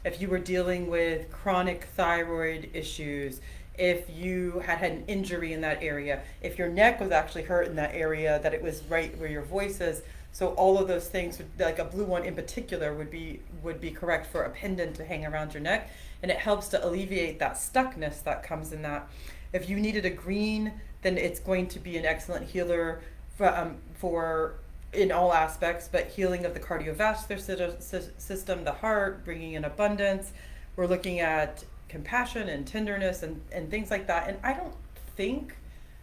[SPEAKER 2] if you were dealing with chronic thyroid issues, if you had an injury in that area, if your neck was actually hurt in that area, that it was right where your voice is. So all of those things, like a blue one in particular, would be correct for a pendant to hang around your neck, and it helps to alleviate that stuckness that comes in that. If you needed a green, then it's going to be an excellent healer for in all aspects, but healing of the cardiovascular system, the heart, bringing in abundance. We're looking at compassion and tenderness and things like that. And I don't think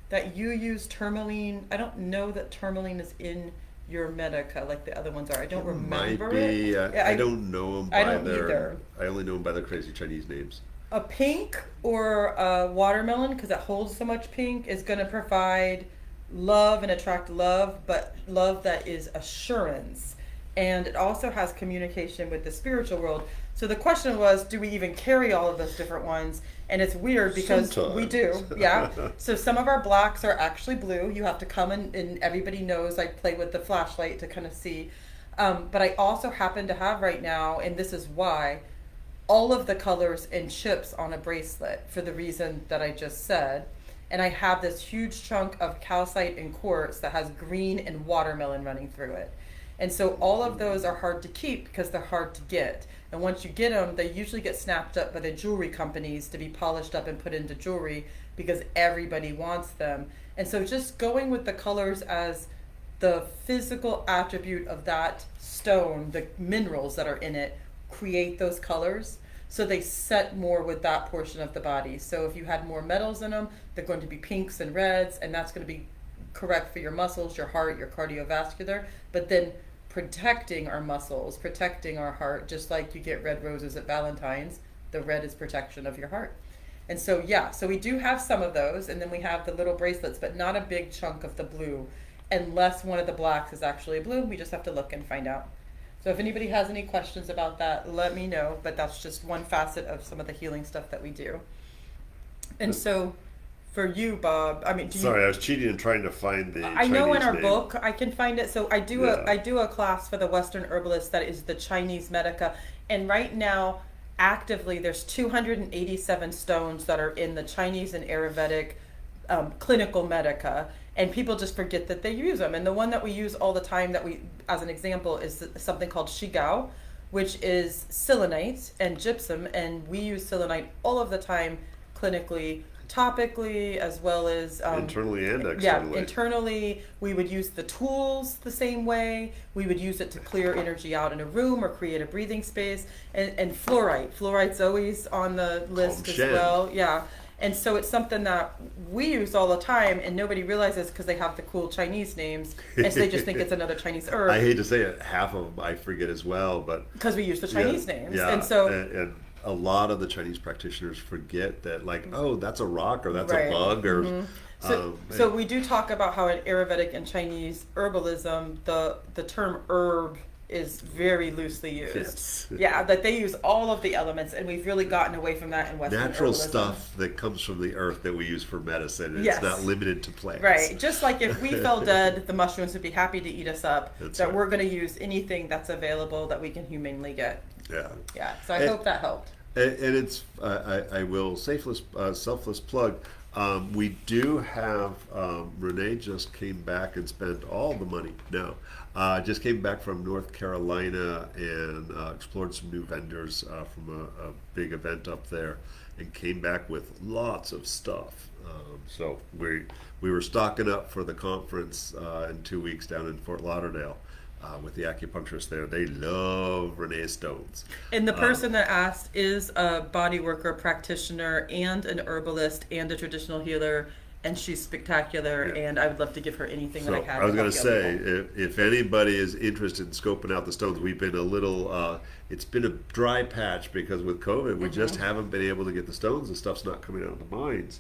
[SPEAKER 2] that you use tourmaline. I don't know that tourmaline is in your Medica like the other ones are. I don't remember
[SPEAKER 1] Might be.
[SPEAKER 2] it.
[SPEAKER 1] I don't know them by
[SPEAKER 2] I don't
[SPEAKER 1] their.
[SPEAKER 2] either.
[SPEAKER 1] I only know them by their crazy Chinese names.
[SPEAKER 2] A pink or a watermelon, because it holds so much pink, is going to provide love and attract love, but love that is assurance. And it also has communication with the spiritual world. So the question was, do we even carry all of those different ones? And it's weird because
[SPEAKER 1] Sometimes.
[SPEAKER 2] we do, yeah. So some of our blacks are actually blue. You have to come and everybody knows I play with the flashlight to kind of see. But I also happen to have right now, and this is why, all of the colors and chips on a bracelet for the reason that I just said. And I have this huge chunk of calcite and quartz that has green and watermelon running through it. And so all of those are hard to keep because they're hard to get. And once you get them, they usually get snapped up by the jewelry companies to be polished up and put into jewelry because everybody wants them. And so just going with the colors as the physical attribute of that stone, the minerals that are in it, create those colors. So they set more with that portion of the body. So if you had more metals in them, they're going to be pinks and reds, and that's going to be correct for your muscles, your heart, your cardiovascular. But then protecting our muscles, protecting our heart, just like you get red roses at Valentine's, the red is protection of your heart. And so, yeah, so we do have some of those, and then we have the little bracelets, but not a big chunk of the blue, unless one of the blacks is actually blue. We just have to look and find out. So if anybody has any questions about that, let me know. But that's just one facet of some of the healing stuff that we do. And so for you, Bob, I mean,
[SPEAKER 1] Sorry, I was cheating and trying to find the
[SPEAKER 2] I know
[SPEAKER 1] Chinese
[SPEAKER 2] in our
[SPEAKER 1] name.
[SPEAKER 2] book I can find it. So I do
[SPEAKER 1] Yeah.
[SPEAKER 2] I do a class for the Western Herbalist that is the Chinese Medica. And right now, actively, there's 287 stones that are in the Chinese and Ayurvedic clinical Medica. And people just forget that they use them. And the one that we use all the time that we, as an example, is something called Shigao, which is selenite and gypsum. And we use selenite all of the time clinically, topically, as well as
[SPEAKER 1] Internally and externally.
[SPEAKER 2] yeah, internally. We would use the tools the same way. We would use it to clear energy out in a room or create a breathing space. And fluorite. Fluorite's always on the list as well. Yeah. And so it's something that we use all the time, and nobody realizes because they have the cool Chinese names, and so they just think it's another Chinese herb.
[SPEAKER 1] I hate to say it, half of them I forget as well, but
[SPEAKER 2] because we use the Chinese names,
[SPEAKER 1] yeah,
[SPEAKER 2] and so
[SPEAKER 1] and a lot of the Chinese practitioners forget that, like, oh, that's a rock or that's
[SPEAKER 2] right.
[SPEAKER 1] a bug or.
[SPEAKER 2] Mm-hmm. So we do talk about how in Ayurvedic and Chinese herbalism, the term herb is very loosely used.
[SPEAKER 1] Yes.
[SPEAKER 2] Yeah, that they use all of the elements, and we've really gotten away from that in Western
[SPEAKER 1] Natural
[SPEAKER 2] herbalism.
[SPEAKER 1] stuff that comes from the earth that we use for medicine. It's
[SPEAKER 2] Yes.
[SPEAKER 1] not limited to plants.
[SPEAKER 2] Right. Just like if we fell dead, the mushrooms would be happy to eat us up.
[SPEAKER 1] That's
[SPEAKER 2] that
[SPEAKER 1] right.
[SPEAKER 2] We're going to use anything that's available that we can humanely get.
[SPEAKER 1] Yeah.
[SPEAKER 2] Yeah. So I hope that helped.
[SPEAKER 1] And it's, I will selfless plug. We do have, Renee just came back and spent all the money. No, just came back from North Carolina and explored some new vendors from a big event up there, and came back with lots of stuff. So we were stocking up for the conference in 2 weeks down in Fort Lauderdale. With the acupuncturists there, they love Renee's stones.
[SPEAKER 2] And the person that asked is a body worker practitioner and an herbalist and a traditional healer, and she's spectacular.
[SPEAKER 1] Yeah.
[SPEAKER 2] And I would love to give her anything that I can.
[SPEAKER 1] I was going to
[SPEAKER 2] help heal
[SPEAKER 1] say,
[SPEAKER 2] people.
[SPEAKER 1] if anybody is interested in scoping out the stones, we've been a little, it's been a dry patch because with COVID, we just haven't been able to get the stones. The stuff's not coming out of the mines.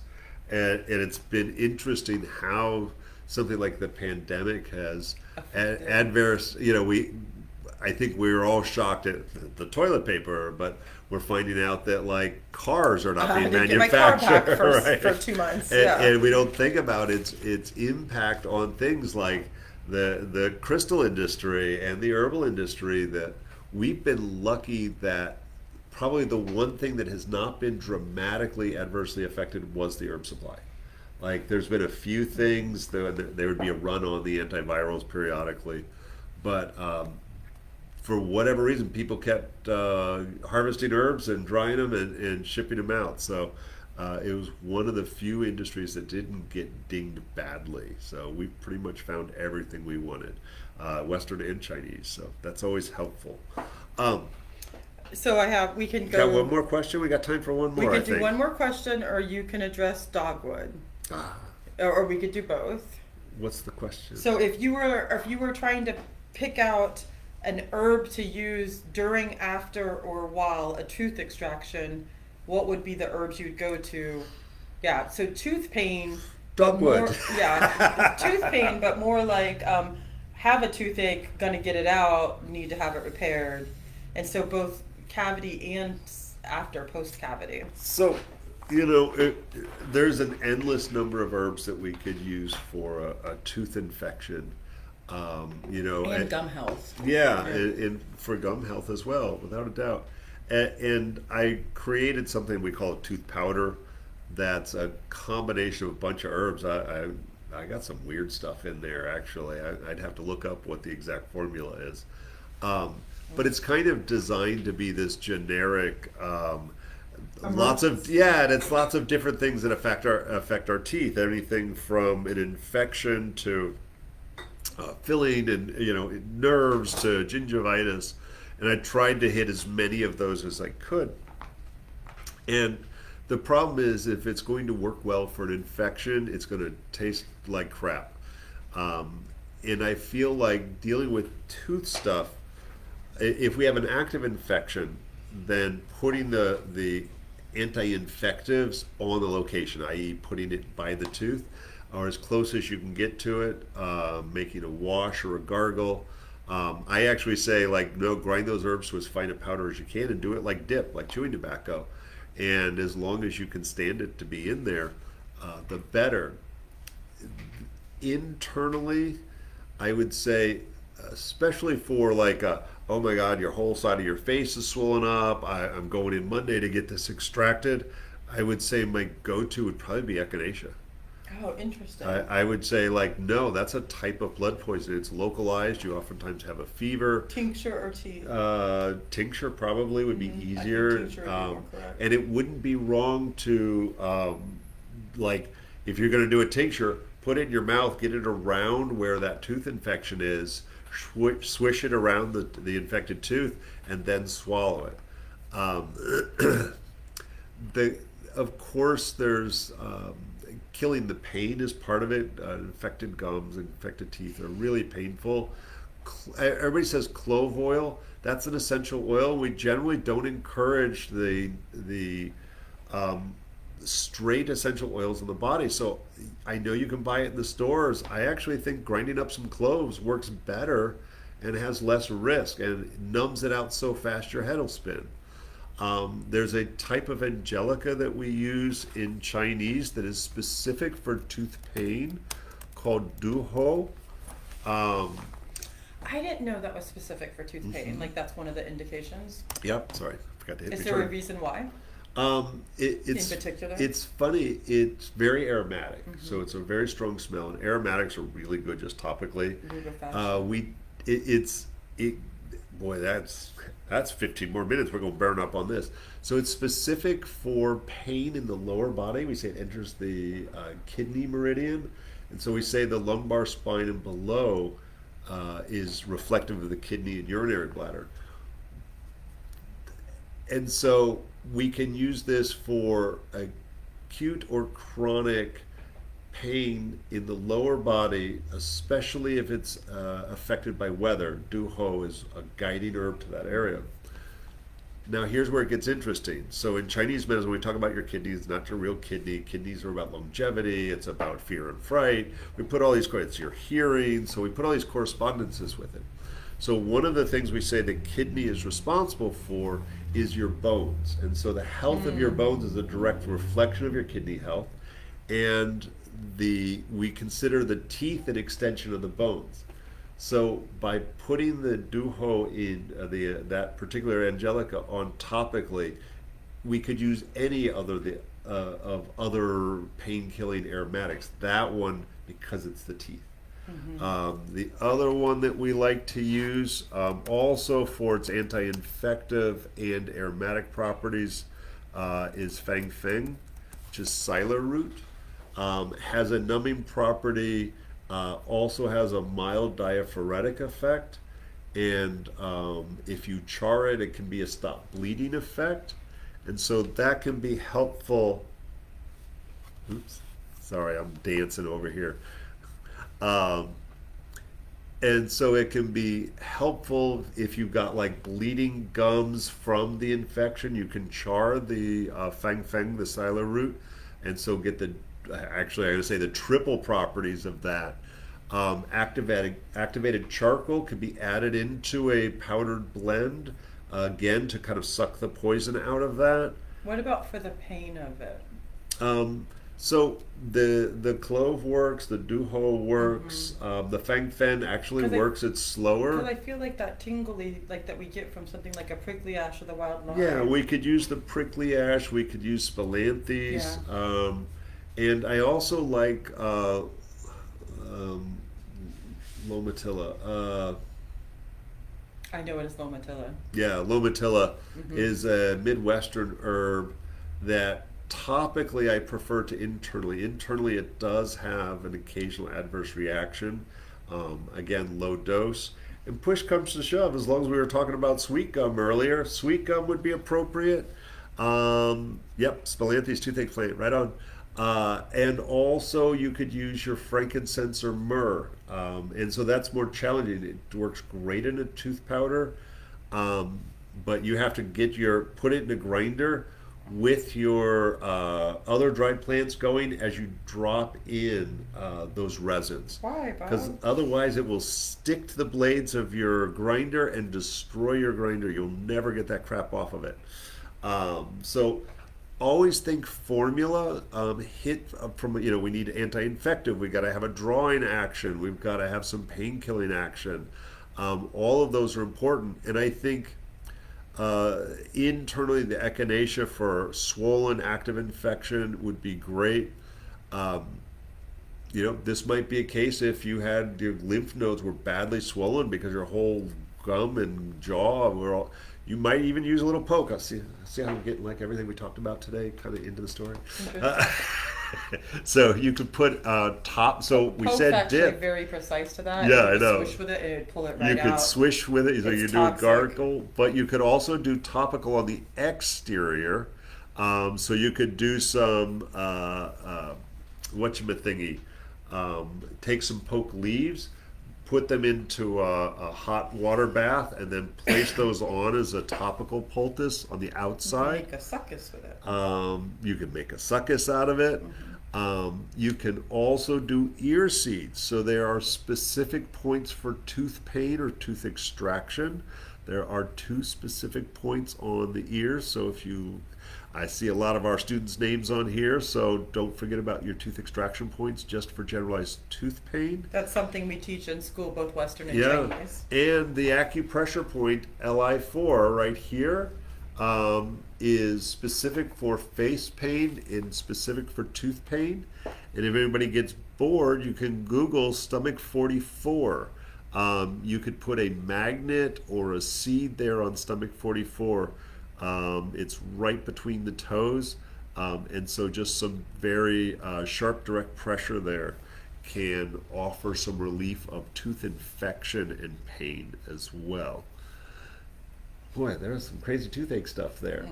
[SPEAKER 1] And it's been interesting how something like the pandemic has adverse, I think we were all shocked at the toilet paper, but we're finding out that like cars are not being
[SPEAKER 2] I didn't
[SPEAKER 1] manufactured.
[SPEAKER 2] get my car back
[SPEAKER 1] right?
[SPEAKER 2] for 2 months.
[SPEAKER 1] And we don't think about its impact on things like the crystal industry and the herbal industry. That we've been lucky that probably the one thing that has not been dramatically adversely affected was the herb supply. Like there's been a few things, there would be a run on the antivirals periodically, But for whatever reason, people kept harvesting herbs and drying them and shipping them out. So it was one of the few industries that didn't get dinged badly. So we pretty much found everything we wanted, Western and Chinese. So that's always helpful.
[SPEAKER 2] So we can go.
[SPEAKER 1] Got one more question? We got time for one more,
[SPEAKER 2] We
[SPEAKER 1] I
[SPEAKER 2] could do
[SPEAKER 1] think.
[SPEAKER 2] one more question, or you can address dogwood,
[SPEAKER 1] Ah,
[SPEAKER 2] or we could do both.
[SPEAKER 1] what's the question?
[SPEAKER 2] So if you were trying to pick out an herb to use during, after, or while a tooth extraction, what would be the herbs you'd go to? Yeah, so tooth pain.
[SPEAKER 1] Dogwood.
[SPEAKER 2] More, yeah, tooth pain, but more like have a toothache, gonna get it out, need to have it repaired, and so both cavity and after post cavity.
[SPEAKER 1] So, there's an endless number of herbs that we could use for a tooth infection.
[SPEAKER 2] And gum health.
[SPEAKER 1] Yeah, and for gum health as well, without a doubt. And I created something we call a tooth powder. That's a combination of a bunch of herbs. I got some weird stuff in there, actually. I'd have to look up what the exact formula is. But it's kind of designed to be this generic, lots of different things that affect our teeth. Anything from an infection to filling and nerves to gingivitis, and I tried to hit as many of those as I could. And the problem is, if it's going to work well for an infection, it's going to taste like crap. And I feel like dealing with tooth stuff, if we have an active infection, then putting the anti-infectives on the location, i.e. putting it by the tooth, or as close as you can get to it, making a wash or a gargle. I actually say, grind those herbs to as fine a powder as you can and do it like dip, like chewing tobacco. And as long as you can stand it to be in there, the better. Internally, I would say, especially for oh my God, your whole side of your face is swollen up, I'm going in Monday to get this extracted, I would say my go-to would probably be echinacea.
[SPEAKER 2] Oh, interesting.
[SPEAKER 1] I would say, no, that's a type of blood poison. It's localized. You oftentimes have a fever.
[SPEAKER 2] Tincture or tea?
[SPEAKER 1] Tincture probably would be easier.
[SPEAKER 2] I think tincture would be more correct.
[SPEAKER 1] And it wouldn't be wrong to, if you're going to do a tincture, put it in your mouth, get it around where that tooth infection is, swish it around the infected tooth, and then swallow it. Of course, there's... killing the pain is part of it. Infected gums, infected teeth are really painful. Everybody says clove oil. That's an essential oil. We generally don't encourage the straight essential oils in the body. So I know you can buy it in the stores. I actually think grinding up some cloves works better and has less risk and numbs it out so fast your head will spin. There's a type of angelica that we use in Chinese that is specific for tooth pain called duho.
[SPEAKER 2] I didn't know that was specific for tooth pain. That's one of the indications.
[SPEAKER 1] Yep, sorry, forgot to hit
[SPEAKER 2] Is there a reason why?
[SPEAKER 1] It's,
[SPEAKER 2] in particular?
[SPEAKER 1] It's funny, it's very aromatic. So it's a very strong smell, and aromatics are really good just topically. That's 15 more minutes. We're going to burn up on this. So it's specific for pain in the lower body. We say it enters the kidney meridian. And so we say the lumbar spine and below is reflective of the kidney and urinary bladder. And so we can use this for acute or chronic pain in the lower body, especially if it's affected by weather. Duho is a guiding herb to that area. Now here's where it gets interesting. So in Chinese medicine, when we talk about your kidneys, it's not your real kidney. Kidneys are about longevity. It's about fear and fright. We put all these, it's your hearing. So we put all these correspondences with it. So one of the things we say the kidney is responsible for is your bones. And so the health of your bones is a direct reflection of your kidney health. And we consider the teeth an extension of the bones. So by putting the duho in that particular angelica on topically, we could use any other of other pain-killing aromatics. That one, because it's the teeth. The other one that we like to use, also for its anti-infective and aromatic properties, is Fang Feng, which is Siler root. Has a numbing property, also has a mild diaphoretic effect, and if you char it, it can be a stop bleeding effect, and so that can be helpful. Oops, sorry, I'm dancing over here. And so it can be helpful if you've got like bleeding gums from the infection. You can char the Fang Feng, the Siler root, and so get the, actually I'm going to say the triple properties of that. Activated charcoal could be added into a powdered blend, again, to kind of suck the poison out of that.
[SPEAKER 2] What about for the pain of it?
[SPEAKER 1] So the clove works, the duho works, the Fang Fen actually works. It's slower.
[SPEAKER 2] Because I feel like that tingly, like that we get from something like a prickly ash or the wild lime.
[SPEAKER 1] Yeah, we could use the prickly ash. We could use spilanthes, and I also like Lumatilla.
[SPEAKER 2] I know it is Lumatilla.
[SPEAKER 1] Yeah, Lumatilla is a Midwestern herb that topically I prefer to internally. Internally it does have an occasional adverse reaction. Again, low dose. And push comes to shove, as long as we were talking about sweet gum earlier, sweet gum would be appropriate. Yep, Spilanthes, toothache plant, right on. And also you could use your frankincense or myrrh. And so that's more challenging. It works great in a tooth powder, but you have to put it in a grinder with your other dried plants going as you drop in those resins.
[SPEAKER 2] Why, Bob?
[SPEAKER 1] Because otherwise it will stick to the blades of your grinder and destroy your grinder. You'll never get that crap off of it. So always think formula. Hit from, we need anti-infective. We got to have a drawing action. We've got to have some pain-killing action. All of those are important, and I think internally the echinacea for swollen active infection would be great. This might be a case if you had your lymph nodes were badly swollen because your whole gum and jaw were all. You might even use a little poke. See how I'm getting like everything we talked about today kind of into the story. So you could put top. So we
[SPEAKER 2] Poke's
[SPEAKER 1] said
[SPEAKER 2] actually
[SPEAKER 1] dip.
[SPEAKER 2] very precise to that.
[SPEAKER 1] Yeah, I know.
[SPEAKER 2] Swish with it and it'd pull it right
[SPEAKER 1] You could
[SPEAKER 2] out.
[SPEAKER 1] swish with it. So you do a
[SPEAKER 2] toxic.
[SPEAKER 1] gargle, but you could also do topical on the exterior. So you could do some whatchamathingy. Take some poke leaves, put them into a hot water bath, and then place those on as a topical poultice on the outside.
[SPEAKER 2] Make a succus with it.
[SPEAKER 1] You can make a succus out of it. You can also do ear seeds. So there are specific points for tooth pain or tooth extraction. There are 2 specific points on the ears. So I see a lot of our students' names on here, so don't forget about your tooth extraction points just for generalized tooth pain.
[SPEAKER 2] That's something we teach in school, both Western and
[SPEAKER 1] Yeah,
[SPEAKER 2] Chinese.
[SPEAKER 1] and the acupressure point, LI4, right here, is specific for face pain and specific for tooth pain. And if anybody gets bored, you can Google stomach 44. You could put a magnet or a seed there on stomach 44. It's right between the toes, and so just some very sharp direct pressure there can offer some relief of tooth infection and pain as well. Boy, there's some crazy toothache stuff there.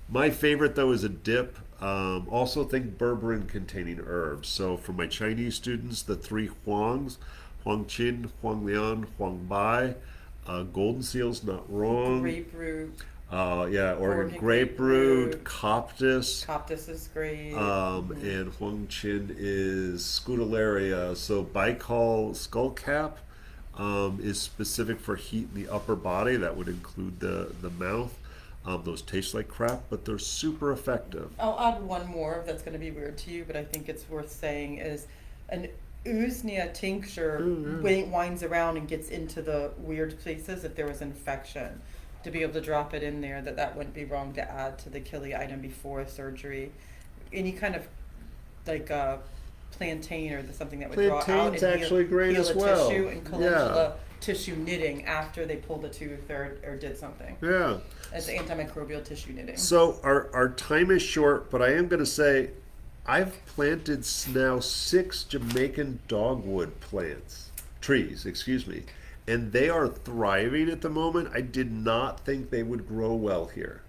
[SPEAKER 1] My favorite though is a dip. Also think berberine containing herbs. So for my Chinese students, the 3 huangs, Huang Qin, Huang Lian, Huang Bai. Golden seal's not wrong.
[SPEAKER 2] Grapefruit.
[SPEAKER 1] Oregon grapefruit, Coptis.
[SPEAKER 2] Coptis is great.
[SPEAKER 1] And Huang Qin is Scutellaria. So Baikal skullcap is specific for heat in the upper body. That would include the mouth. Those taste like crap, but they're super effective.
[SPEAKER 2] I'll add one more that's going to be weird to you, but I think it's worth saying is an Usnea tincture winds around and gets into the weird places if there was infection. To be able to drop it in there, that wouldn't be wrong to add to the Kili item before surgery. Any kind of like plantain or something that would draw out
[SPEAKER 1] Plantain's
[SPEAKER 2] and
[SPEAKER 1] actually great
[SPEAKER 2] heal
[SPEAKER 1] as
[SPEAKER 2] a
[SPEAKER 1] well.
[SPEAKER 2] tissue, and calendula tissue knitting after they pulled a tooth or did something.
[SPEAKER 1] Yeah.
[SPEAKER 2] It's antimicrobial tissue knitting.
[SPEAKER 1] So our time is short, but I am going to say I've planted now 6 Jamaican dogwood trees, excuse me, and they are thriving at the moment. I did not think they would grow well here.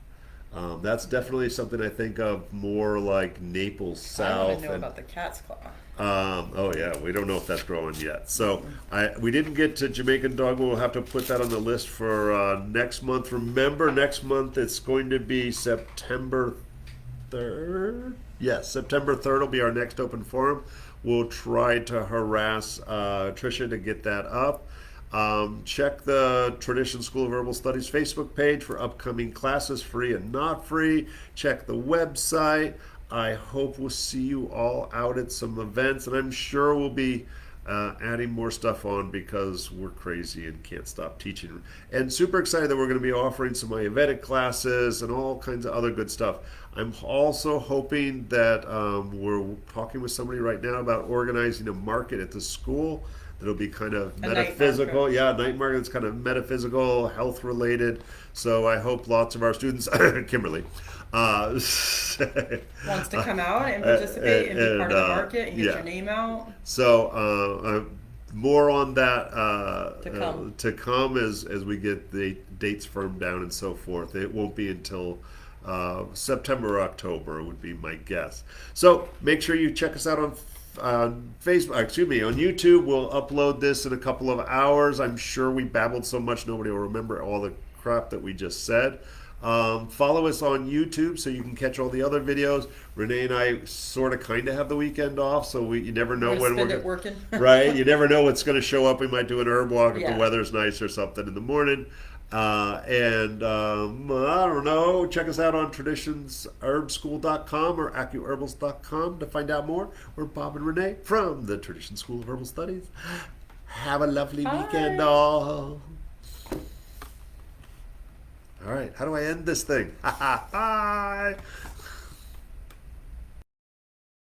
[SPEAKER 1] That's definitely something I think of more like Naples
[SPEAKER 2] I don't
[SPEAKER 1] South.
[SPEAKER 2] even know about the cat's claw.
[SPEAKER 1] Oh yeah, we don't know if that's growing yet. So we didn't get to Jamaican dogwood. We'll have to put that on the list for next month. Remember, next month it's going to be September 3rd. Yes, September 3rd will be our next open forum. We'll try to harass Tricia to get that up. Check the Tradition School of Herbal Studies Facebook page for upcoming classes, free and not free. Check the website. I hope we'll see you all out at some events, and I'm sure we'll be adding more stuff on because we're crazy and can't stop teaching. And super excited that we're going to be offering some Ayurvedic classes and all kinds of other good stuff. I'm also hoping that we're talking with somebody right now about organizing a market at the school that'll be kind of metaphysical. Yeah, night market that's kind of metaphysical, health related. So I hope lots of our students, Kimberly, wants
[SPEAKER 2] to come out and participate and be part of the market and get your name out.
[SPEAKER 1] So more on that
[SPEAKER 2] to come
[SPEAKER 1] as we get the dates firmed down and so forth. It won't be until September or October would be my guess. So make sure you check us out on Facebook, on YouTube. We'll upload this in a couple of hours. I'm sure we babbled so much nobody will remember all the crap that we just said. Follow us on YouTube so you can catch all the other videos. Renee and I sort of kind of have the weekend off, so you never know when we're
[SPEAKER 2] working.
[SPEAKER 1] Right? You never know what's going to show up. We might do an herb walk if
[SPEAKER 2] Yeah.
[SPEAKER 1] the weather's nice or something in the morning. I don't know, check us out on traditionsherbschool.com or acuherbals.com to find out more. We're Bob and Renee from the Tradition School of Herbal Studies. Have a lovely weekend, all. All right, how do I end this thing? Bye.